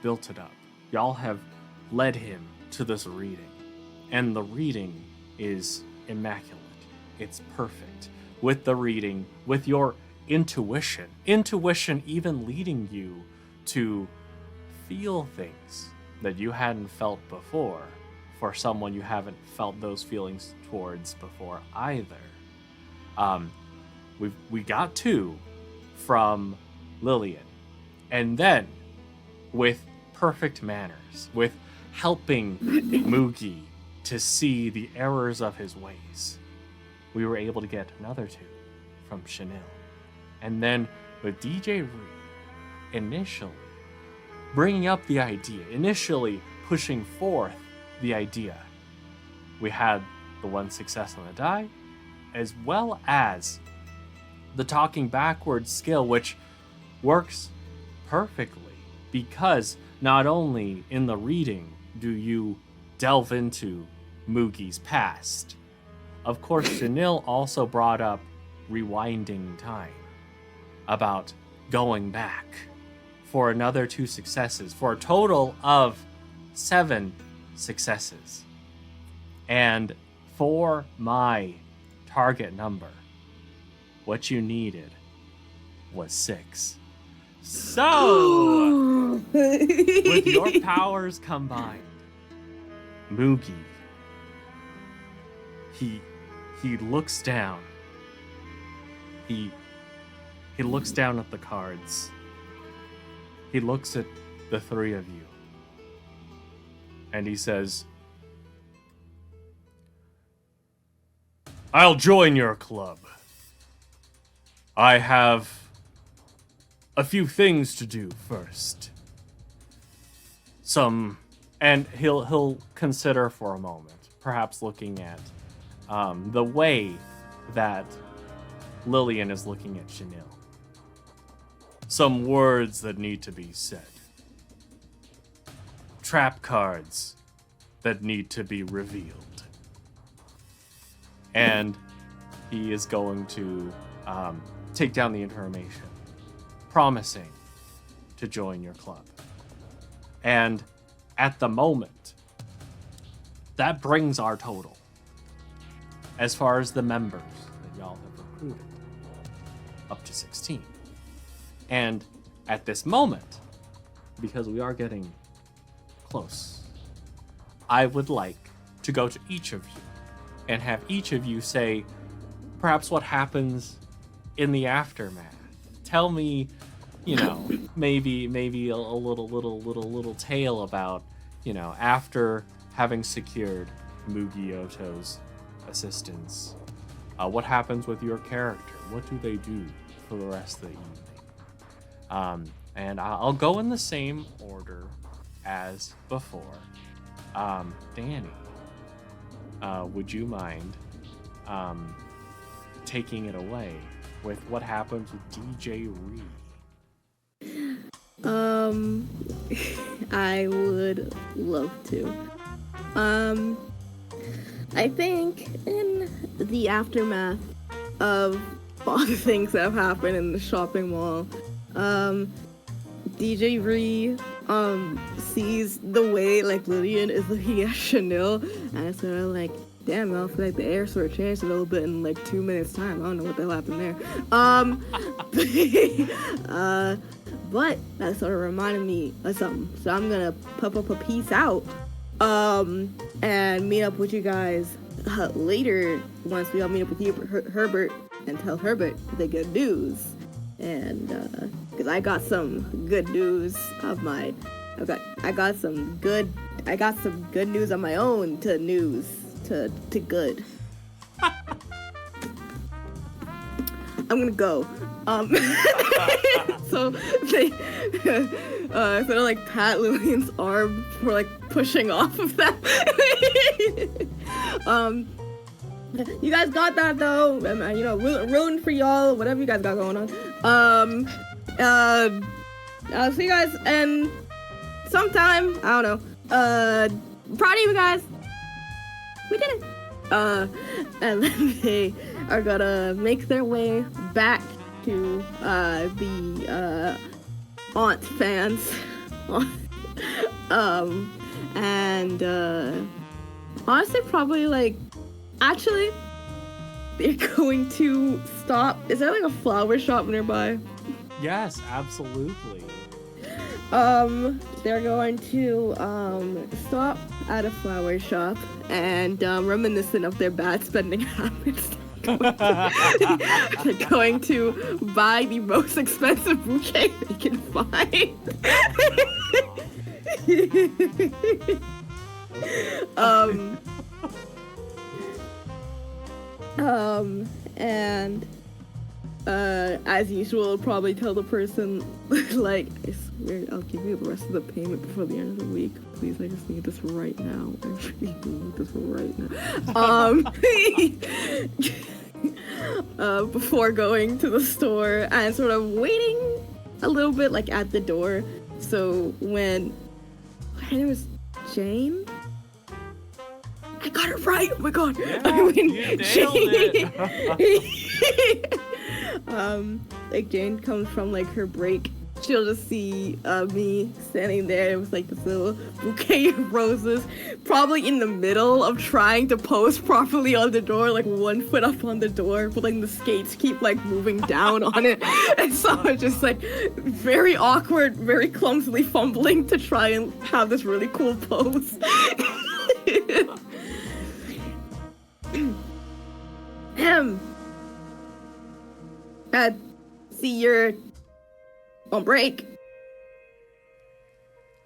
built it up. Y'all have led him to this reading, and the reading is immaculate. It's perfect. With the reading, with your intuition even leading you to feel things that you hadn't felt before, for someone you haven't felt those feelings towards before either. We got 2 from Lillian, and then with perfect manners, with helping Mugi to see the errors of his ways, we were able to get another 2 from Chanel. And then with DJ Ree, initially bringing up the idea, initially pushing forth the idea, we had the 1 success on the die, as well as the talking backwards skill, which works perfectly because not only in the reading do you delve into Mugi's past, of course Chanel also brought up rewinding time, about going back for another 2 successes, for a total of 7 successes. And for my target number, what you needed was 6. So, with your powers combined, Moogie, he looks down. He looks down at the cards. He looks at the 3 of you. And he says, I'll join your club. I have a few things to do first. And he'll consider for a moment, perhaps looking at the way that Lillian is looking at Chanel. Some words that need to be said. Trap cards that need to be revealed. And he is going to take down the information, promising to join your club. And at the moment, that brings our total, as far as the members that y'all have recruited, up to 16. And at this moment, because we are getting close, I would like to go to each of you and have each of you say perhaps what happens in the aftermath. Tell me, maybe a little tale about, after having secured Mugioto's assistance. What happens with your character? What do they do for the rest of the evening? And I'll go in the same order as before. Danny, would you mind taking it away with what happens with DJ Ree? I would love to. I think in the aftermath of all the things that have happened in the shopping mall, DJ Ree sees the way like Lillian is looking at Chanel, and it's sort of like, damn, I feel like the air sort of changed a little bit in like 2 minutes time. I don't know what the hell happened there. But that sort of reminded me of something. So I'm gonna pop up a piece out and meet up with you guys later once we all meet up with you, Herbert, and tell Herbert the good news. And because I got some good news of mine. I got some good news on my own to good. I'm gonna go. So they sort of like pat Lillian's arm for like pushing off of that. You guys got that though. Rooting for y'all, whatever you guys got going on. I'll see you guys in sometime. I don't know. Proud of you guys. We did it. And then they are gonna make their way back to the Aunt fans. And honestly, probably like, actually, they're going to stop. Is there like a flower shop nearby? Yes, absolutely. They're going to stop at a flower shop and reminiscent of their bad spending habits. They're going to buy the most expensive bouquet they can find. And as usual, probably tell the person, like, I swear I'll give you the rest of the payment before the end of the week. Please, I just need this right now. I really need this right now. Before going to the store and sort of waiting a little bit, like, at the door. So when, her name is Jane? I got it right. Oh my god. Yeah, you nailed it. Like Jane comes from like her break. She'll just see me standing there with like this little bouquet of roses, probably in the middle of trying to pose properly on the door, like 1 foot up on the door, but like the skates keep like moving down on it, and so I'm just like very awkward, very clumsily fumbling to try and have this really cool pose. See you're on break.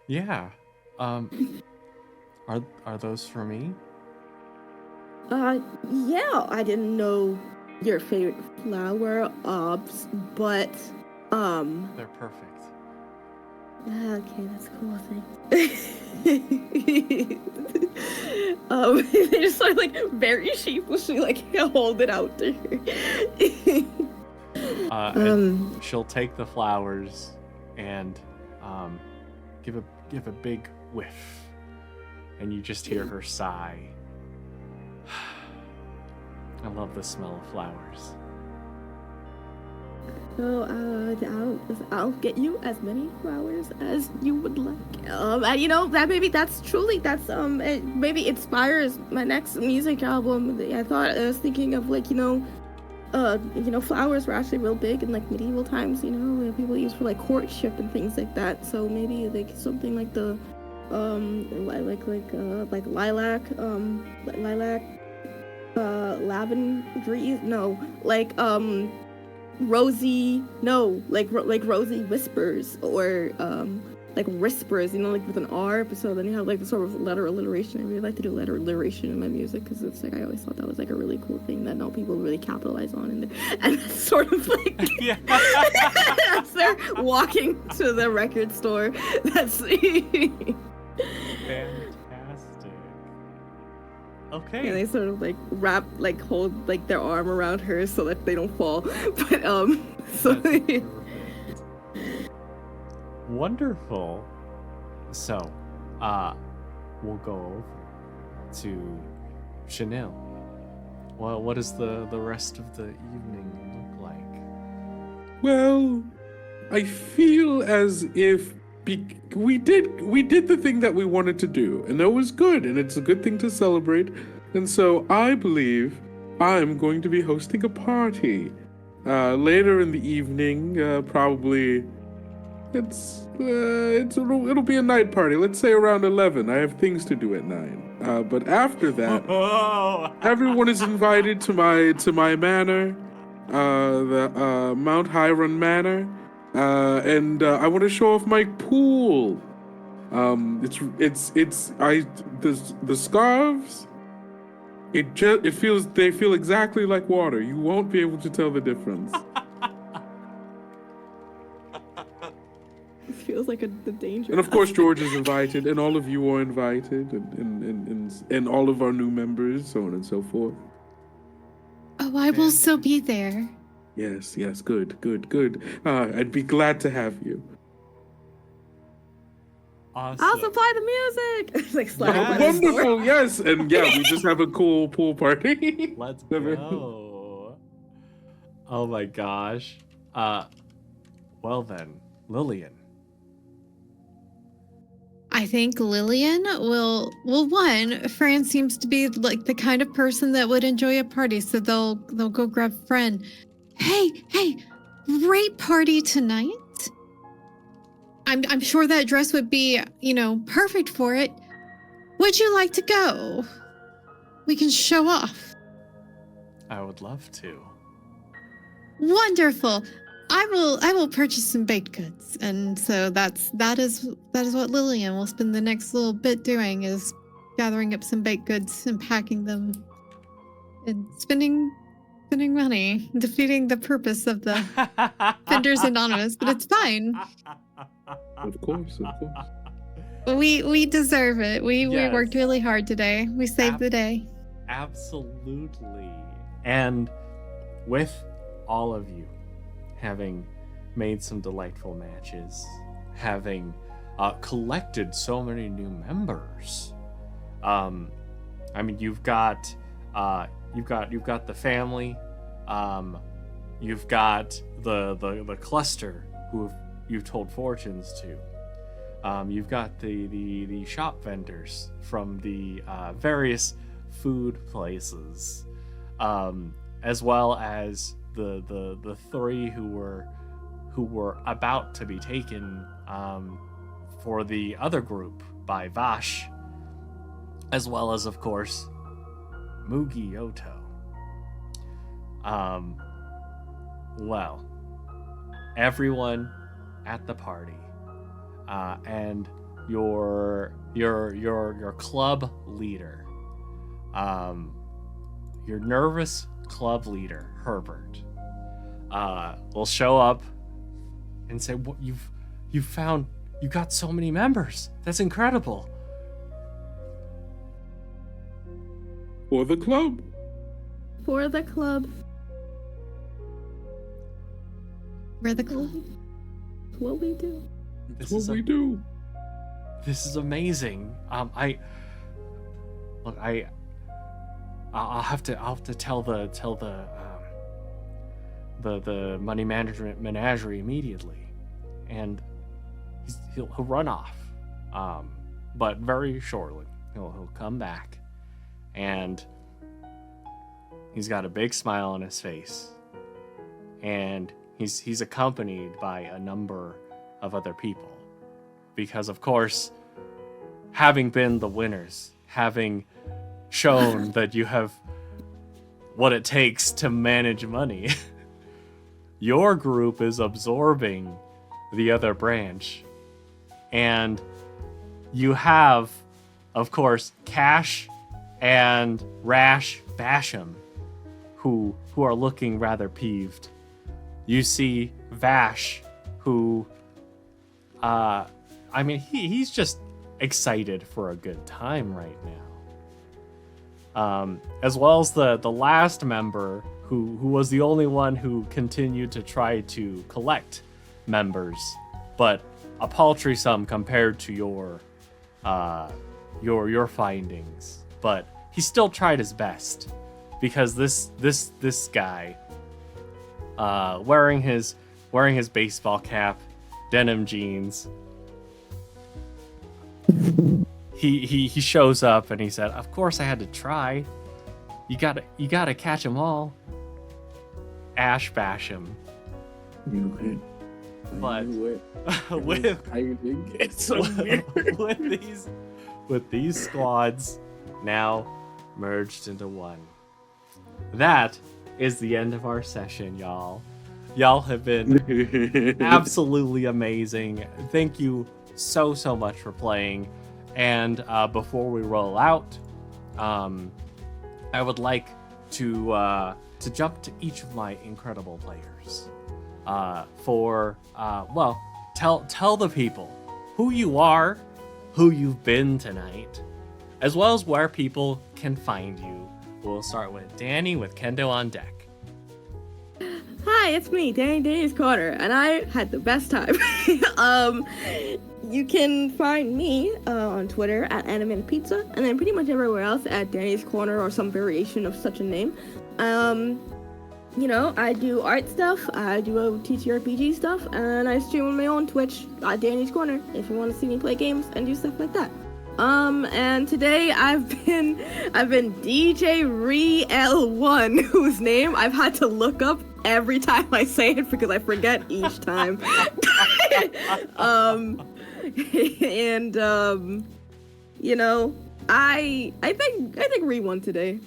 Yeah. Are those for me? Yeah, I didn't know your favorite flower, but, They're perfect. okay, that's cool, thanks. They just sort of, like, very sheepishly, like, hold it out to her. And she'll take the flowers and give a big whiff, and you just hear her sigh. I love the smell of flowers. So, I'll get you as many flowers as you would like. And you know, maybe it maybe inspires my next music album. I was thinking of like, flowers were actually real big in like medieval times, where people used for like courtship and things like that. So maybe like something like the, like lilac, lavender, no, like rosy, no, like rosy whispers, or like whispers, like with an R. So then you have like the sort of letter alliteration. I really like to do letter alliteration in my music because it's like I always thought that was like a really cool thing that not people really capitalize on, and that's sort of like Yeah. as they're walking to the record store. That's Fantastic. Okay. and they sort of like hold like their arm around her so that they don't fall. But so That's perfect. Wonderful. So, we'll go over to Chanel. Well, what does the rest of the evening look like? Well, I feel as if we did the thing that we wanted to do, and that was good, and it's a good thing to celebrate. And so I believe I'm going to be hosting a party later in the evening. Probably it'll be a night party. Let's say around 11. I have things to do at 9. But after that, everyone is invited to my manor, the Mount Hiron Manor. And I want to show off my pool. The scarves. They feel exactly like water. You won't be able to tell the difference. it feels like the danger. And of course, George is invited, and all of you are invited, and all of our new members, so on and so forth. Oh, I will still be there. Yes, good. I'd be glad to have you. Awesome. I'll supply the music. It's like sliding by the door. Wonderful, yes, and yeah, we just have a cool pool party. Let's go. Oh my gosh. Well then, Lillian. I think Lillian will one, Fran seems to be like the kind of person that would enjoy a party, so they'll go grab Fran. Hey, great party tonight. I'm sure that dress would be, perfect for it. Would you like to go? We can show off. I would love to. Wonderful. I will purchase some baked goods. And so that is what Lillian will spend the next little bit doing, is gathering up some baked goods and packing them and spending money, defeating the purpose of the Vendors Anonymous, but it's fine. Of course. We deserve it. We Yes. worked really hard today. We saved the day. Absolutely. And with all of you having made some delightful matches, having collected so many new members, I mean, you've got the family, you've got the cluster who you've told fortunes to. You've got the shop vendors from the various food places, as well as the three who were about to be taken for the other group by Vash, as well as, of course, Mugi Oto. Well, everyone at the party, and your club leader, your nervous club leader, Herbert, will show up and say, "What you got so many members? That's incredible." For the club. For the club. We're the club. What we do. That's what we do. This is amazing. I'll have to tell the money management menagerie immediately, and he'll run off. But very shortly he'll come back, and he's got a big smile on his face, and he's accompanied by a number of other people, because of course, having been the winners, having shown that you have what it takes to manage money, your group is absorbing the other branch, and you have, of course, Cash and Rash Basham, who are looking rather peeved. You see Vash, who, he's just excited for a good time right now. As well as the last member, who was the only one who continued to try to collect members, but a paltry sum compared to your findings. But he still tried his best, because this guy, wearing his baseball cap, denim jeans, he shows up and he said, "Of course I had to try. You gotta catch them all." Ash Basham. But with these squads now merged into one. That is the end of our session, y'all. Y'all have been absolutely amazing. Thank you so much for playing. And before we roll out, I would like to jump to each of my incredible players. Tell the people who you are, who you've been tonight, as well as where people can find you. We'll start with Danny with Kendo on deck. Hi, it's me, Danny's Corner, and I had the best time. You can find me on Twitter at @AnimanPizza, and then pretty much everywhere else at Danny's Corner or some variation of such a name. I do art stuff, I do TTRPG stuff, and I stream on my own Twitch at Danny's Corner if you want to see me play games and do stuff like that. And today I've been DJ Re-L1, whose name I've had to look up every time I say it because I forget each time. I think Re won today.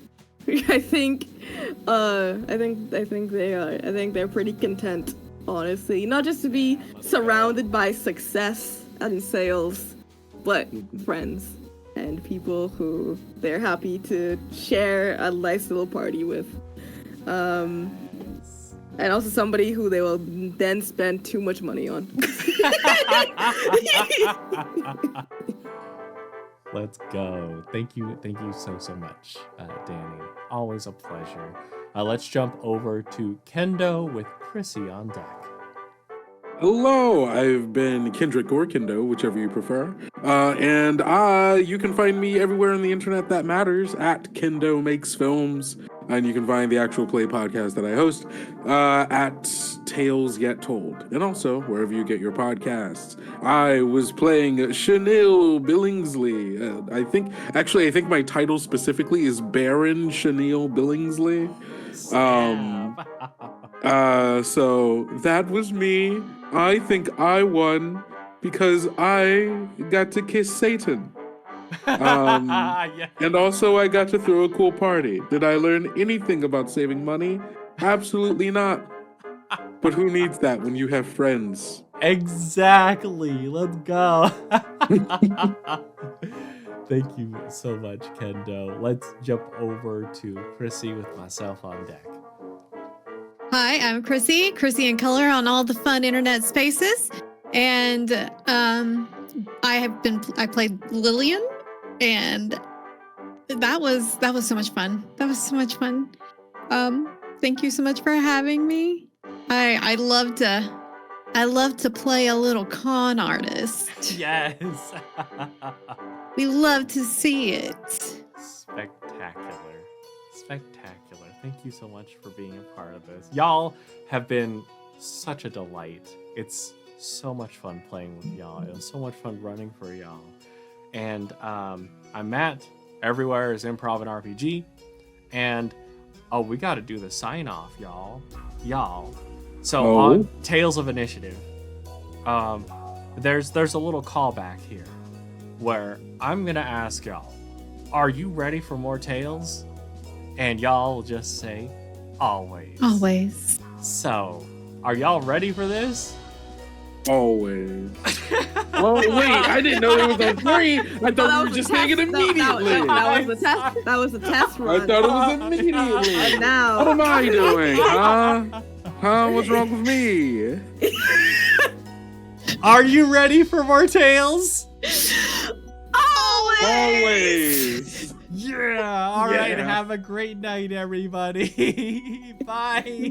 I think they're pretty content, honestly. Not just to be surrounded by success and sales, but friends and people who they're happy to share a nice little party with. And also somebody who they will then spend too much money on. Let's go. Thank you so much, Danny. Always a pleasure. Let's jump over to Kendo with Chrissy on deck. Hello, I've been Kendrick or Kendo, whichever you prefer. And you can find me everywhere on the internet that matters at Kendo Makes Films. And you can find the actual play podcast that I host at Tales Yet Told. And also wherever you get your podcasts. I was playing Chanel Billingsley. I think my title specifically is Baron Chanel Billingsley. So that was me. I think I won because I got to kiss Satan. Yeah. And also I got to throw a cool party. Did I learn anything about saving money? Absolutely not. But who needs that when you have friends? Exactly. Let's go. Thank you so much, Kendo. Let's jump over to Chrissy with myself on deck. Hi, I'm Chrissy in color on all the fun internet spaces. And I played Lillian, and that was so much fun. Thank you so much for having me. I love to play a little con artist. Yes. We love to see it. Spectacular. Thank you so much for being a part of this. Y'all have been such a delight. It's so much fun playing with y'all. It was so much fun running for y'all. And I'm Matt. Everywhere is Improv and RPG. And we got to do the sign off, y'all. So on Tales of Initiative, there's a little callback here where I'm gonna ask y'all, are you ready for more tales? And y'all will just say, always. Always. So, are y'all ready for this? Always. Oh, wait, I didn't know it was on three. I thought we were just saying it immediately. That was the test. That was the test run. I thought it was immediately. And now. What am I doing, huh? What's wrong with me? Are you ready for more tales? Always. Yeah. All right. Have a great night, everybody. Bye.